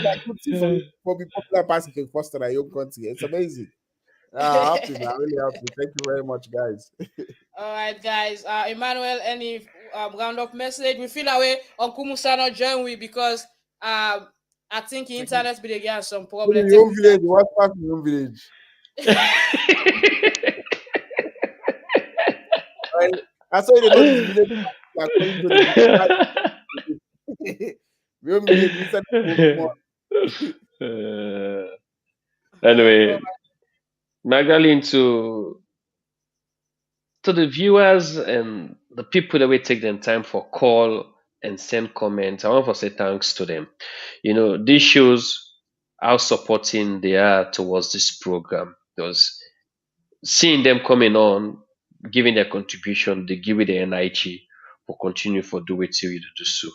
that's good thing for be popular past Craig Foster in your own country. It's amazing. Happy, man. Really happy. Thank you very much, guys. All right, guys. Emmanuel, any round up message? We feel away on Kumusa not join we because I think the internet be again some problem. Your own village, what part of your own village? I saw you know this village according to the your own village. Anyway, Magdalene, to the viewers and the people that will take their time for call and send comments, I want to say thanks to them. This shows how supporting they are towards this program. Because seeing them coming on, giving their contribution, they give it the energy for continue for do it till you do so.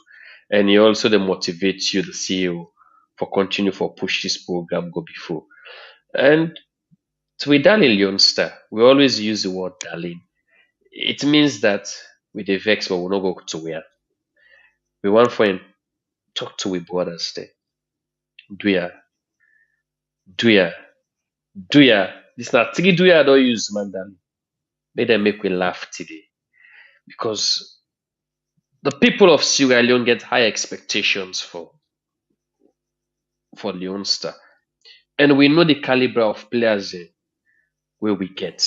And it also they motivates you, the CEO, for continue for push this program go before. And with Darling Leone Star, we always use the word darling. It means that with the vex, but we'll not go to where. We want for him talk to we brothers there. Do ya. This not 3 do ya don't use Magdalene. Make them make we laugh today. Because the people of Sierra Leone get high expectations for Leone Star. And we know the caliber of players where we get.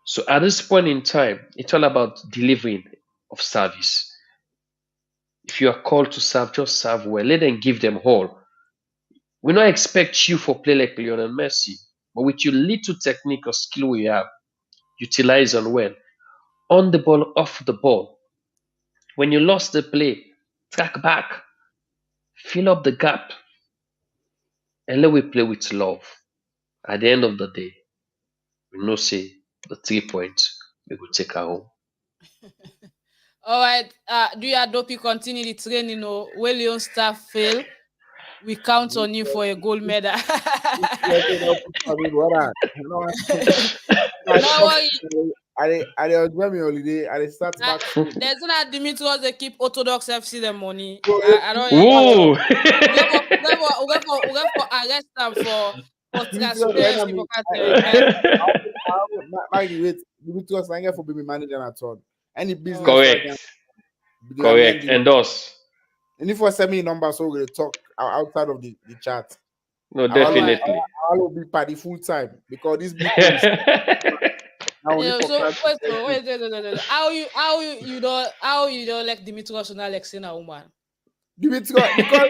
So at this point in time, it's all about delivering of service. If you are called to serve, just serve well. Let them give them all. We don't expect you for play like Lionel Messi, but with your little technique or skill you have, utilize on well. On the ball, off the ball. When you lost the play, track back, fill up the gap, and let we play with love. At the end of the day, we know say the 3 points we will take our home. All right. Do you Dopeii continue the training or will Leone staff fail? We count on you for a gold medal. No worry. I enjoy my holiday. I start back soon. There's not Dimitrios they keep Orthodox FC the money. So, I don't. Whoa! We go for arrest them for transparency for Maggie, wait. Dimitrios Lange for being manager at all. Any business Correct. right now, Correct. Endorse. And if you send me numbers, so we'll talk outside of the chat. No, definitely. I will be party full time because this big so wait. How you don't like Dimitrios and Alexina woman? Dimitrios because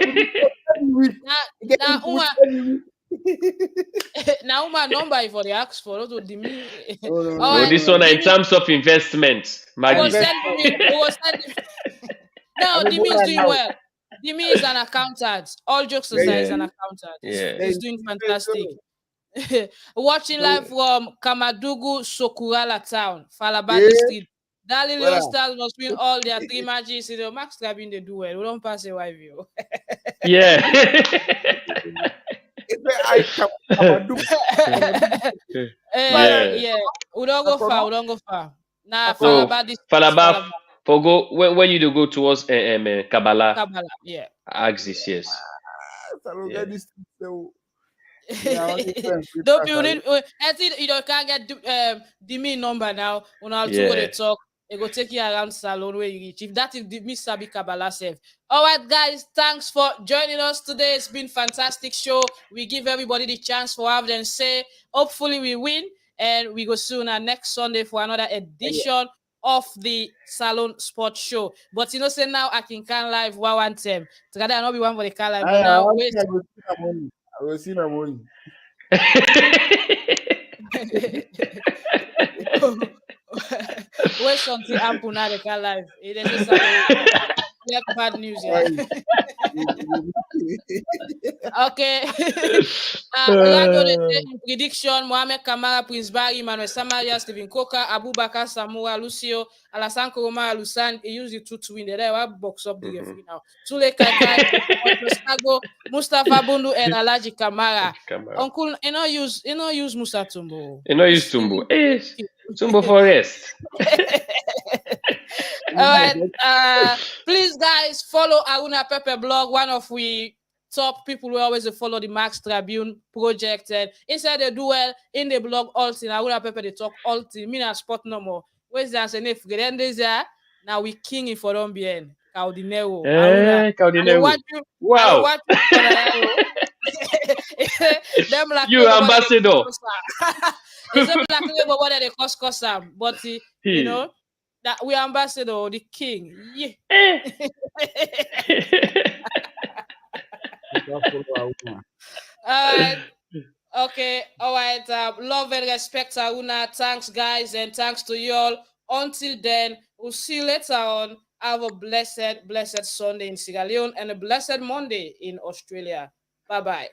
now woman number for the ask for not to Dimi. No, this one in terms of investment. Maggie. No, Dimi is doing well. Dimi is an accountant. All jokes aside, he's an accountant. He's doing fantastic. Watching live from Kamadugu, Sokurala town, Falabadi Street. Darling Leone Stars must win all their 3 matches. Max Tribune, they do well. We don't pass a wide view. Yeah. Yeah. We don't go far. Now, Falabadi Falabaf. For go when you do go towards Kabbalah. Yeah. Axis, yes. Dopeii, I think you can't get the main number now. When I'll go to talk, it go take you around Salone where you reach. If that is the Miss Sabi Kabbalah self. All right, guys, thanks for joining us today. It's been fantastic show. We give everybody the chance for have them say. Hopefully we win, and we go soon next Sunday for another edition of the Salone Sports Show. But say now I can live one time. Together I not be one for the can live, but now wait. I will see my money. Wait something happen now they can live. It is just bad news. Okay. Prediction: Mohamed Kamara, Prince Barry, Emmanuel Samaria, Stephen Coker, Abubakar Samura, Lucio, Alassane Koroma, Alusan. He used the 2 to win. They will box up the referee now. Sule Kaikai, Mustafa Bundu, and Alaji Kamara. Uncle, you know use Musa Tumbo. You know use Tumbo. Tumbo for rest. All right. Please, guys, follow Aruna Pepe blog. One of we top people who always follow the Max Tribune project. And inside the duel, in the blog, all thing Aruna Pepe they talk all thing. Me na sport no more. Where's the answer? Now we king in for Dombien. Caudinero. Caudinero. Wow. You ambassador. It's a black label what they cost them, but you know that we ambassador the king. Yeah. Okay. All right. Love and respect, Aruna. Thanks, guys, and thanks to you all. Until then, we'll see you later on. Have a blessed Sunday in Sierra Leone and a blessed Monday in Australia. Bye-bye.